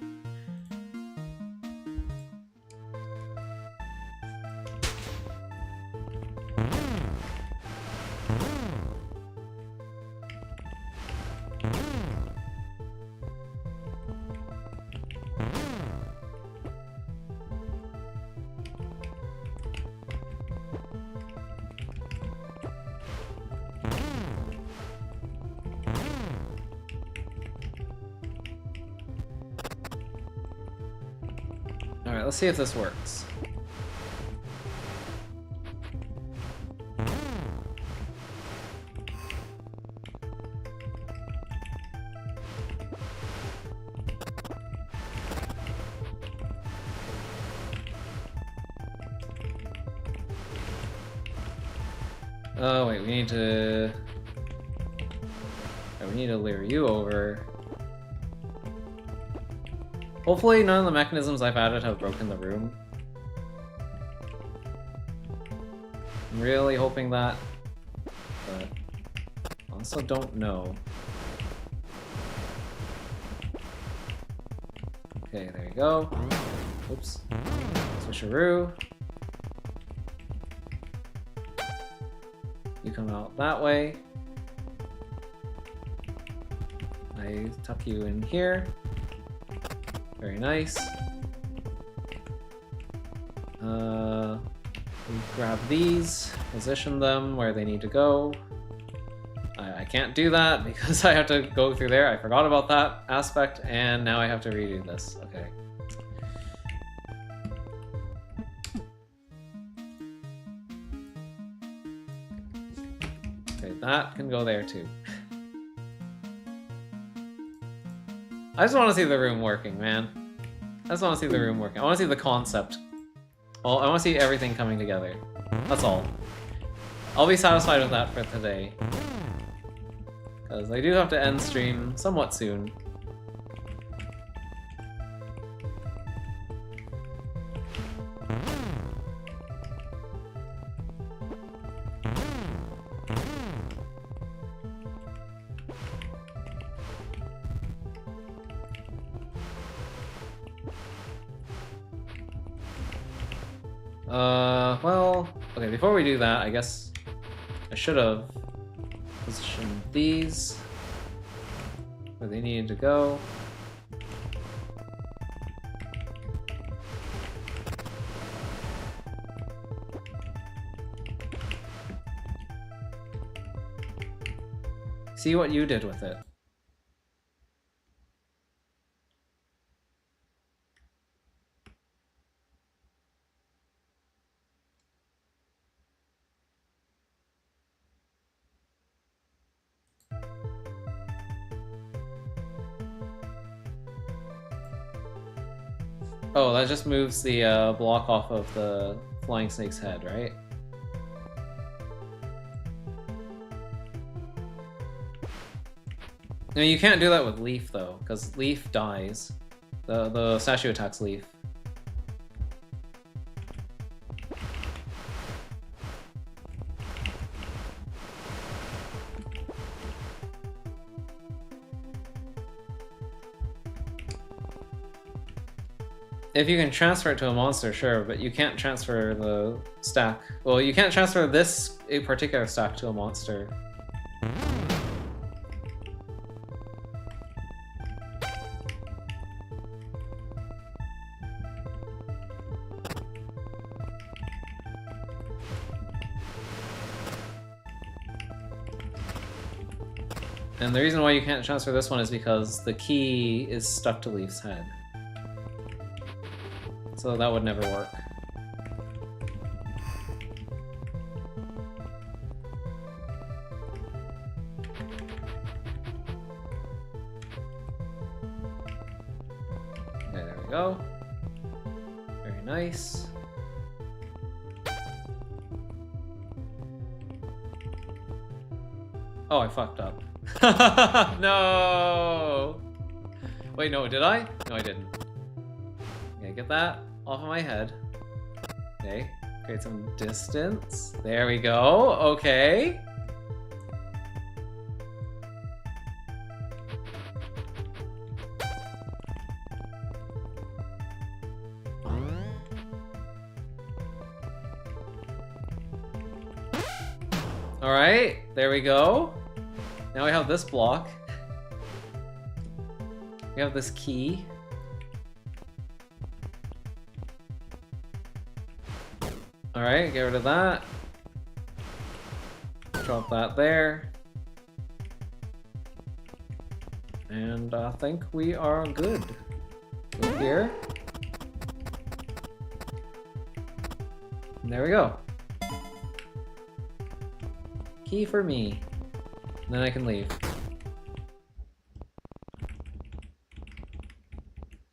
Alright, let's see if this works. Oh wait, we need to... Oh, we need to lure you over. Hopefully none of the mechanisms I've added have broken the room. I'm really hoping that, but I also don't know. Okay, there you go. Oops. Switcheroo. You come out that way. I tuck you in here. Very nice. We grab these, position them where they need to go. I can't do that because I have to go through there. I forgot about that aspect, and now I have to redo this. Okay. Okay, that can go there too. I just want to see the room working, man. I just want to see the room working. I want to see the concept. Well, I want to see everything coming together. That's all. I'll be satisfied with that for today. Because I do have to end stream somewhat soon. Well, okay, before we do that, I guess I should have positioned these where they needed to go. See what you did with it. Oh, that just moves the block off of the flying snake's head, right? No, you can't do that with Leaf though, because Leaf dies. The statue attacks Leaf. If you can transfer it to a monster, sure, but you can't transfer the stack. Well, you can't transfer this particular stack to a monster. And the reason why you can't transfer this one is because the key is stuck to Leaf's head. So that would never work. Okay, there we go. Very nice. Oh, I fucked up. No! Wait, no, did I? No, I didn't. Okay, get that off of my head. Okay, create some distance. There we go, okay. Alright, there we go. Now we have this block. We have this key. Alright, get rid of that. Drop that there. And I think we are good. Go here. And there we go. Key for me. And then I can leave.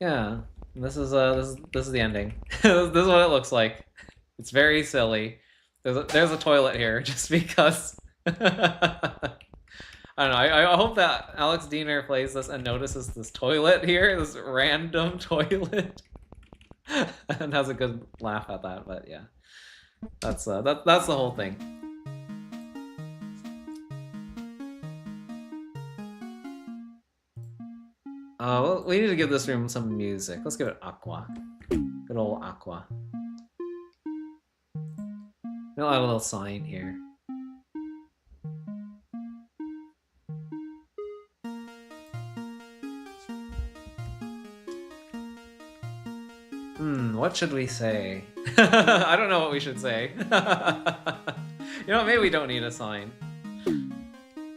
Yeah, this is the ending. This is what it looks like. It's very silly. There's a toilet here just because. I don't know. I hope that Alex Diener plays this and notices this toilet here, this random toilet, and has a good laugh at that. But yeah, that's the whole thing. Well, we need to give this room some music. Let's give it Aqua. Good old Aqua. We'll add a little sign here. What should we say? I don't know what we should say. You know what, maybe we don't need a sign.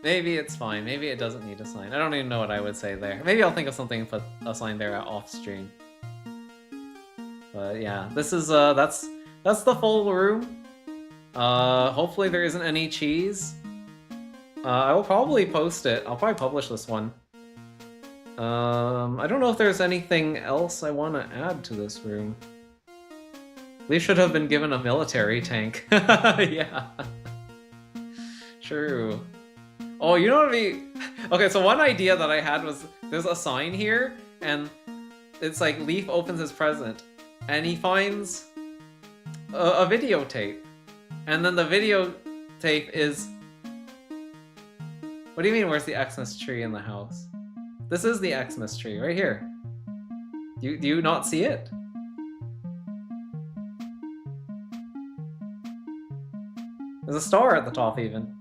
Maybe it's fine. Maybe it doesn't need a sign. I don't even know what I would say there. Maybe I'll think of something and put a sign there off stream. But yeah, this is that's the full room. Hopefully there isn't any cheese. I will probably post it. I'll probably publish this one. I don't know if there's anything else I want to add to this room. We should have been given a military tank. Yeah. True. Oh, you know what I mean? Okay, so one idea that I had was there's a sign here, and it's like Leaf opens his present, and he finds a videotape. And then the videotape is... What do you mean, where's the Xmas tree in the house? This is the Xmas tree, right here. Do you not see it? There's a star at the top, even.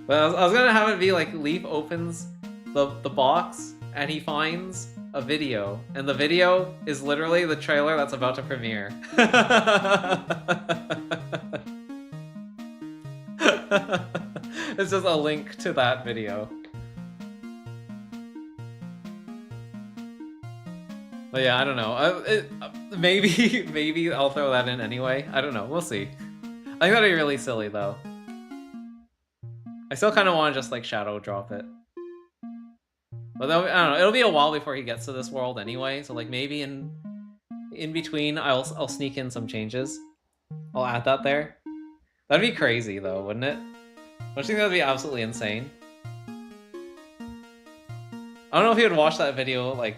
But I was gonna have it be like Leaf opens the box and he finds a video, and the video is literally the trailer that's about to premiere. It's just a link to that video. But yeah, I don't know. Maybe I'll throw that in anyway. I don't know. We'll see. I think that'd be really silly though. I still kind of want to just like shadow drop it. But I don't know. It'll be a while before he gets to this world anyway. So like maybe in between, I'll sneak in some changes. I'll add that there. That'd be crazy though, wouldn't it? Don't you think that'd be absolutely insane? I don't know if he would watch that video like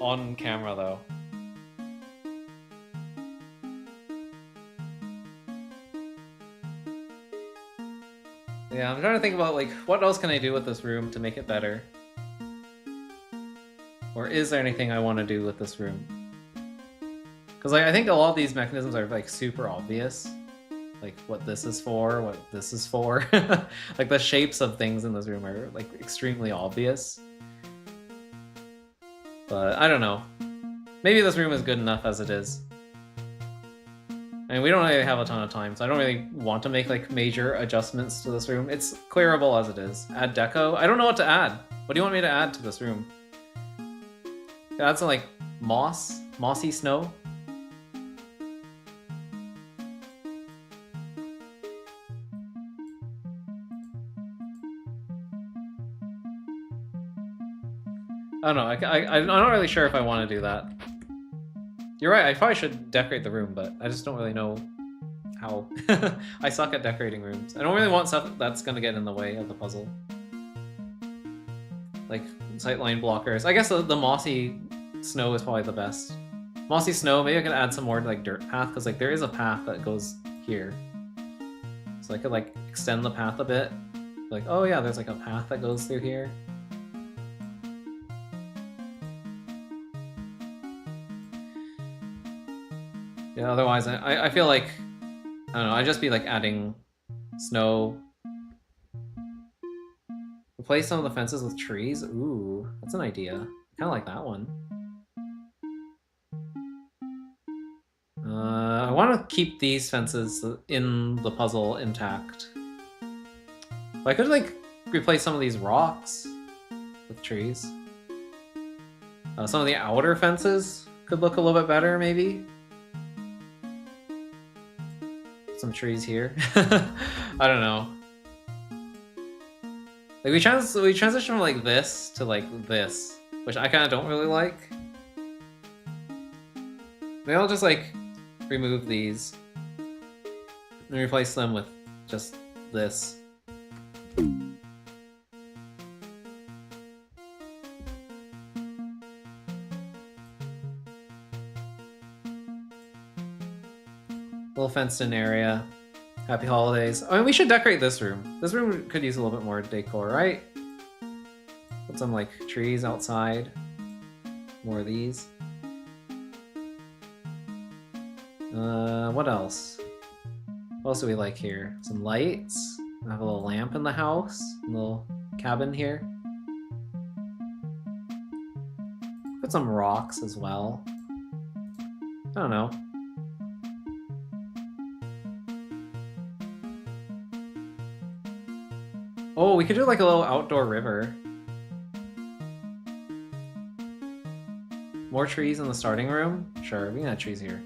on camera though. Yeah, I'm trying to think about like what else can I do with this room to make it better? Or is there anything I want to do with this room? Because like I think a lot of these mechanisms are like super obvious. Like what this is for, what this is for. Like the shapes of things in this room are like extremely obvious. But I don't know. Maybe this room is good enough as it is. I mean, we don't really have a ton of time, so I don't really want to make like major adjustments to this room. It's clearable as it is. Add deco. I don't know what to add. What do you want me to add to this room? Add some like mossy snow. I don't know. I'm not really sure if I want to do that. You're right. I probably should decorate the room, but I just don't really know how. I suck at decorating rooms. I don't really want stuff that's gonna get in the way of the puzzle. Like sightline blockers. I guess the mossy snow is probably the best. Mossy snow. Maybe I can add some more like dirt path because like there is a path that goes here. So I could like extend the path a bit. Like, oh yeah, there's like a path that goes through here. Yeah, otherwise I feel like, I don't know, I'd just be like adding snow. Replace some of the fences with trees. Ooh, that's an idea. Kind of like that one. I want to keep these fences in the puzzle intact. But I could like replace some of these rocks with trees. Some of the outer fences could look a little bit better, maybe. Some trees here. I don't know. Like we transition from like this to like this, which I kind of don't really like. Maybe I'll just like remove these and replace them with just this. Little fenced-in area. Happy holidays. I mean, we should decorate this room. This room could use a little bit more decor, right? Put some like trees outside. More of these. What else? What else do we like here? Some lights. I have a little lamp in the house. A little cabin here. Put some rocks as well. I don't know. Oh, we could do like a little outdoor river. More trees in the starting room? Sure, we can add trees here.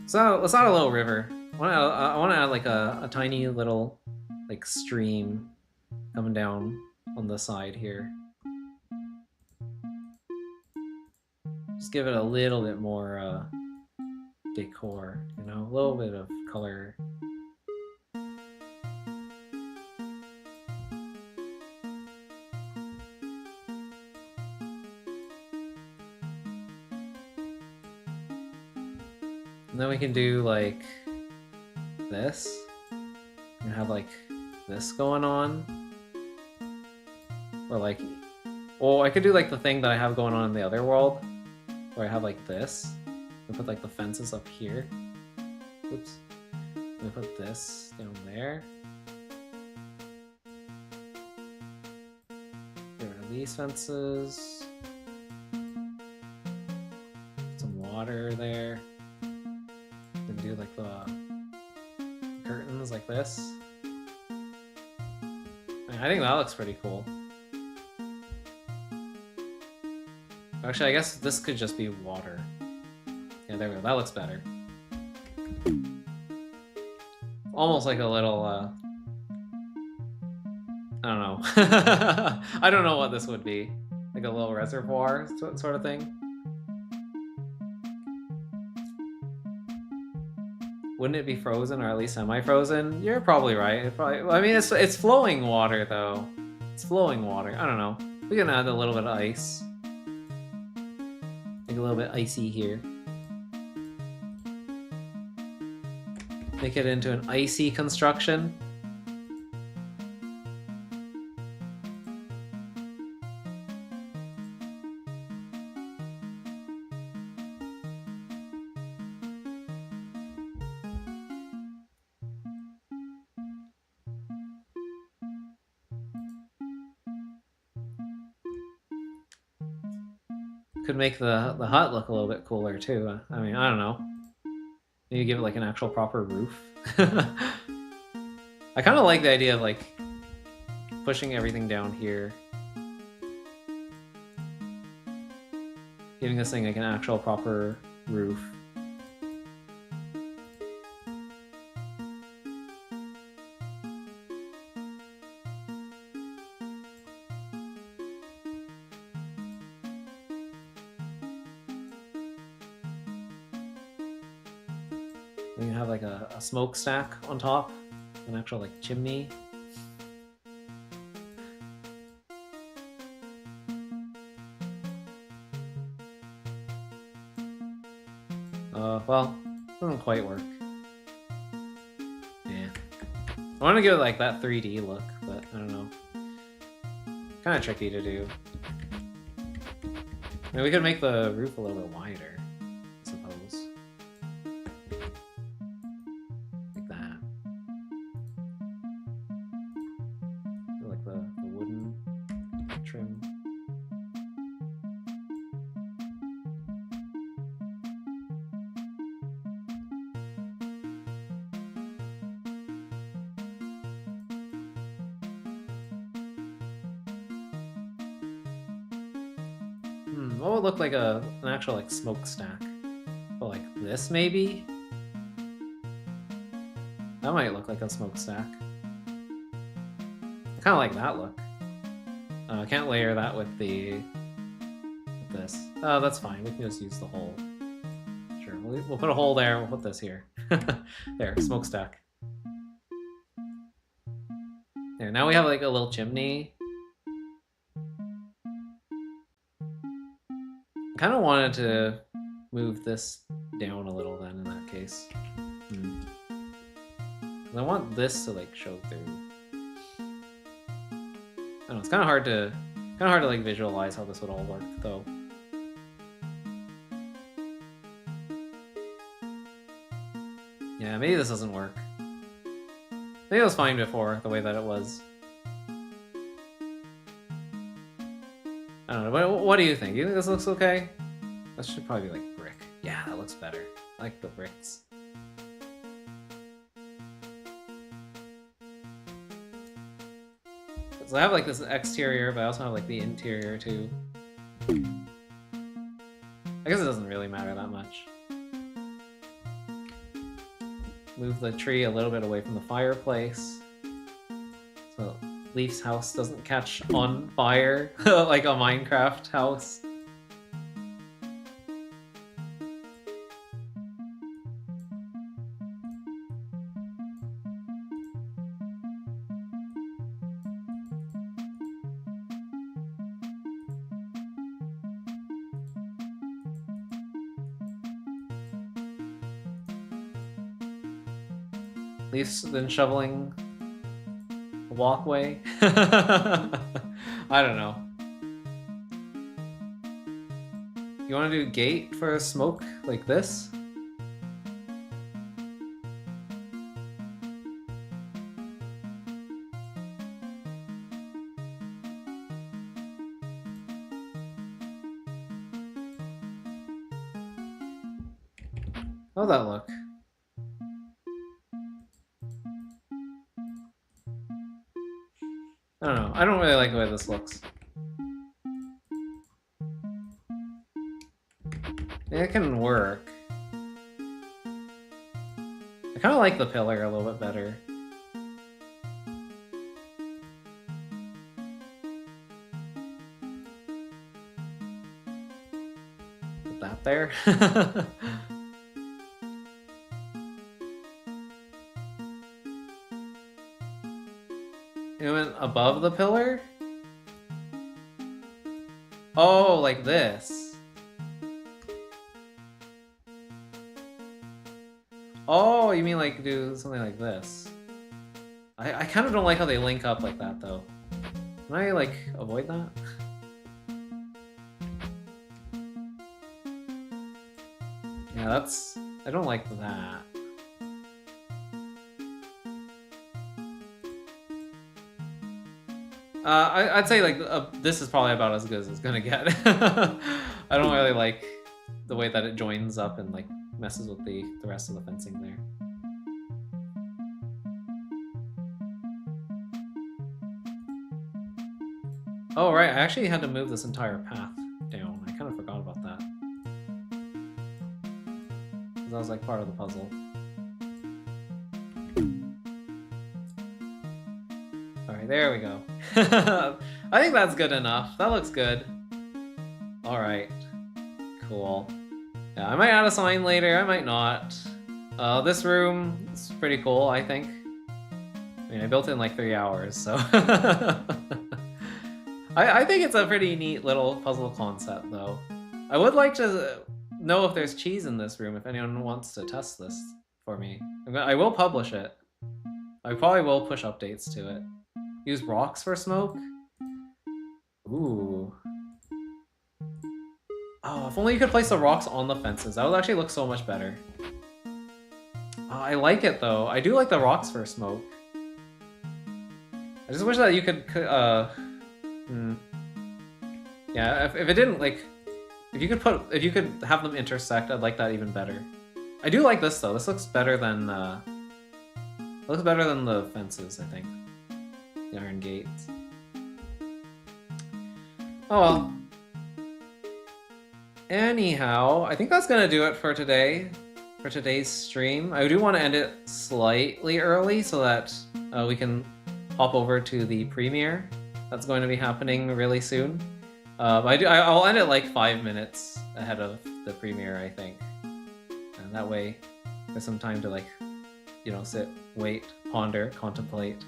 So let's add a little river. I want to add like a tiny little like stream coming down on the side here. Just give it a little bit more decor, you know, a little bit of color. And then we can do like this and have like this going on. Or like, oh, I could do like the thing that I have going on in the other world where I have like this. I put like the fences up here. Oops. I put this down there. Get rid of these fences. Put some water there. Then do like the curtains like this. I think that looks pretty cool. Actually, I guess this could just be water. Yeah, there we go. That looks better. Almost like a little, I don't know. I don't know what this would be. Like a little reservoir sort of thing. Wouldn't it be frozen or at least semi-frozen? You're probably right. I mean, it's flowing water though. It's flowing water. I don't know. We can add a little bit of ice. Make it a little bit icy here. Make it into an icy construction. Could make the hut look a little bit cooler too. I mean, I don't know. Maybe give it like an actual proper roof. I kind of like the idea of like pushing everything down here. Giving this thing like an actual proper roof. We can have like a smokestack on top, an actual like chimney. Well, doesn't quite work. Yeah. I want to give it like that 3D look, but I don't know. Kind of tricky to do. I mean, we could make the roof a little bit wider, I suppose. Like that. Like the wooden trim. What would look like an actual like smokestack? But like this maybe? That might look like a smokestack. I kind of like that look. I can't layer that with this. Oh, that's fine. We can just use the hole. Sure, we'll put a hole there. We'll put this here. There, smokestack. There, now we have like a little chimney. I kind of wanted to move this down a little then in that case. I want this to like show through. I don't know, it's kind of hard to like visualize how this would all work though. Yeah, maybe this doesn't work. I think it was fine before, the way that it was. I don't know, what do you think? You think this looks okay? This should probably be like brick. Yeah, that looks better. I like the bricks. So I have like this exterior, but I also have like the interior too. I guess it doesn't really matter that much. Move the tree a little bit away from the fireplace. So Leaf's house doesn't catch on fire like a Minecraft house. Leaf's been shoveling a walkway. I don't know. You want to do gate for smoke like this? How'd that look? I don't know. I don't really like the way this looks. It can work. I kind of like the pillar a little bit better. Put that there. It went above the pillar? Oh, like this. Oh, you mean like do something like this? I kind of don't like how they link up like that though. Can I like avoid that? Yeah, that's... I don't like that. I'd say like this is probably about as good as it's gonna get. I I don't really like the way that it joins up and like messes with the rest of the fencing there. Oh right, I actually had to move this entire path down. I kind of forgot about that. That was like part of the puzzle. Alright, there we go. I think that's good enough. That looks good. Alright. Cool. Yeah, I might add a sign later, I might not. This room is pretty cool, I think. I mean, I built it in like 3 hours, so... I think it's a pretty neat little puzzle concept, though. I would like to know if there's cheese in this room, if anyone wants to test this for me. I will publish it. I probably will push updates to it. Use rocks for smoke? Ooh. Oh, if only you could place the rocks on the fences. That would actually look so much better. Oh, I like it, though. I do like the rocks for smoke. I just wish that you could... Yeah, if it didn't, like... If you could have them intersect, I'd like that even better. I do like this, though. This looks better than, looks better than the fences, I think. The iron gates. Oh well. Anyhow, I think that's gonna do it for today. For today's stream. I do want to end it slightly early so that we can hop over to the premiere. That's going to be happening really soon. I'll end it like 5 minutes ahead of the premiere, I think. And that way, there's some time to like, you know, sit, wait, ponder, contemplate,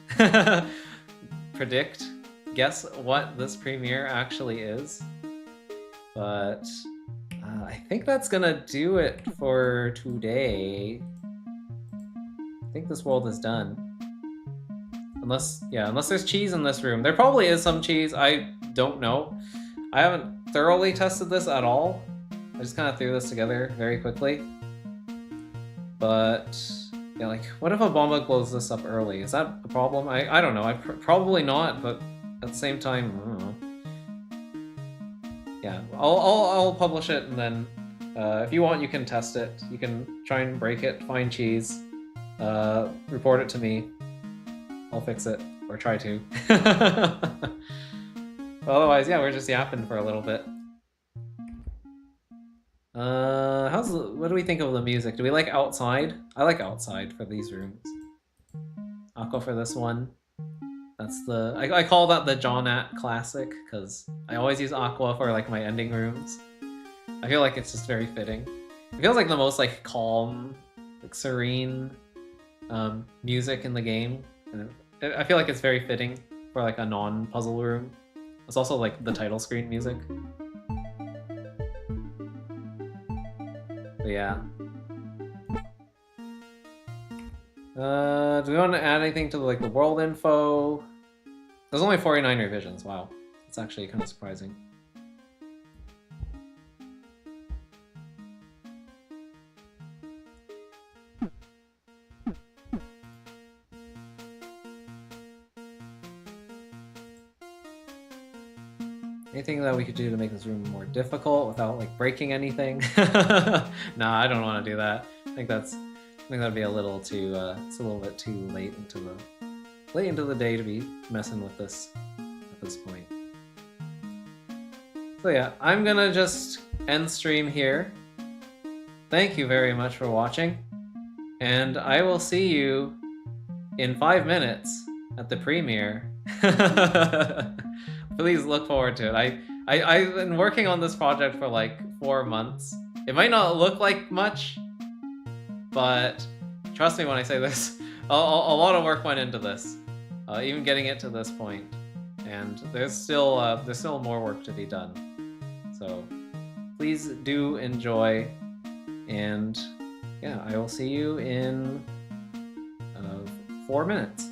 predict, guess what this premiere actually is. But I think that's gonna do it for today. I think this world is done. Unless there's cheese in this room. There probably is some cheese, I don't know. I haven't thoroughly tested this at all. I just kind of threw this together very quickly. But, yeah, like, what if a bomba blows this up early? Is that a problem? I don't know. Probably not, but at the same time, I don't know. Yeah, I'll publish it, and then if you want, you can test it. You can try and break it, find cheese, report it to me. I'll fix it, or try to. Otherwise, yeah, we're just yapping for a little bit. What do we think of the music? Do we like outside? I like outside for these rooms. Aqua for this one. That's the... I call that the John At classic, because I always use Aqua for like my ending rooms. I feel like it's just very fitting. It feels like the most like calm, like serene music in the game. And I feel like it's very fitting for like a non-puzzle room. It's also like the title screen music. But yeah. Do we want to add anything to like the world info? There's only 49 revisions. Wow, it's actually kind of surprising. Anything that we could do to make this room more difficult without like breaking anything? Nah, I don't want to do that. I think that'd be a little too. It's a little bit too late into the day to be messing with this at this point. So yeah, I'm gonna just end stream here. Thank you very much for watching, and I will see you in 5 minutes at the premiere. Please look forward to it. I've been working on this project for like 4 months. It might not look like much, but trust me when I say this, a lot of work went into this, even getting it to this point, and there's still more work to be done. So please do enjoy, and yeah, I will see you in 4 minutes.